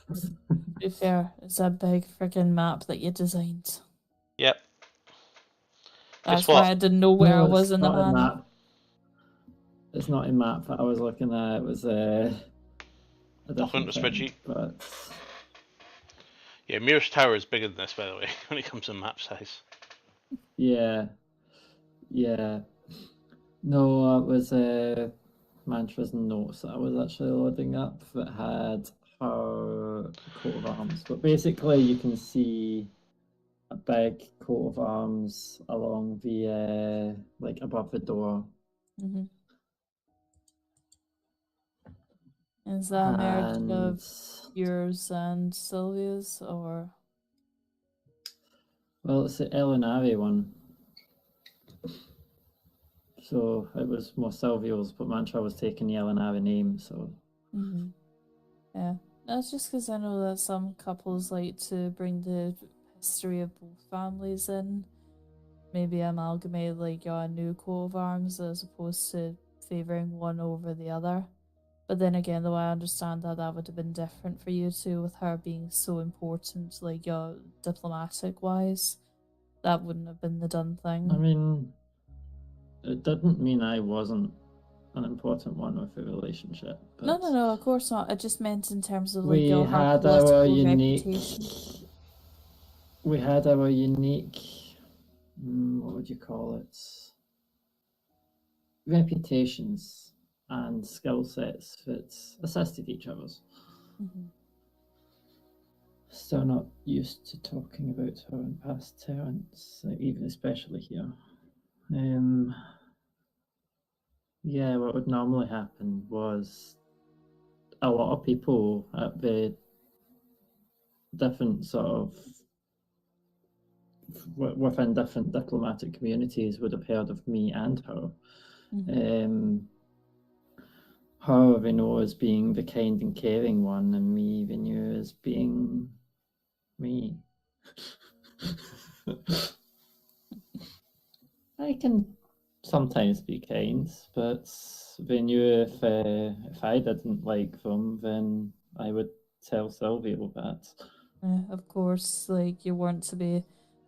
To be fair, it's a big freaking map that you designed. Yep. That's why I didn't know where I was in the map. It's not a map that I was looking at. It was a different spreadsheet. But yeah, Mirror's Tower is bigger than this, by the way, when it comes to map size. Yeah. No, it was Mantra's notes that I was actually loading up that had her coat of arms. But basically, you can see a big coat of arms along the like above the door. Mm-hmm. Is that a merge of yours and Sylvia's, or? Well, it's the Elinari one. So it was more Silvio's, but Mantra was taking the Elinari name, so. Mm-hmm. Yeah. That's just because I know that some couples like to bring the history of both families in. Maybe amalgamate like a new coat of arms as opposed to favouring one over the other. But then again, though, I understand that that would have been different for you two, with her being so important, like diplomatic wise. That wouldn't have been the done thing. I mean, it didn't mean I wasn't an important one with the relationship. But No, of course not. I just meant in terms of like we her had political our unique. reputation. We had our unique. What would you call it? Reputations and skill sets that assisted each other's. Mm-hmm. Still not used to talking about her in past tense, even especially here. Yeah, what would normally happen was a lot of people at the different sort of within different diplomatic communities would have heard of me and her. Mm-hmm. Her they know as being the kind and caring one, and me they knew as being me. I can sometimes be kind, but they knew if I didn't like them, then I would tell Sylvia that. Of course, like you weren't to be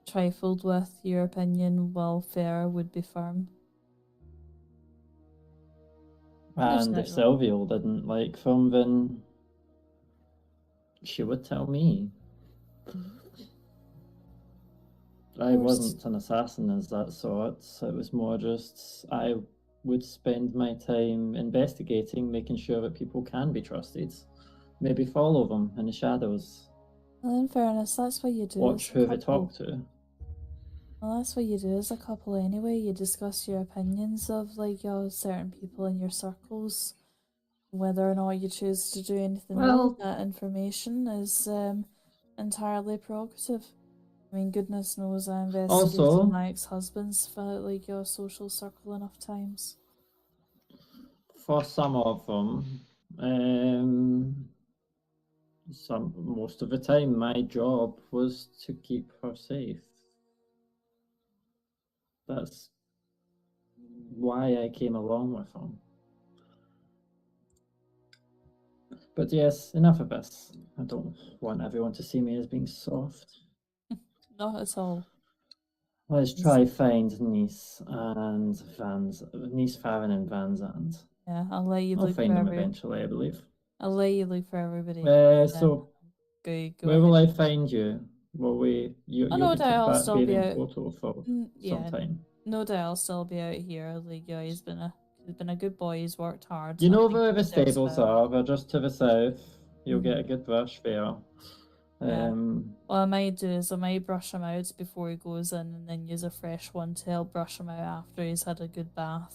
trifled with. Your opinion, while fair, would be firm. And if Sylvia didn't like them, then she would tell me. I wasn't an assassin as that sort. It was more just I would spend my time investigating, making sure that people can be trusted. Maybe follow them in the shadows. Well, in fairness, that's what you do. Watch who they talk to. Well, that's what you do as a couple anyway. You discuss your opinions of like certain people in your circles. Whether or not you choose to do anything with that information is entirely prerogative. I mean, goodness knows I investigated Also, my ex-husband's like your social circle enough times. For some of them, most of the time, my job was to keep her safe. That's why I came along with them. But yes, enough of this. I don't want everyone to see me as being soft. Not at all. Let's try find Nice Farron and Van Zandt. Yeah, I'll let you look find for them eventually, I believe. I'll let you look for everybody. So go where will I find you? Will you'll no be doubt I'll still be out. Photo for some time. No doubt I'll still be out here. Like he's been a good boy. He's worked hard. You know where the stables are? They're just to the south. You'll get a good brush there. What I might do is I might brush him out before he goes in, and then use a fresh one to help brush him out after he's had a good bath.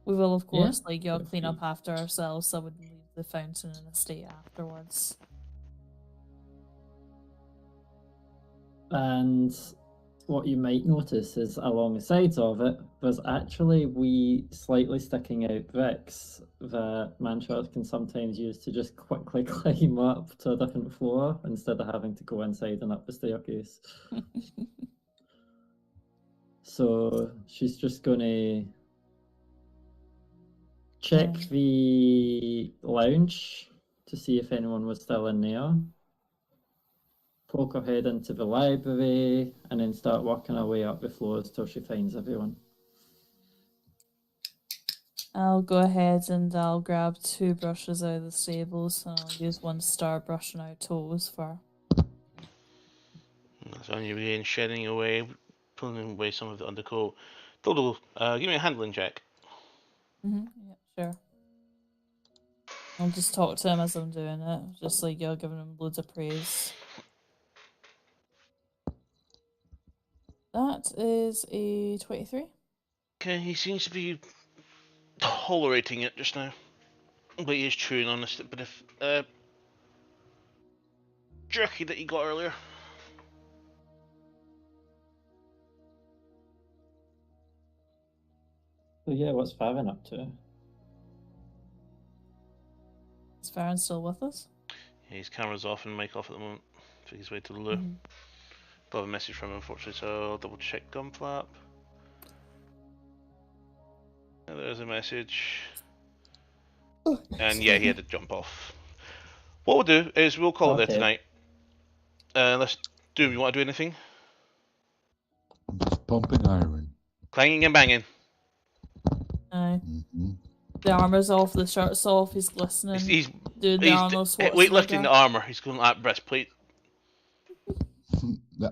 We will, of course, clean up after ourselves, so I wouldn't leave the fountain in a state afterwards. And what you might notice is along the sides of it, there's actually wee slightly sticking out bricks that Mantra can sometimes use to just quickly climb up to a different floor instead of having to go inside and up the staircase. So she's just going to check the lounge to see if anyone was still in there. Poke her head into the library and then start working her way up the floors till she finds everyone. I'll go ahead and I'll grab 2 brushes out of the stables and I'll use one to start brushing out toes for. So on your way and shedding away, pulling away some of the undercoat. Dodo, give me a handling check. Yep, Sure. I'll just talk to him as I'm doing it. Just like you're giving him loads of praise. That is a 23. Okay, he seems to be tolerating it just now. But he is chewing on this bit of jerky that he got earlier. So yeah, what's Farron up to? Is Farron still with us? Yeah, his camera's off and mic off at the moment. So he's way to the loo. Don't have a message from him, unfortunately, so I'll double check Gunflap. Yeah, there's a message. And yeah, he had to jump off. What we'll do is we'll call it there tonight. Let's do. You want to do anything? I'm just pumping iron. Clanging and banging. Aye. The armor's off, the shirt's off, he's glistening. He's doing the Arnold Schwarzenegger. weightlifting the armor. He's going at breastplate. Yeah.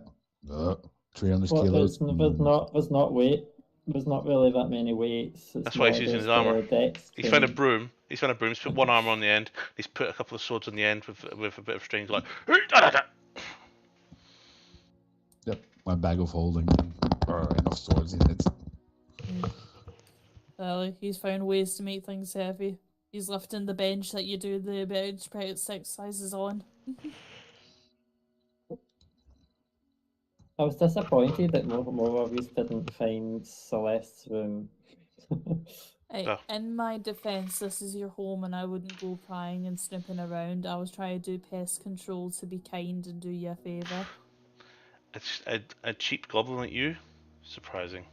300 kilos. There's not really that many weights. That's why he's using his armor. He's found a broom. He's put one armor on the end. He's put a couple of swords on the end with a bit of string. Like, yep, my bag of holding. Enough swords in it. Well, he's found ways to make things heavy. He's lifting the bench that you do the bench press exercises on. I was disappointed that more of us didn't find Celeste's room. Oh. In my defense, this is your home and I wouldn't go prying and snooping around. I was trying to do pest control to be kind and do you a favour. It's a cheap goblin like you? Surprising.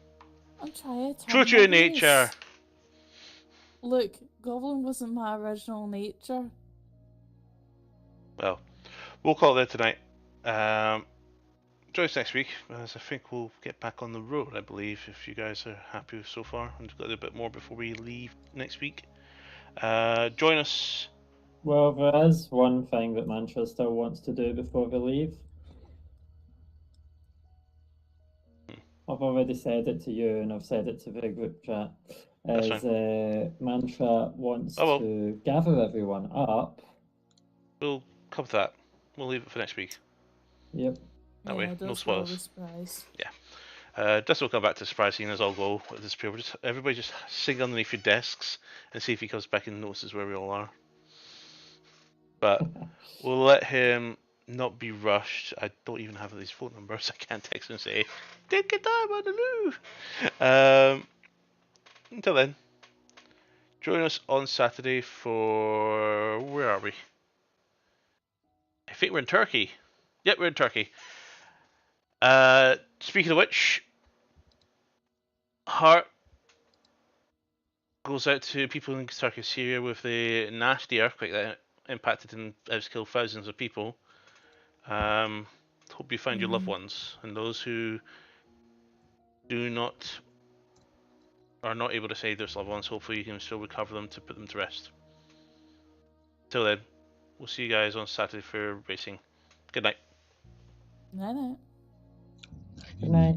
I'm trying to True to your nature. Look, goblin wasn't my original nature. Well, we'll call it there tonight. Join us next week, as I think we'll get back on the road, I believe, if you guys are happy so far. And we've got a little bit more before we leave next week. Join us. Well, there is one thing that Mantra still wants to do before we leave. I've already said it to you, and I've said it to the group chat. Mantra wants to gather everyone up. We'll cover that. We'll leave it for next week. Yep. That way, no spoilers. Yeah. Just we'll come back to surprise scene as I'll go with this period. Everybody just sing underneath your desks and see if he comes back and notices where we all are. But we'll let him not be rushed. I don't even have his phone number, so I can't text him and say, take your time on the loo. Until then, join us on Saturday for... Where are we? I think we're in Turkey. Yep, we're in Turkey. Speaking of which, heart goes out to people in Turkey, Syria with the nasty earthquake that impacted and has killed thousands of people. Hope you find your loved ones, and those who are not able to save their loved ones, hopefully you can still recover them to put them to rest. Till then, we'll see you guys on Saturday for racing. Good night. Night. Good night.